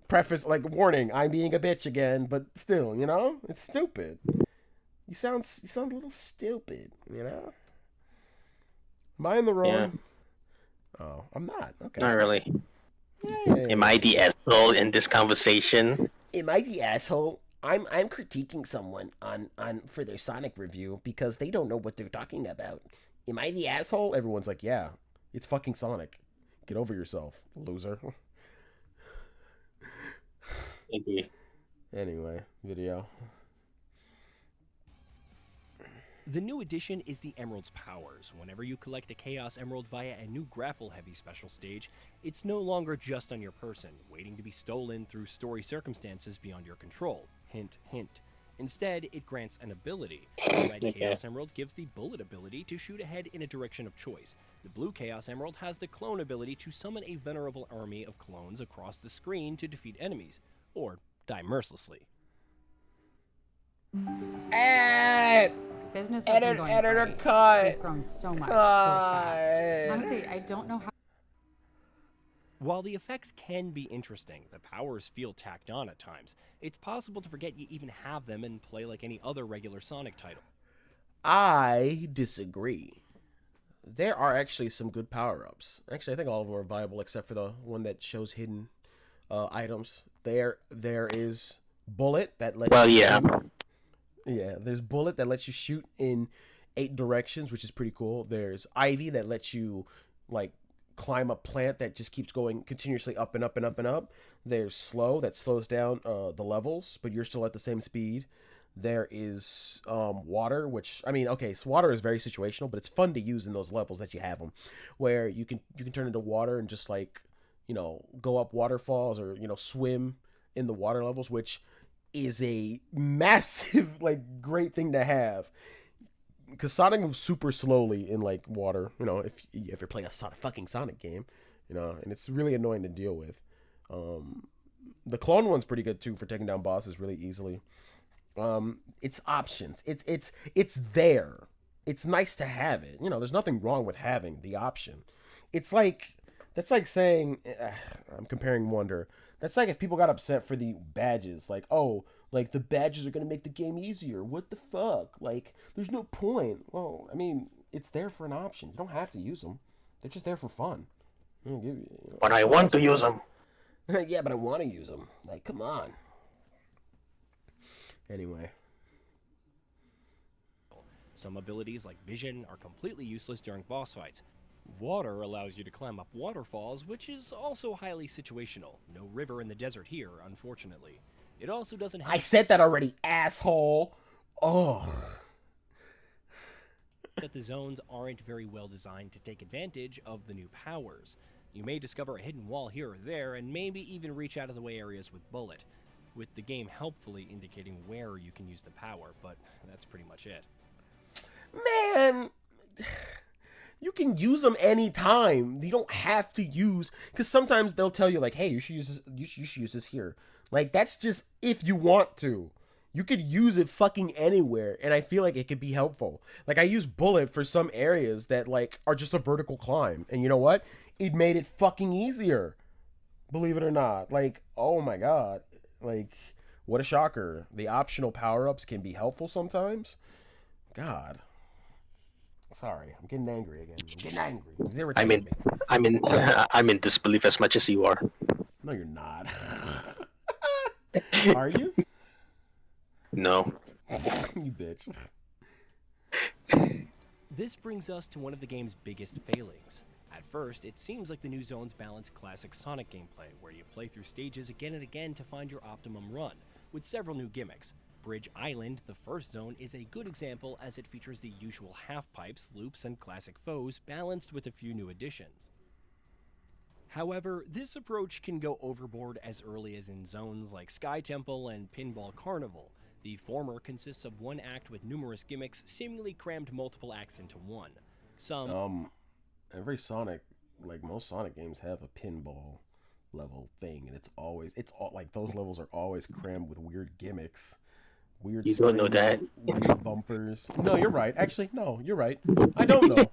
Preface, warning, I'm being a bitch again, but still, you know? It's stupid. You sound a little stupid, you know? Am I in the wrong? Yeah. Oh, I'm not. Okay. Not really. Yay. Am I the asshole in this conversation? Am I the asshole? I'm critiquing someone on for their Sonic review because they don't know what they're talking about. Am I the asshole? Everyone's like, yeah, it's fucking Sonic. Get over yourself, loser. Anyway, video. The new addition is the Emerald's powers. Whenever you collect a Chaos Emerald via a new grapple-heavy special stage, it's no longer just on your person, waiting to be stolen through story circumstances beyond your control. Hint, hint. Instead, it grants an ability. The red Chaos Emerald gives the bullet ability to shoot ahead in a direction of choice. The blue Chaos Emerald has the clone ability to summon a venerable army of clones across the screen to defeat enemies, or die mercilessly. Business has been going great. Cut. We've grown so much, so fast. Honestly, I don't know how. While the effects can be interesting, the powers feel tacked on at times. It's possible to forget you even have them and play like any other regular Sonic title. I disagree. There are actually some good power-ups. Actually, I think all of them are viable except for the one that shows hidden items. There is Bullet that lets Well, you yeah. shoot. Yeah, there's Bullet that lets you shoot in 8 directions, which is pretty cool. There's Ivy that lets you like climb a plant that just keeps going continuously up and up and up and up. There's Slow that slows down the levels, but you're still at the same speed. There is Water, which, I mean, okay, so Water is very situational, but it's fun to use in those levels that you have them, where you can turn into water and just like, you know, go up waterfalls or, you know, swim in the water levels, which is a massive, like, great thing to have. Because Sonic moves super slowly in, like, water, you know, if you're playing a fucking Sonic game, you know, and it's really annoying to deal with. The clone one's pretty good, too, for taking down bosses really easily. It's options. It's there. It's nice to have it. You know, there's nothing wrong with having the option. It's like, that's like saying, I'm comparing Wonder. That's like if people got upset for the badges, like, oh, like the badges are gonna make the game easier. What the fuck? Like, there's no point. Well, I mean, it's there for an option. You don't have to use them. They're just there for fun. But I want to use them. Yeah, but I want to use them. Like, come on. Anyway. Some abilities like Vision are completely useless during boss fights. Water allows you to climb up waterfalls, which is also highly situational. No river in the desert here, unfortunately. It also doesn't have— I said that already, asshole! Ugh. That the zones aren't very well designed to take advantage of the new powers. You may discover a hidden wall here or there, and maybe even reach out of the way areas with Bullet, with the game helpfully indicating where you can use the power, but that's pretty much it. Man, you can use them anytime. You don't have to use, because sometimes they'll tell you like, hey, you should use this, you should use this here. Like, that's just if you want to. You could use it fucking anywhere, and I feel like it could be helpful. Like, I use Bullet for some areas that like are just a vertical climb, and you know what? It made it fucking easier. Believe it or not. Like, oh my god. Like, what a shocker. The optional power-ups can be helpful sometimes. God. Sorry, I'm getting angry again. I'm getting angry. It's irritating me. I'm in disbelief as much as you are. No, you're not. Are you? No. You bitch. This brings us to one of the game's biggest failings. At first, it seems like the new zones balance classic Sonic gameplay, where you play through stages again and again to find your optimum run, with several new gimmicks. Bridge Island, the first zone, is a good example as it features the usual half-pipes, loops, and classic foes, balanced with a few new additions. However, this approach can go overboard as early as in zones like Sky Temple and Pinball Carnival. The former consists of one act with numerous gimmicks, seemingly crammed multiple acts into one. Every Sonic, like most Sonic games, have a pinball level thing, and it's all like those levels are always crammed with weird gimmicks. Weird You don't know that. Weird bumpers. No, you're right. Actually, no, you're right. I don't know.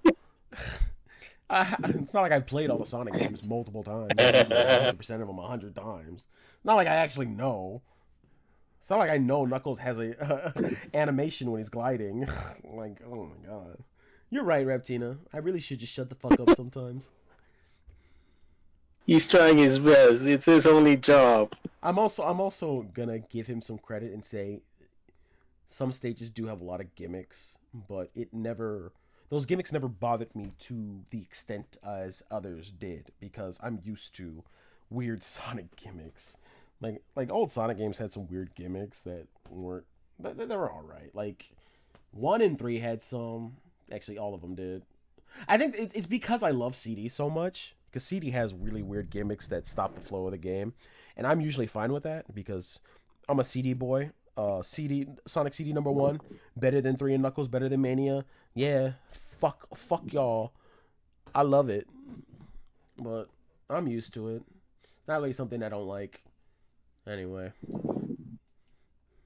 It's not like I've played all the Sonic games multiple times. 100% of them 100 times. Not like I actually know. It's not like I know Knuckles has a animation when he's gliding. Like, oh my god. You're right, Reptina. I really should just shut the fuck up sometimes. He's trying his best. It's his only job. I'm also gonna give him some credit and say some stages do have a lot of gimmicks, but those gimmicks never bothered me to the extent as others did, because I'm used to weird Sonic gimmicks. Like old Sonic games had some weird gimmicks that they were alright. Like 1 and 3 had some. Actually, all of them did. I think it's because I love CD so much, because CD has really weird gimmicks that stop the flow of the game, and I'm usually fine with that because I'm a CD boy. Sonic CD number 1, better than 3 and Knuckles, better than Mania. Yeah, fuck y'all. I love it, but I'm used to it. It's not really something I don't like. Anyway.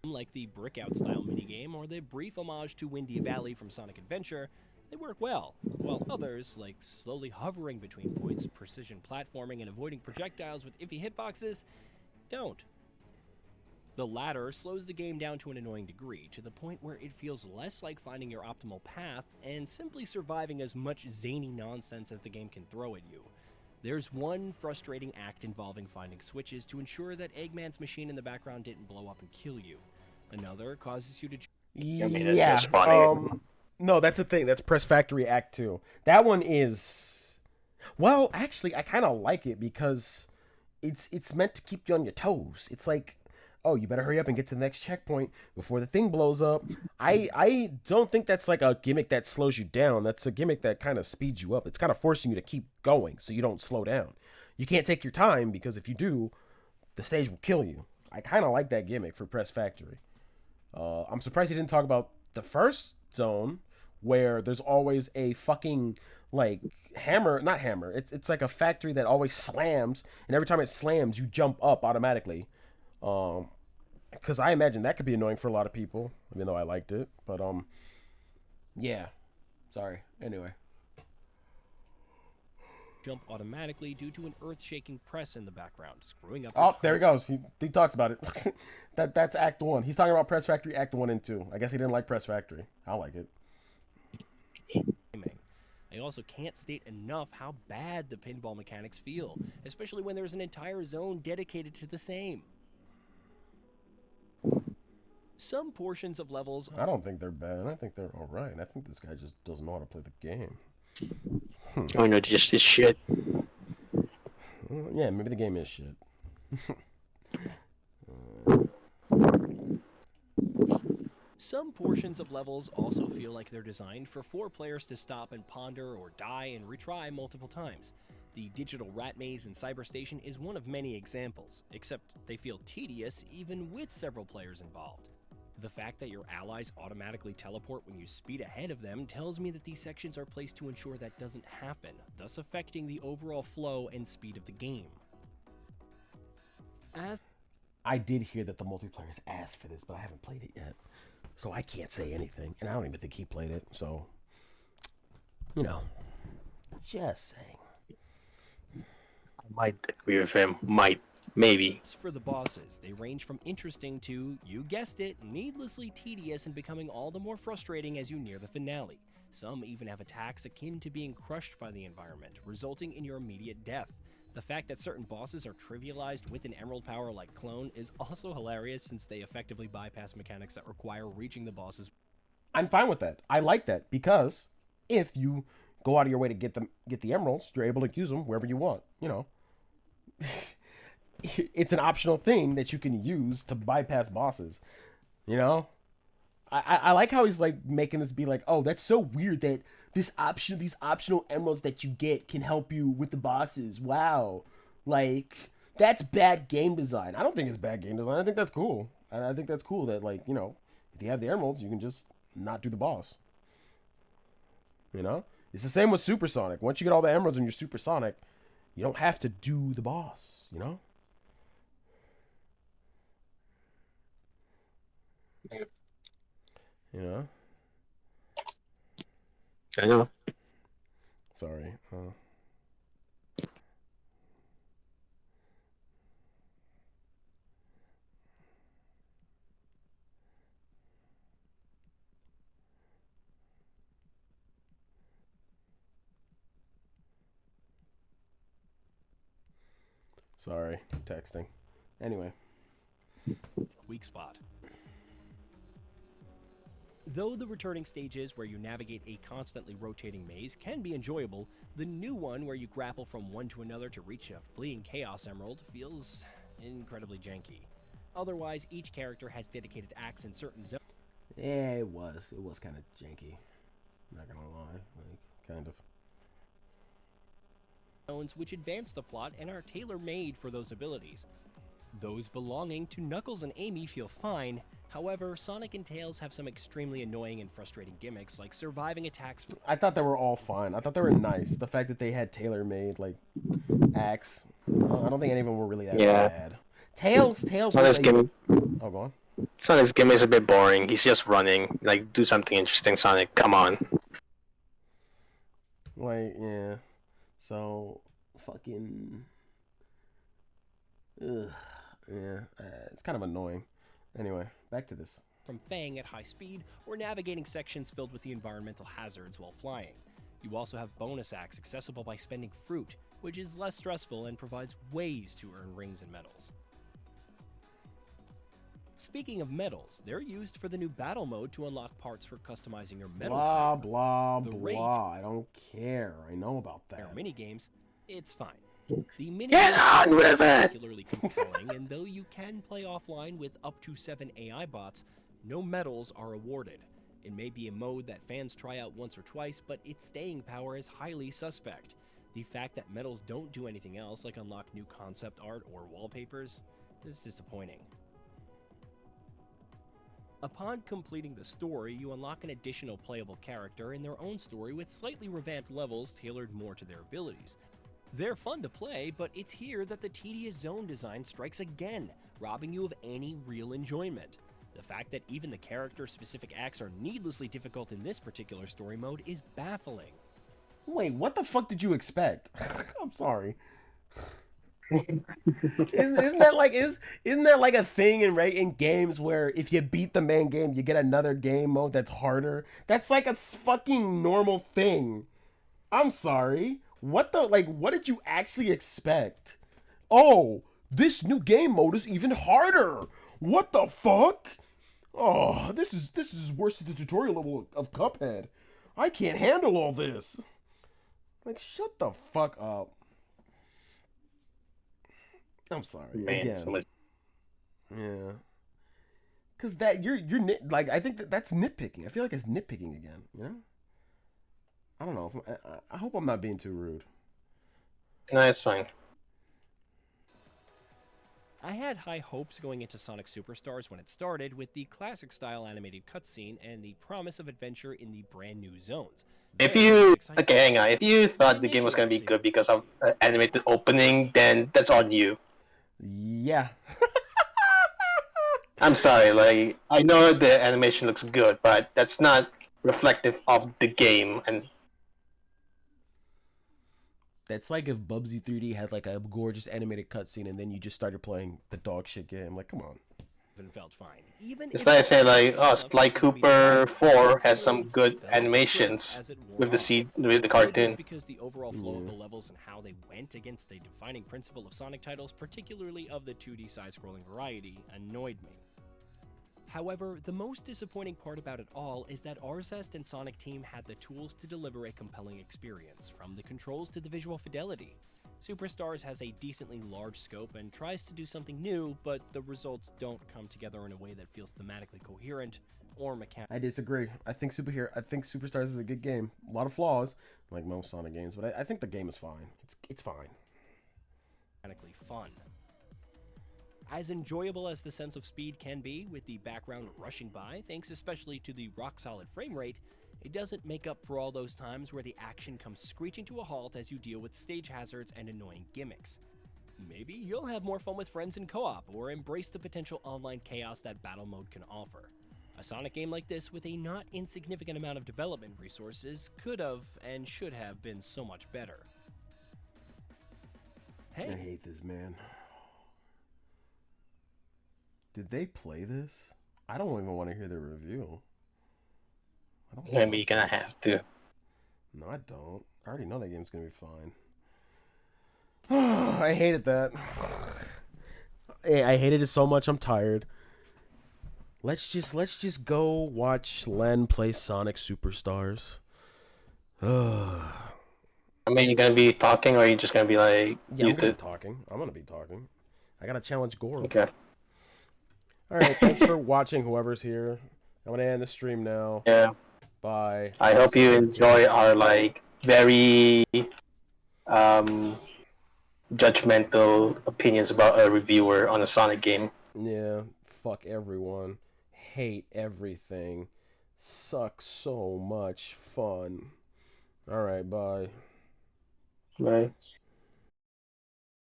Like the Brickout style minigame or the brief homage to Windy Valley from Sonic Adventure, they work well, while others, like slowly hovering between points, precision platforming, and avoiding projectiles with iffy hitboxes, don't. The latter slows the game down to an annoying degree, to the point where it feels less like finding your optimal path and simply surviving as much zany nonsense as the game can throw at you. There's one frustrating act involving finding switches to ensure that Eggman's machine in the background didn't blow up and kill you. Another causes you to... Yeah. No, that's the thing. That's Press Factory Act 2. That one is... Well, actually, I kind of like it because it's meant to keep you on your toes. It's like, oh, you better hurry up and get to the next checkpoint before the thing blows up. I don't think that's like a gimmick that slows you down. That's a gimmick that kind of speeds you up. It's kind of forcing you to keep going so you don't slow down. You can't take your time because if you do, the stage will kill you. I kind of like that gimmick for Press Factory. I'm surprised he didn't talk about the first zone where there's always a fucking like not hammer. It's like a factory that always slams, and every time it slams, you jump up automatically. Because I imagine that could be annoying for a lot of people, even though I liked it. But yeah. Sorry. Anyway. Jump automatically due to an earth-shaking press in the background, screwing up... Oh, there he goes. He talks about it. That's Act 1. He's talking about Press Factory Act 1 and 2. I guess he didn't like Press Factory. I like it. I also can't state enough how bad the pinball mechanics feel, especially when there's an entire zone dedicated to the same. Some portions of levels... I don't think they're bad. I think they're alright. I think this guy just doesn't know how to play the game. Oh no, just this shit. Well, yeah, maybe the game is shit. Some portions of levels also feel like they're designed for 4 players to stop and ponder or die and retry multiple times. The digital rat maze in Cyberstation is one of many examples, except they feel tedious even with several players involved. The fact that your allies automatically teleport when you speed ahead of them tells me that these sections are placed to ensure that doesn't happen, thus affecting the overall flow and speed of the game. I did hear that the multiplayer is ass for this, but I haven't played it yet. So I can't say anything, and I don't even think he played it, so... You know. Just saying. I might agree with him. Might. Maybe. For the bosses, they range from interesting to, you guessed it, needlessly tedious and becoming all the more frustrating as you near the finale. Some even have attacks akin to being crushed by the environment, resulting in your immediate death. The fact that certain bosses are trivialized with an emerald power like Clone is also hilarious since they effectively bypass mechanics that require reaching the bosses. I'm fine with that. I like that because if you go out of your way to get the emeralds, you're able to use them wherever you want, you know. It's an optional thing that you can use to bypass bosses, you know? I like how he's like making this be like, oh, that's so weird that these optional emeralds that you get can help you with the bosses. Wow. Like, that's bad game design. I don't think it's bad game design. I think that's cool. I think that's cool that, like, you know, if you have the emeralds, you can just not do the boss. You know? It's the same with Supersonic. Once you get all the emeralds in your Supersonic, you don't have to do the boss, you know? You know? I know. Sorry. Sorry. Texting. Anyway. Weak spot. Though the returning stages where you navigate a constantly rotating maze can be enjoyable, the new one where you grapple from one to another to reach a fleeing Chaos Emerald feels incredibly janky. Otherwise, each character has dedicated acts in certain zones. Yeah, it was. It was kind of janky. Not gonna lie. Like, kind of. Zones which advance the plot and are tailor-made for those abilities. Those belonging to Knuckles and Amy feel fine. However, Sonic and Tails have some extremely annoying and frustrating gimmicks, like surviving attacks. I thought they were all fine. I thought they were nice. The fact that they had tailor-made, like, acts. I don't think any of them were really that bad. Tails Sonic's gimmick. Oh, go on. Sonic's gimmick is a bit boring. He's just running. Like, do something interesting, Sonic. Come on. Like, yeah. So, fucking. Ugh. Yeah, it's kind of annoying. Anyway, back to this. From Fang at high speed, or navigating sections filled with the environmental hazards while flying. You also have bonus acts accessible by spending fruit, which is less stressful and provides ways to earn rings and medals. Speaking of medals, they're used for the new battle mode to unlock parts for customizing your medal Blah, frame. blah, The blah. I don't care. I know about that. Mini games, it's fine. The mini Get on with it! Particularly compelling, and though you can play offline with up to 7 AI bots, no medals are awarded. It may be a mode that fans try out once or twice, but its staying power is highly suspect. The fact that medals don't do anything else, like unlock new concept art or wallpapers, is disappointing. Upon completing the story, you unlock an additional playable character in their own story with slightly revamped levels tailored more to their abilities. They're fun to play, but it's here that the tedious zone design strikes again, robbing you of any real enjoyment. The fact that even the character-specific acts are needlessly difficult in this particular story mode is baffling. Wait, what the fuck did you expect? I'm sorry. Isn't that like a thing in games where if you beat the main game you get another game mode that's harder? That's like a fucking normal thing. I'm sorry. What did you actually expect? Oh, this new game mode is even harder. What the fuck? Oh, this is worse than the tutorial level of Cuphead. I can't handle all this. Like, shut the fuck up. I'm sorry. Man, Again. Yeah. Cause I think that's nitpicking. I feel like it's nitpicking again. You know. I don't know. I hope I'm not being too rude. No, it's fine. I had high hopes going into Sonic Superstars when it started, with the classic style animated cutscene and the promise of adventure in the brand new zones. If you hang on, if you thought the game was gonna be good because of animated opening, then that's on you. Yeah. I'm sorry, like I know the animation looks good, but that's not reflective of the game. And that's like if Bubsy 3D had like a gorgeous animated cutscene and then you just started playing the dog shit game. Like, come on. Felt fine. Even it's like I say, like, oh, Sly Cooper 4 has some good animations with the cartoon. It's because the overall flow of the levels and how they went against a defining principle of Sonic titles, particularly of the 2D side-scrolling variety, annoyed me. However, the most disappointing part about it all is that Arzest and Sonic Team had the tools to deliver a compelling experience, from the controls to the visual fidelity. Superstars has a decently large scope and tries to do something new, but the results don't come together in a way that feels thematically coherent or mechanical. I disagree. I think Superstars is a good game. A lot of flaws, like most Sonic games, but I think the game is fine. It's fine. Mechanically fun. As enjoyable as the sense of speed can be, with the background rushing by, thanks especially to the rock-solid frame rate, it doesn't make up for all those times where the action comes screeching to a halt as you deal with stage hazards and annoying gimmicks. Maybe you'll have more fun with friends in co-op, or embrace the potential online chaos that battle mode can offer. A Sonic game like this, with a not insignificant amount of development resources, could have and should have been so much better. Hey. I hate this, man. Did they play this? I don't even want to hear the review. Maybe you're gonna have to. No, I don't. I already know that game's gonna be fine. I hated that. I hated it so much. I'm tired. Let's just go watch Len play Sonic Superstars. I mean, you're gonna be talking, or are you just gonna be like? Yeah, I'm gonna be talking. I gotta challenge Gore. Okay. All right. Thanks for watching, whoever's here. I'm gonna end the stream now. Yeah. Bye. I hope you enjoy our very judgmental opinions about a reviewer on a Sonic game. Yeah, fuck everyone. Hate everything. Sucks so much fun. Alright, bye. Bye.